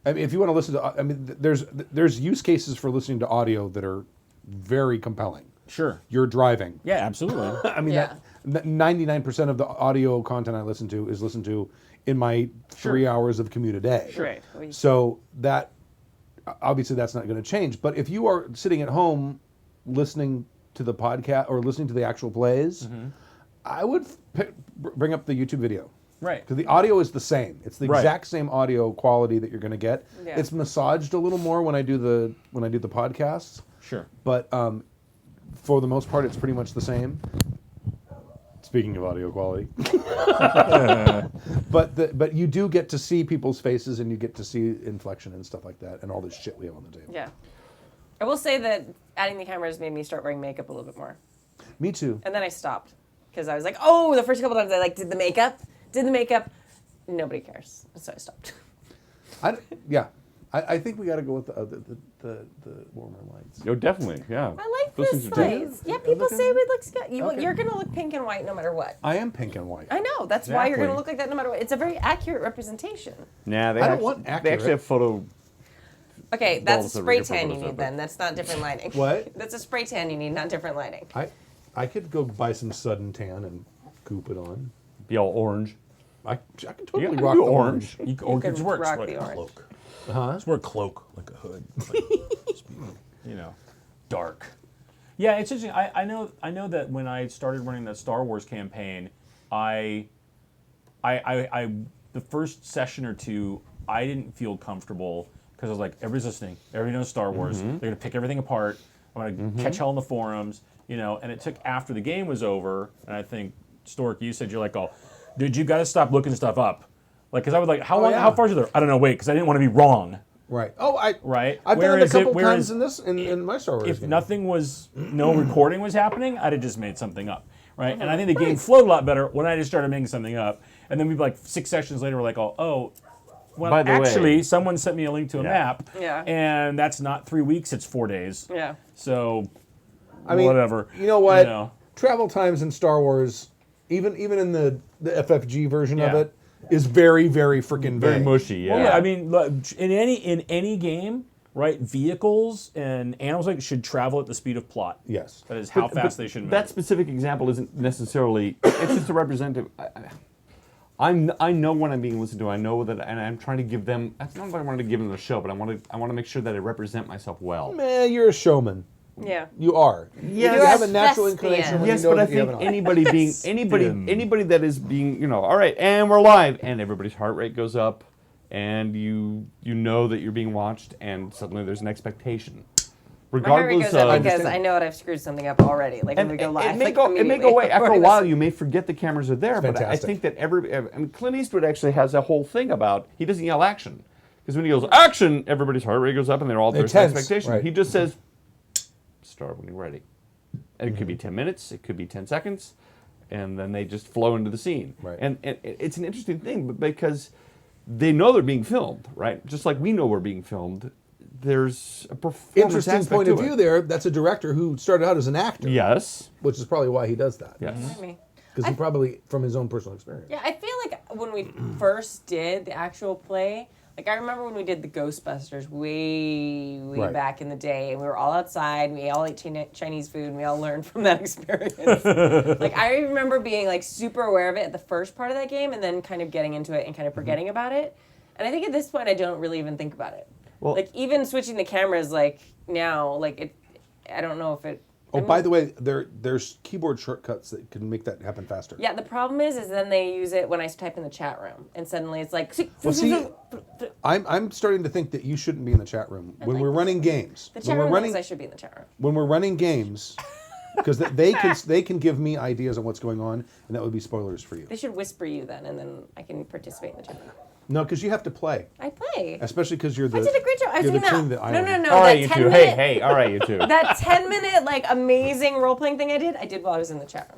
if you want to listen to, I mean, there's use cases for listening to audio that are very compelling. sure. You're driving. Yeah, absolutely. I mean, Yeah. that 99% of the audio content I listen to is listened to in my 3 hours of commute a day. Right. So that, obviously that's not going to change. But if you are sitting at home listening to the podcast or listening to the actual plays, I would bring up the YouTube video. Right. Because the audio is the same. It's the Right. exact same audio quality that you're going to get. Yeah. It's massaged a little more when I do the podcasts, Sure. but for the most part, it's pretty much the same. Speaking of audio quality, but you do get to see people's faces and you get to see inflection and stuff like that and all this shit we have on the table. Yeah. I will say that adding the cameras made me start wearing makeup a little bit more. Me too. And then I stopped because I was like, oh, the first couple times I like did the makeup. Nobody cares. So I stopped. I think we got to go with the warmer lights. Oh, definitely, yeah. I like Those this things are different. lights. Yeah, people say it looks good. Okay. You're going to look pink and white no matter what. I am pink and white. I know. That's why you're going to Exactly. look like that no matter what. It's a very accurate representation. Nah, they I don't actually, want They accurate. actually have photo. Okay, that's a Balls over spray here for tan you photos need of it. then. That's not different lighting. What? That's a spray tan you need, not different lighting. I could go buy some sudden tan and coop it on. Be all orange. I can Yeah, totally I can rock do the orange. You, or could just wear, rock wear the a orange. cloak. Huh? Just wear a cloak, like a hood. Like, just be, dark. Yeah, it's interesting. I know that when I started running that Star Wars campaign, I the first session or two, I didn't feel comfortable because I was like, everybody's listening. Everybody knows Star Wars. They're gonna pick everything apart. I'm gonna catch hell in the forums, And it took after the game was over, and I think Stork, you said you're like, oh, dude, you got to stop looking stuff up, like, because I was like, how long, yeah. how far is it there? I don't know, wait, because I didn't want to be wrong. Right. Oh, Right. I've done it a Whereas couple whereas times in this in my Star Wars If game. nothing was, no recording was happening, I'd have just made something up, right? And I think the game flowed a lot better when I just started making something up. And then we'd be like 6 sessions later, we're like, well, By the way- actually, someone sent me a link to a map, Yeah. and that's not 3 weeks; it's 4 days. Yeah. So, I mean, whatever. You know what? You know. Travel times in Star Wars, even in the FFG version of Yeah. it, is very, very freaking Very vague. mushy, yeah. Well, yeah, I mean, look, in any game, right? Vehicles and animals like should travel at the speed of plot. Yes. That is how fast they should move. That specific example isn't necessarily. It's just a representative. I know when I'm being listened to. I know that, and I'm trying to give them. That's not what I wanted to give them the show, but I want to make sure that I represent myself well. Man, you're a showman. Yeah. You are. Yes. You have a You're a natural thespian. inclination when Yes, you know but I that you have think an eye. anybody being anybody that is being, all right, and we're live, and everybody's heart rate goes up, and you know that you're being watched, and suddenly there's an expectation, My heart rate regardless goes up of. because I know that I've screwed something up already. Like when we go live. It may like, go away immediately after a before while. this. You may forget the cameras are there, but I fantastic. think that Clint Eastwood actually has a whole thing about he doesn't yell action because when he goes action, everybody's heart rate goes up and they're all there's an tense, expectation. right. He just says, "Start when you're ready," and it could be 10 minutes, it could be 10 seconds, and then they just flow into the scene. Right. And it's an interesting thing, but because they know they're being filmed, right? Just like we know we're being filmed. There's a performance Interesting aspect point of to view it. there. That's a director who started out as an actor. Yes. Which is probably why he does that. Yes. Me. Because he probably, from his own personal experience. Yeah, I feel like when we first did the actual play, like I remember when we did the Ghostbusters way Right. back in the day, and we were all outside, we all ate Chinese food, and we all learned from that experience. Like I remember being like super aware of it at the first part of that game, and then kind of getting into it and kind of forgetting about it. And I think at this point, I don't really even think about it. Well- like even switching the cameras, like now, like it, I don't know if it. Oh, by the way, there's keyboard shortcuts that can make that happen faster. Yeah, the problem is then they use it when I type in the chat room, and suddenly it's like. Well, see, I'm starting to think that you shouldn't be in the chat room when we're running games. The When chat we're room running, thinks I should be in the chat room. when we're running games, because they can give me ideas on what's going on, and that would be spoilers for you. They should whisper you then, and then I can participate in the chat room. No, because you have to play, I play. especially because you're the. I did a great job. I was you're the doing king of that. the No, island. no, All right, that you 10 two. minute, Hey, all right, you two. That 10-minute like amazing role playing thing I did while I was in the chat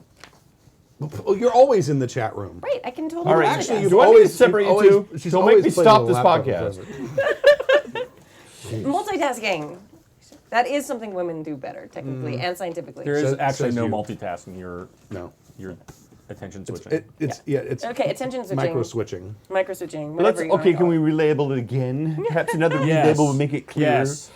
room. Well, you're always in the chat room. Right, I can totally All do right, that. Actually, Yes. you've Do I need to always separate you've you two? always- she's Don't make always me played stop with a this laptop podcast. forever. Multitasking. That is something women do better, technically and scientifically. there is Says- actually says no you. multitasking. You're No, attention switching. it's Okay, attention switching. micro switching. Micro switching. Let's, Whatever you okay, wanna can call we it. relabel it again? Perhaps another Yes. relabel would make it clear. Yes.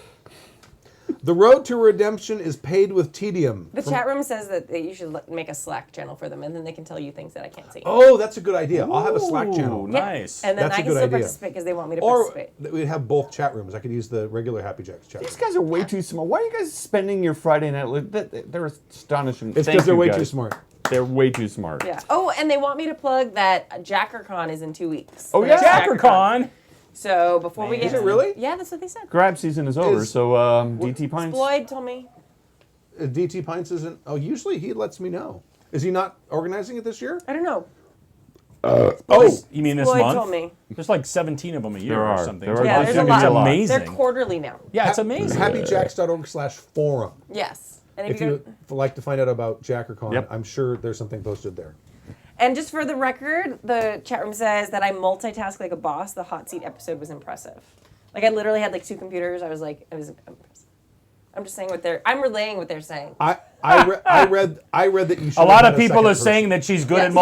The road to redemption is paved with tedium. The chat room says that you should make a Slack channel for them, and then they can tell you things that I can't see. Oh, that's a good idea. I'll have a Slack Ooh, channel. Yeah. Nice. And then That's I a can good still idea. participate because they want me to Or participate. we'd have both chat rooms. I could use the regular Happy Jacks chat These room. guys are way too small. Why are you guys spending your Friday night? They're astonishing. It's Thank because they're you, way guys. too smart. They're way too smart. Yeah. Oh, and they want me to plug that JackerCon is in 2 weeks. Oh, The yeah? next JackerCon. So before we get Is to it really? Yeah, that's what they said. Grab season is over, Is- so DT Pints. Floyd told me. DT Pints isn't. Oh, usually he lets me know. Is he not organizing it this year? I don't know. You mean this Floyd month? told me. There's like 17 of them a year There or are. something. There are. Yeah, It's there's a gonna be lot. amazing. They're quarterly now. Yeah, it's amazing. HappyJacks.org/forum. Yes. And If you would like to find out about JackerCon, Yep. I'm sure there's something posted there. And just for the record, the chat room says that I multitask like a boss. The hot seat episode was impressive. Like I literally had like 2 computers. I was impressive. I'm just saying I'm relaying what they're saying. I read that you should A lot have of had people are second saying that she's good at Yes,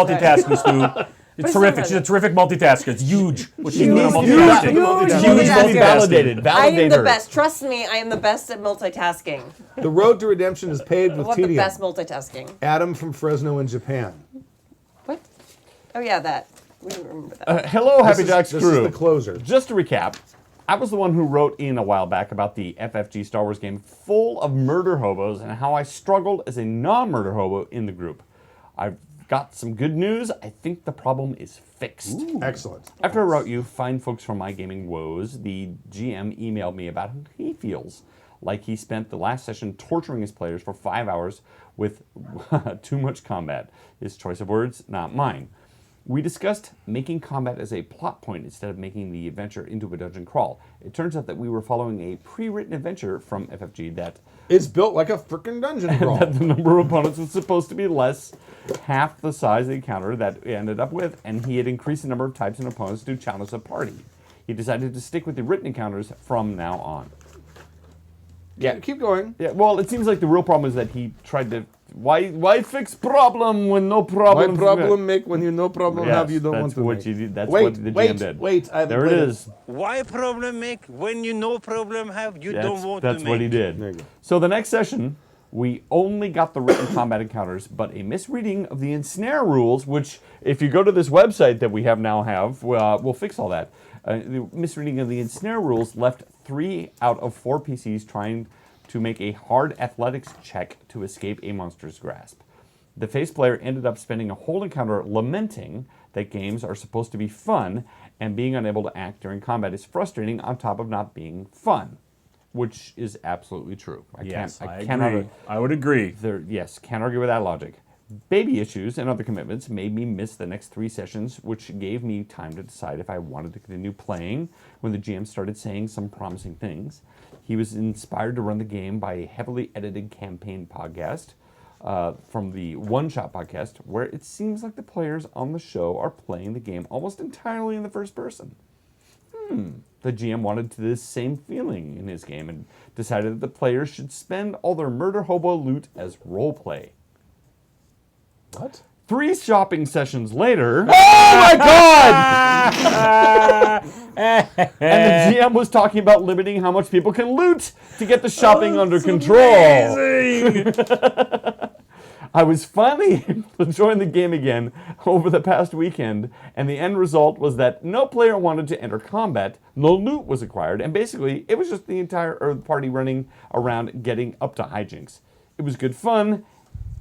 multitasking, Stu. It's But terrific. it's She's a terrific multitasker. It's huge. What she's Huge. doing at Huge. multitasking. Huge Huge multitasking. Validated. I Validate am the her. best. Trust me, I am the best at multitasking. person. The road to redemption is paved I with want the tedium. best multitasking. Adam from Fresno in Japan. What? Oh yeah, that. We didn't remember that. Hello, Happy Jacks This crew. is the closer. Just to recap, I was the one who wrote in a while back about the FFG Star Wars game full of murder hobos and how I struggled as a non-murder hobo in the group. I've got some good news. I think the problem is fixed. Excellent. After I wrote you, fine folks from My Gaming Woes, the GM emailed me about how he feels like he spent the last session torturing his players for 5 hours with too much combat. His choice of words, not mine. We discussed making combat as a plot point instead of making the adventure into a dungeon crawl. It turns out that we were following a pre-written adventure from FFG that It's built like a freaking dungeon crawl. the number of opponents was supposed to be less, half the size of the encounter that we ended up with, and he had increased the number of types and opponents to challenge the party. He decided to stick with the written encounters from now on. Yeah, Keep going. yeah. Well, it seems like the real problem is that he tried to. Why fix problem when no problem? Why problem make when you no problem Yes, have you don't that's want to what make? you did. That's wait, what the GM did. Wait, I haven't There it played is. Why problem make when you no problem have you don't want That's to make? what he did. There you go. So the next session, we only got the written combat encounters, but a misreading of the ensnare rules, which if you go to this website that we have, we'll fix all that. The misreading of the ensnare rules left 3 out of 4 PCs trying to make a hard athletics check to escape a monster's grasp. The face player ended up spending a whole encounter lamenting that games are supposed to be fun, and being unable to act during combat is frustrating on top of not being fun, which is absolutely true. Yes, I cannot. agree. I would agree. Yes, can't argue with that logic. Baby issues and other commitments made me miss the next 3 sessions, which gave me time to decide if I wanted to continue playing when the GM started saying some promising things. He was inspired to run the game by a heavily edited campaign podcast from the One Shot podcast, where it seems like the players on the show are playing the game almost entirely in the first person. The GM wanted this same feeling in his game and decided that the players should spend all their murder hobo loot as roleplay. What? 3 shopping sessions later. Oh my god! And the GM was talking about limiting how much people can loot to get the shopping under control. I was finally able to join the game again over the past weekend, and the end result was that no player wanted to enter combat, no loot was acquired, and basically it was just the entire party running around getting up to hijinks. It was good fun,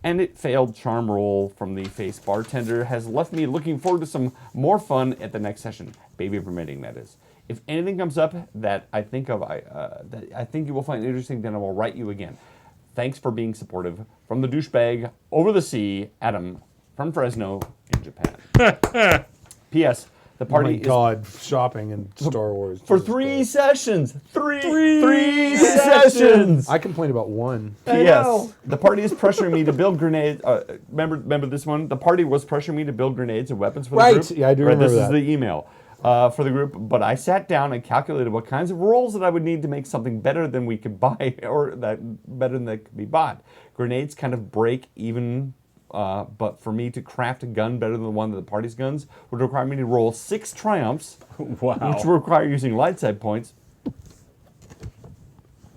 and it failed charm roll from the face bartender has left me looking forward to some more fun at the next session, baby permitting, that is. If anything comes up that I think of, that I think you will find interesting, then I will write you again. Thanks for being supportive. From the douchebag over the sea, Adam from Fresno in Japan. P.S. The Oh party my is God, shopping in Star Wars. for Jesus 3 Christ. sessions. Three sessions. I complained about one. P.S. The party is pressuring me to build grenades. Remember this one? The party was pressuring me to build grenades and weapons for the Right. group. Yeah, I do Right, remember this that. is the email for the group. But I sat down and calculated what kinds of rolls that I would need to make something better than we could buy, or that better than that could be bought. Grenades kind of break even. But for me to craft a gun better than one of the party's guns would require me to roll 6 triumphs, Wow. which would require using light side points.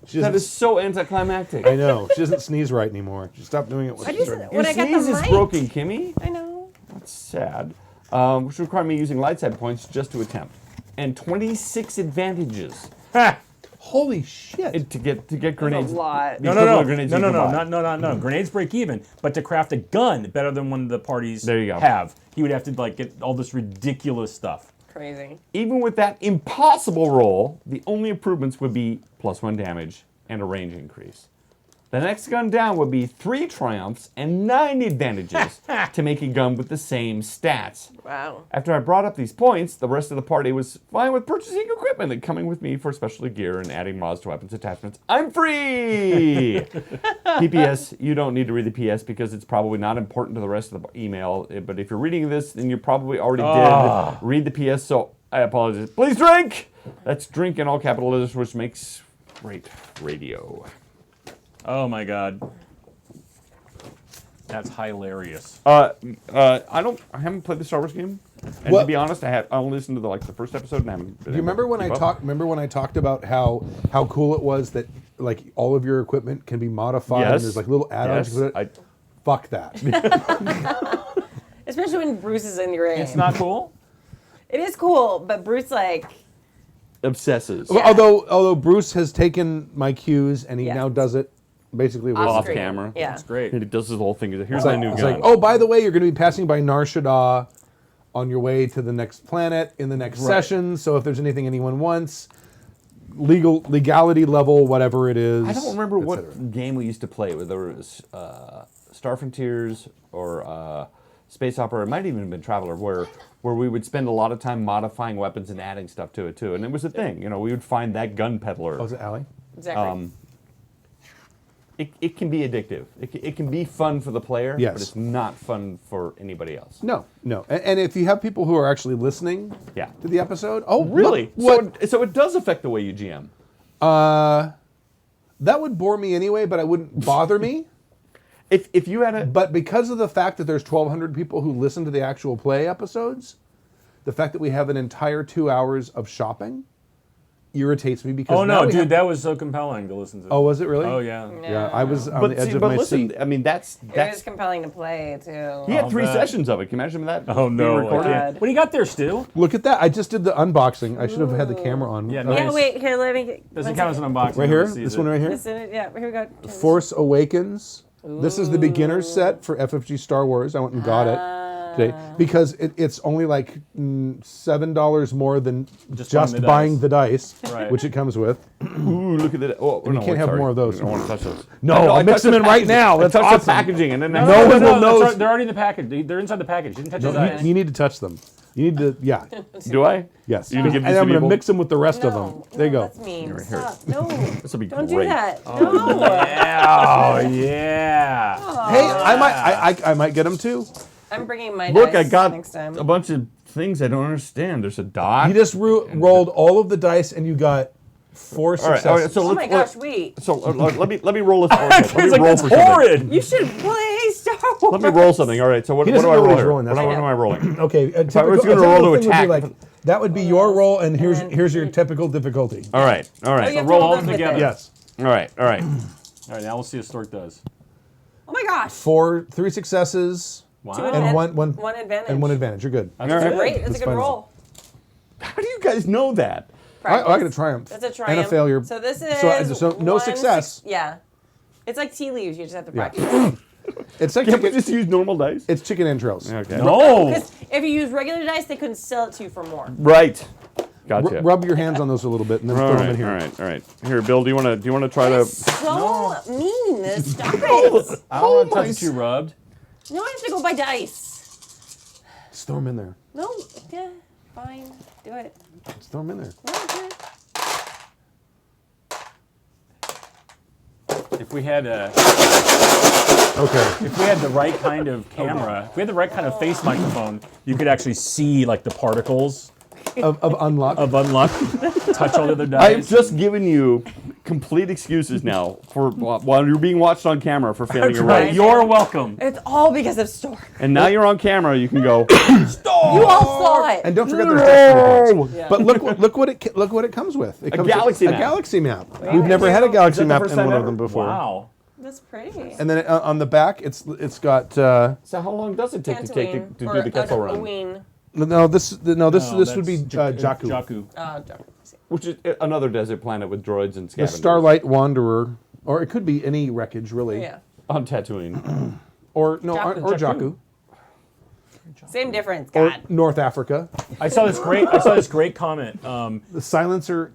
She That doesn't, is so anticlimactic. I know. She doesn't sneeze right anymore. She stopped doing it when I she just, started. when Your I got sneeze the is mic. broken, Kimmy. I know. That's sad. Which would require me using light side points just to attempt. And 26 advantages Holy shit. to get grenades. a lot. the No, equivalent no, of no, grenades no, you no, can no, buy. not, no, no, no. Grenades break even, but to craft a gun better than one of the parties There you go. have, he would have to like get all this ridiculous stuff. Crazy. Even with that impossible roll, the only improvements would be +1 damage and a range increase. The next gun down would be 3 triumphs and 9 advantages to make a gun with the same stats. Wow. After I brought up these points, the rest of the party was fine with purchasing equipment and coming with me for specialty gear and adding mods to weapons attachments. I'm free! PPS, you don't need to read the PS because it's probably not important to the rest of the email. But if you're reading this, then you probably already did read the PS, so I apologize. Please drink! That's drink in all capital letters, which makes great radio. Oh my god. That's hilarious. I haven't played the Star Wars game, and Well- to be honest, I only listened to the first episode, and I haven't. Do you remember when I talked about how cool it was that like all of your equipment can be modified and Yes. there's like little add-ons? Yes, Fuck that. Especially when Bruce is in your game. It's not cool? It is cool, but Bruce like obsesses. Well, although Bruce has taken my cues and he Yeah. now does it basically with Off screen. camera. Yeah. It's great. And he does his whole thing. He's like, Here's It's my like, new it's gun. like, oh, by the way, you're going to be passing by Nar Shaddaa on your way to the next planet in the next session. So if there's anything anyone wants, legality level, whatever it is. I don't remember et what cetera. game we used to play, whether it was Star Frontiers or Space Opera. It might even have been Traveler, where we would spend a lot of time modifying weapons and adding stuff to it too. And it was a thing. We would find that gun peddler. Oh, is it Allie? exactly. It can be addictive. It can be fun for the player, Yes. but it's not fun for anybody else. No. And if you have people who are actually listening Yeah. to the episode, oh, Really? look, what? So it does affect the way you GM. That would bore me anyway, but it wouldn't bother me. If you had a But because of the fact that there's 1,200 people who listen to the actual play episodes, the fact that we have an entire 2 hours of shopping irritates me because Oh now no, we dude, have- that was so compelling to listen to. Oh, was it really? Oh yeah. Yeah, I was on but the edge see, of but my listen, seat. I mean that's It was compelling to play too. he had I'll 3 bet. sessions of it. Can you imagine that? Oh being no. I recorded? can't. What do you got there, Stu? Look at that! I just did the unboxing. I should have had the camera on. Yeah, Uh, nice. Yeah, wait, here, let me. Doesn't count as an unboxing. right here, Nobody sees this it. one right here. Listen, yeah, here we go. Force Awakens. This is the beginner set for FFG Star Wars. I went and got it today because it's only like $7 more than Just just buying the buying dice. the dice, Right. which it comes with. Ooh, look at that! Oh, And you no, can't have sorry. more of those. I don't want to touch those. No, I I'll mix touched them the in right packaging. now. I That's touched awesome. the packaging, and then No one will know. They're already in the package. They're inside the package. You didn't touch No, those eyes. you need to touch them. You need to, yeah, Do I? yes. You gonna give and these I'm to going to people? mix them with the rest of No, them. There you no, go. That's mean. Right here. Stop. No. This will be Don't great. do that. No. Yeah. Oh yeah. Hey, I might get them too. I'm bringing my Look, dice I got next time. a bunch of things I don't understand. There's a dot. You just rolled all of the dice and you got 4 all right, successes. so Oh my let's- gosh, wait. So let me roll this. Let It's me like roll that's for something. horrid. You should play Star Wars. Let me roll something. All right. So what He do I doesn't know roll what he's here? rolling, What that's am I rolling? Okay, a I was typical, gonna a roll typical to thing would be attack- like, that would be your roll, and then- here's your typical difficulty. All right. All Oh, right. you have to roll hold all those with together. it. Yes. All right. All right. All right, now we'll see what Stork does. Oh my gosh. 3 successes Wow. Two and advan- one one advantage. and 1 advantage. You're good. That's All right. good. Great. That's That's a good fine. roll. How do you guys know that? I got a triumph. That's a triumph. And a failure. So this is So no one success. Yeah. It's like tea leaves. You just have to Yeah. practice. It's like Can't we chicken, just use normal dice? it's chicken entrails. Okay. No. Because if you use regular dice, they couldn't sell it to you for more. Right. Gotcha. Rub your hands on those a little bit and then all throw them right. in here. All right. All right. Here, Bill. Do you want to try to? So mean. Stop it. I don't want to touch it too rubbed. No, I have to go buy dice. Just throw them in there. No. Yeah. Fine. Do it. Just throw them in there. No, do it. If we had Okay. the right kind of camera, if we had the right kind of face microphone, you could actually see like the particles of unlock. of unluck touch all the other I've dice. just given you complete excuses now for while you're being watched on camera for failing your Right, roll. you're welcome. It's all because of Stork. And now you're on camera. You can go. You all saw it. And don't forget there's destiny points. Yeah. But look what it comes with. It comes galaxy with map. a galaxy map. Wait, We've never had a galaxy the map first in time one of ever? them before. Wow. That's pretty. And then on the back, it's got So how long does it take to Tatooine, do or the Kessel a run? ween. this No, would be that's Jakku. Jakku. Jakku. Which is another desert planet with droids and The scavengers. Starlight Wanderer, or it could be any wreckage really, Yeah. on Tatooine. or Jakku. or Jakku, Same difference. or God. North Africa. I saw this great comment. The silencer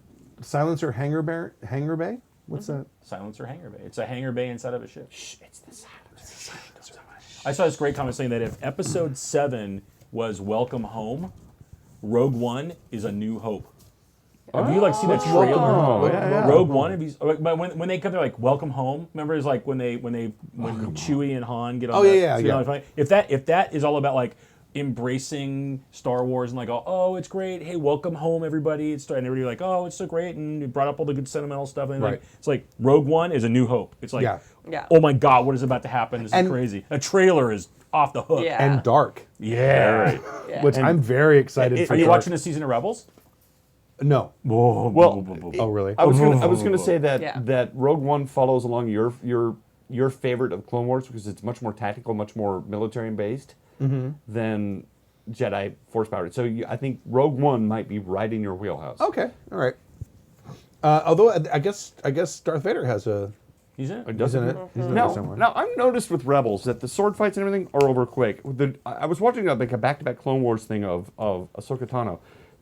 hangar bay. What's that? Silencer hangar bay. It's a hangar bay inside of a ship. Shh, it's the silencer. I saw this great comment saying that if episode 7 was Welcome Home, Rogue One is A New Hope. Have you seen the trailer? Oh, yeah. Rogue One. Have you, but when they come, they're like Welcome Home. Remember, it's like when Chewie and Han get on. yeah. If that is all about embracing Star Wars and oh, it's great. Hey, welcome home, everybody. And everybody oh, it's so great, and it brought up all the good sentimental stuff. And Right. it's like Rogue One is A New Hope. It's like, Yeah. oh my God, what is about to happen? This is crazy. A trailer is off the hook. Yeah. And dark, Yeah. Yeah. which I'm very excited for. Are you dark. watching a season of Rebels? No. Well, Oh, really? I was gonna say that Yeah. that Rogue One follows along your favorite of Clone Wars because it's much more tactical, much more military based than Jedi Force powered. So I think Rogue One might be right in your wheelhouse. Okay. All right. Although I guess Darth Vader has a. He's in it. He's in it. He's in there somewhere. Now I've noticed with Rebels that the sword fights and everything are over quick. I was watching a back-to-back Clone Wars thing of Ahsoka Tano.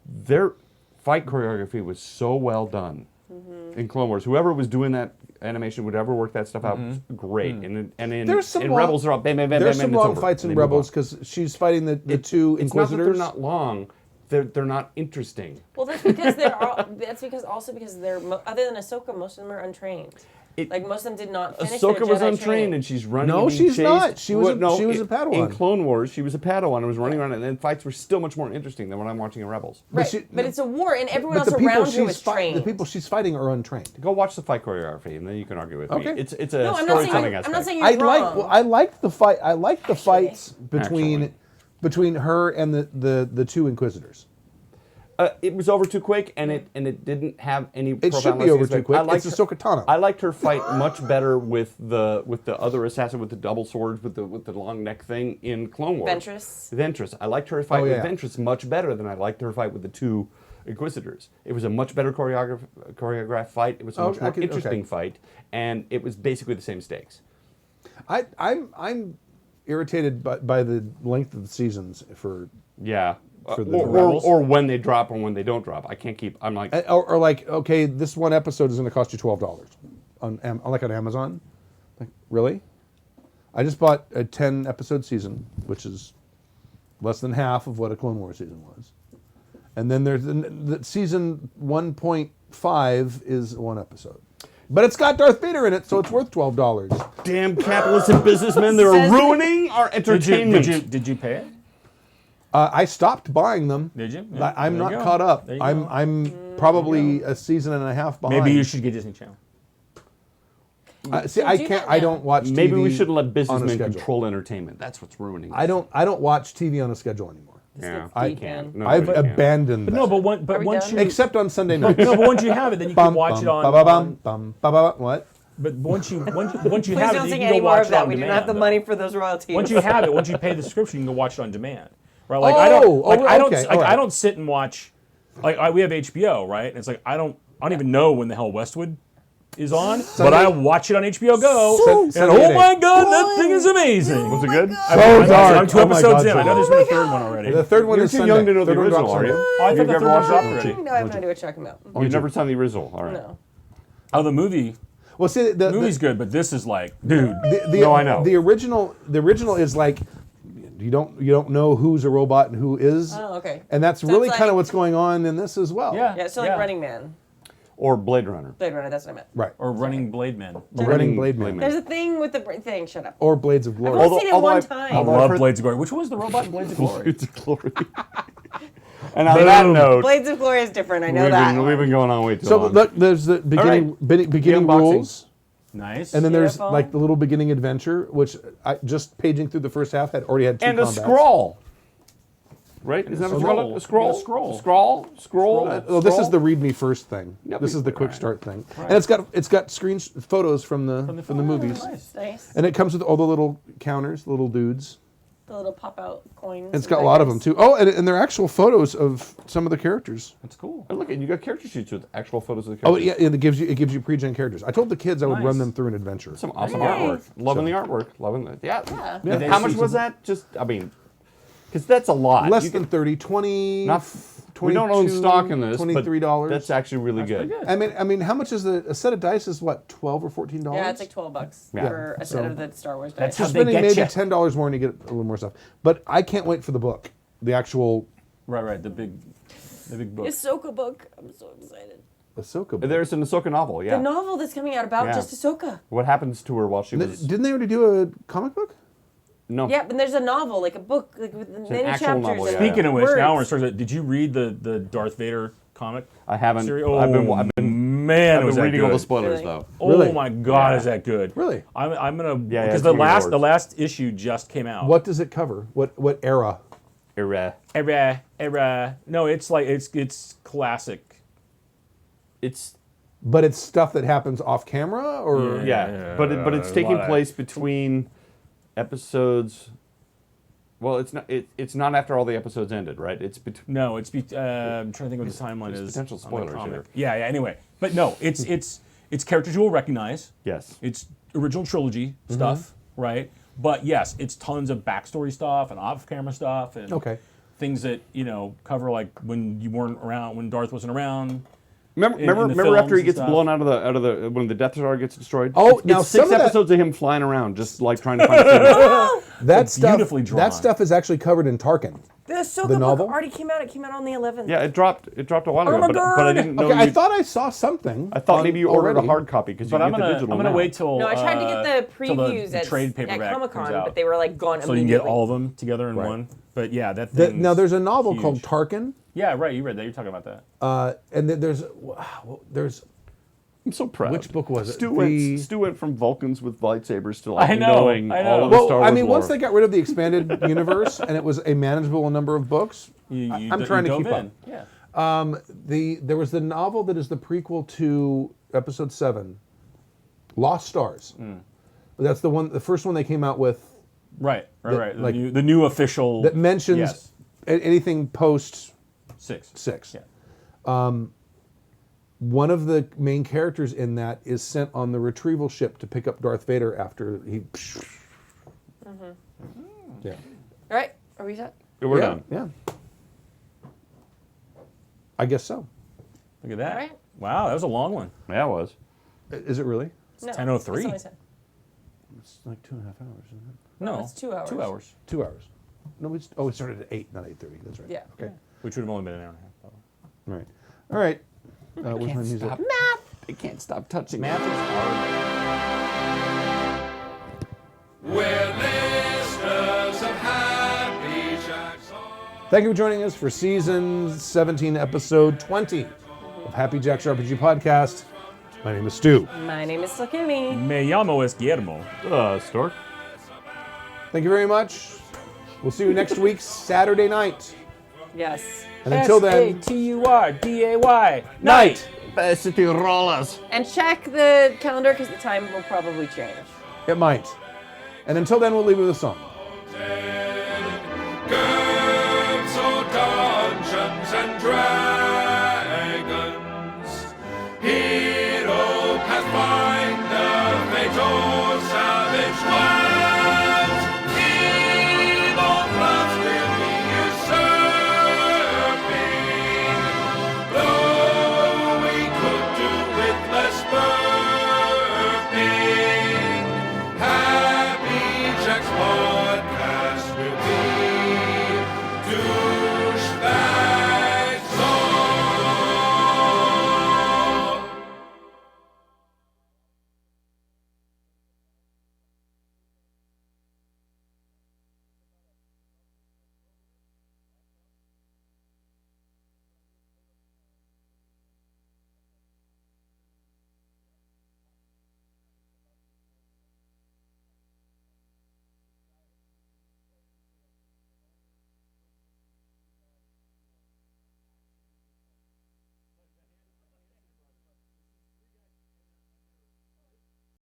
Their fight choreography was so well done in Clone Wars. Whoever was doing that animation, would ever work that stuff out, was great. And in Rebels, they're all bam, bam, bam, There's bam, some and it's long over. fights And in they move Rebels on. because she's fighting the two It's not that Inquisitors. they're not long. They're not interesting. Well, that's because they're other than Ahsoka, most of them are untrained. Most of them did not finish their Ahsoka was Jedi untrained training. and she's running. No, and being she's chased. not. She was a Padawan. In Clone Wars, she was a Padawan and was running around, and then fights were still much more interesting than what I'm watching in Rebels. Right, but it's a war, and everyone But else the people around her she's is trained. the people she's fighting are untrained. Go watch the fight choreography, and then you can argue with me. Okay. It's a No, I'm not saying storytelling I'm aspect. not saying you're wrong. I like the fight. I like the fights Actually. between her and the two Inquisitors. It was over too quick, and it didn't have any. It should be over too quick. It's Ahsoka Tano. I liked her fight much better with the other assassin with the double swords with the long neck thing in Clone Wars. Ventress. I liked her fight with Ventress much better than I liked her fight with the two Inquisitors. It was a much better choreographed fight. It was a much more interesting fight, and it was basically the same stakes. I'm irritated by the length of the seasons for. Yeah. For the or when they drop or when they don't drop. I can't keep. I'm like. Or like, okay, this one episode is going to cost you $12 on Amazon. Like, really? I just bought a 10-episode season, which is less than half of what a Clone Wars season was. And then there's the season 1.5 is one episode. But it's got Darth Vader in it, so it's worth $12. Damn capitalists and businessmen, they're ruining our entertainment. Did you pay it? I stopped buying them. Did you? Yeah, I'm there not you go. caught up. There you go. I'm probably a season and a half behind. Maybe you should get Disney Channel. See, I can't. I don't watch. TV Maybe we shouldn't let on a businessmen schedule. control entertainment. That's what's ruining. I don't watch TV on a schedule anymore. Yeah, I can't. can. No, I've nobody can. abandoned that. No, but Are we once done? you except on Sunday night. no, but once you have it, then you can watch it on. What? But once you Please have it, don't then you sing can any go more watch of it that. on We do demand. not have the money for those royalties. Once you have it, once you pay the subscription, you can go watch it on demand. Right? okay, all right. I don't sit and watch. We have HBO, right? And it's like I don't even know when the hell Westwood is on, but I watch it on HBO Go, and Sunday oh my God, that thing is amazing. Was it good? I'm 2 Oh my episodes God, in. I know so there's been a third one already. The third one You're is too Sunday. young to know the Third one original, drops are you? Sunday. Oh, I thought You've the never third one watched dropped it? already. No, I have no idea what you're talking about. You've never seen the original, all right? No. Oh, the movie. Well, see, the Movie's good, but this is like, dude. No, I know. The original is like you don't know who's a robot and who is. Oh, okay. And that's So really it's kind of like- what's going on in this as well. Yeah. Yeah, so like Running Man. Or Blade Runner. Blade Runner, that's what I meant. Right. Or Running Blade Men. Running Blade Man. There's a thing with the thing. Shut up. Or Blades of I've Glory. only seen it Although one I've- time. I although I've love heard- Blades of Glory. Which one was the robot in Blades of Glory? It's a glory. And on that note, Blades of Glory is different. I know we've that. been going on way too So long. look, there's the beginning beginning unboxing. rules, Nice. and then there's Beautiful. like the little beginning adventure, which I just paging through the first half had already had two and a combats. scroll. Right? Is that what you call it? A scroll? Yeah, scroll. Scroll? Well, this is the read me first thing. Yep. This is the quick start thing, and it's got photos from the movies, Nice. and it comes with all the little counters, the little dudes. The little pop-out coins. And it's got a lot of them too. Oh, and they're actual photos of some of the characters. That's cool. And look, you got character sheets with actual photos of the Oh characters. yeah, it gives you pre-gen characters. I told the kids I would Nice. run them through an adventure. Some awesome Nice. artwork. Loving the artwork. Loving the Yeah. And how much was that? Just, I mean, because that's a lot. Less You than can- 30, 20, Not We don't own stock in this, $23. but that's actually really good. I mean, how much is a set of dice? Is what, $12 or $14? Yeah, it's like $12 Yeah. for a set of the Star Wars dice. That's how So they spending get maybe ya. $10 more and you get a little more stuff. But I can't wait for the book, the actual Right. The big book. Ahsoka book. I'm so excited. Ahsoka book. There's an Ahsoka novel, yeah. The novel that's coming out about Yeah. just Ahsoka. What happens to her while she was... Didn't they already do a comic book? No. Yeah, but there's a novel, like a book, like with many actual chapters. novel, and yeah. Speaking of which, words. now we're starting to. Did you read the Darth Vader comic? I haven't. Series? I've been was that reading all good. the spoilers, Really? though. Oh Really? my God, Yeah. is that good? Really? I'm gonna Yeah, because it's the Game last Awards. issue just came out. What does it cover? What era? Era. No, it's like it's classic. It's But it's stuff that happens off camera, or yeah, but it's a taking lot of- place between episodes. Well, it's not after all the episodes ended, right? It's between. No, I'm trying to think what the timeline there's is. potential on the spoilers comic. here. Yeah. Anyway, but no, it's characters you will recognize. Yes. It's original trilogy stuff, right? But yes, it's tons of backstory stuff and off-camera stuff and Okay. things that cover like when you weren't around, when Darth wasn't around. Remember, in the remember after films he and gets stuff. blown out of the when the Death Star gets destroyed. Oh, it's now it's some 6 of that- episodes of him flying around, just like trying to find. Food. that stuff? beautifully drawn. That stuff is actually covered in Tarkin. The Ahsoka The novel? book already came out. It came out on the 11th. Yeah, it dropped a while Oh ago, my but I God. didn't know. Okay, I you- thought I saw something. I thought maybe you ordered already. a hard copy because you But get the digital I'm gonna now. wait till No, I tried to get the till previews the trade at paperback Comic Con, comes out. but they were like gone so you can get immediately. all of them together in Right. one. But yeah, that The- thing. now there's a novel called huge. Tarkin, Yeah, right. You read that. You're talking about that. and then there's I'm so proud. Which book was it? Stu The- went from Vulcans with lightsabers to like I know, knowing I all know. of the well, Star Wars I mean, lore. once they got rid of the expanded universe and it was a manageable number of books, I'm trying to dove keep up. in. Yeah. There was the novel that is the prequel to Episode 7, Lost Stars. That's the first one they came out with Right. That, Right. like- The new official that mentions Yes. anything post 6. 6. Yeah. One of the main characters in that is sent on the retrieval ship to pick up Darth Vader after he. Yeah. All right, are we done? We're yeah, done. Yeah. I guess so. Look at that. All right. Wow, that was a long one. Yeah, it was. Is it really? No, 10:03. that's only 10. It's like 2.5 hours, isn't it? No, it's 2 hours. 2 hours. 2 hours. No, we started at 8, not 8:30. That's right. Yeah. Okay. Which would have only been an hour and a half. Probably. All right. All right. Where's my music? They can't stop touching Math is hard. Thank you for joining us for season 17, episode 20 of Happy Jack's RPG Podcast. My name is Stu. My name is Silkimi. Me llamo es Guillermo. Stork. Thank you very much. We'll see you next week, Saturday night. Yes. And until then, SATURDAY. night. City rollers. And check the calendar because the time will probably change. It might. And until then, we'll leave you with a song. Dungeons and Dragons.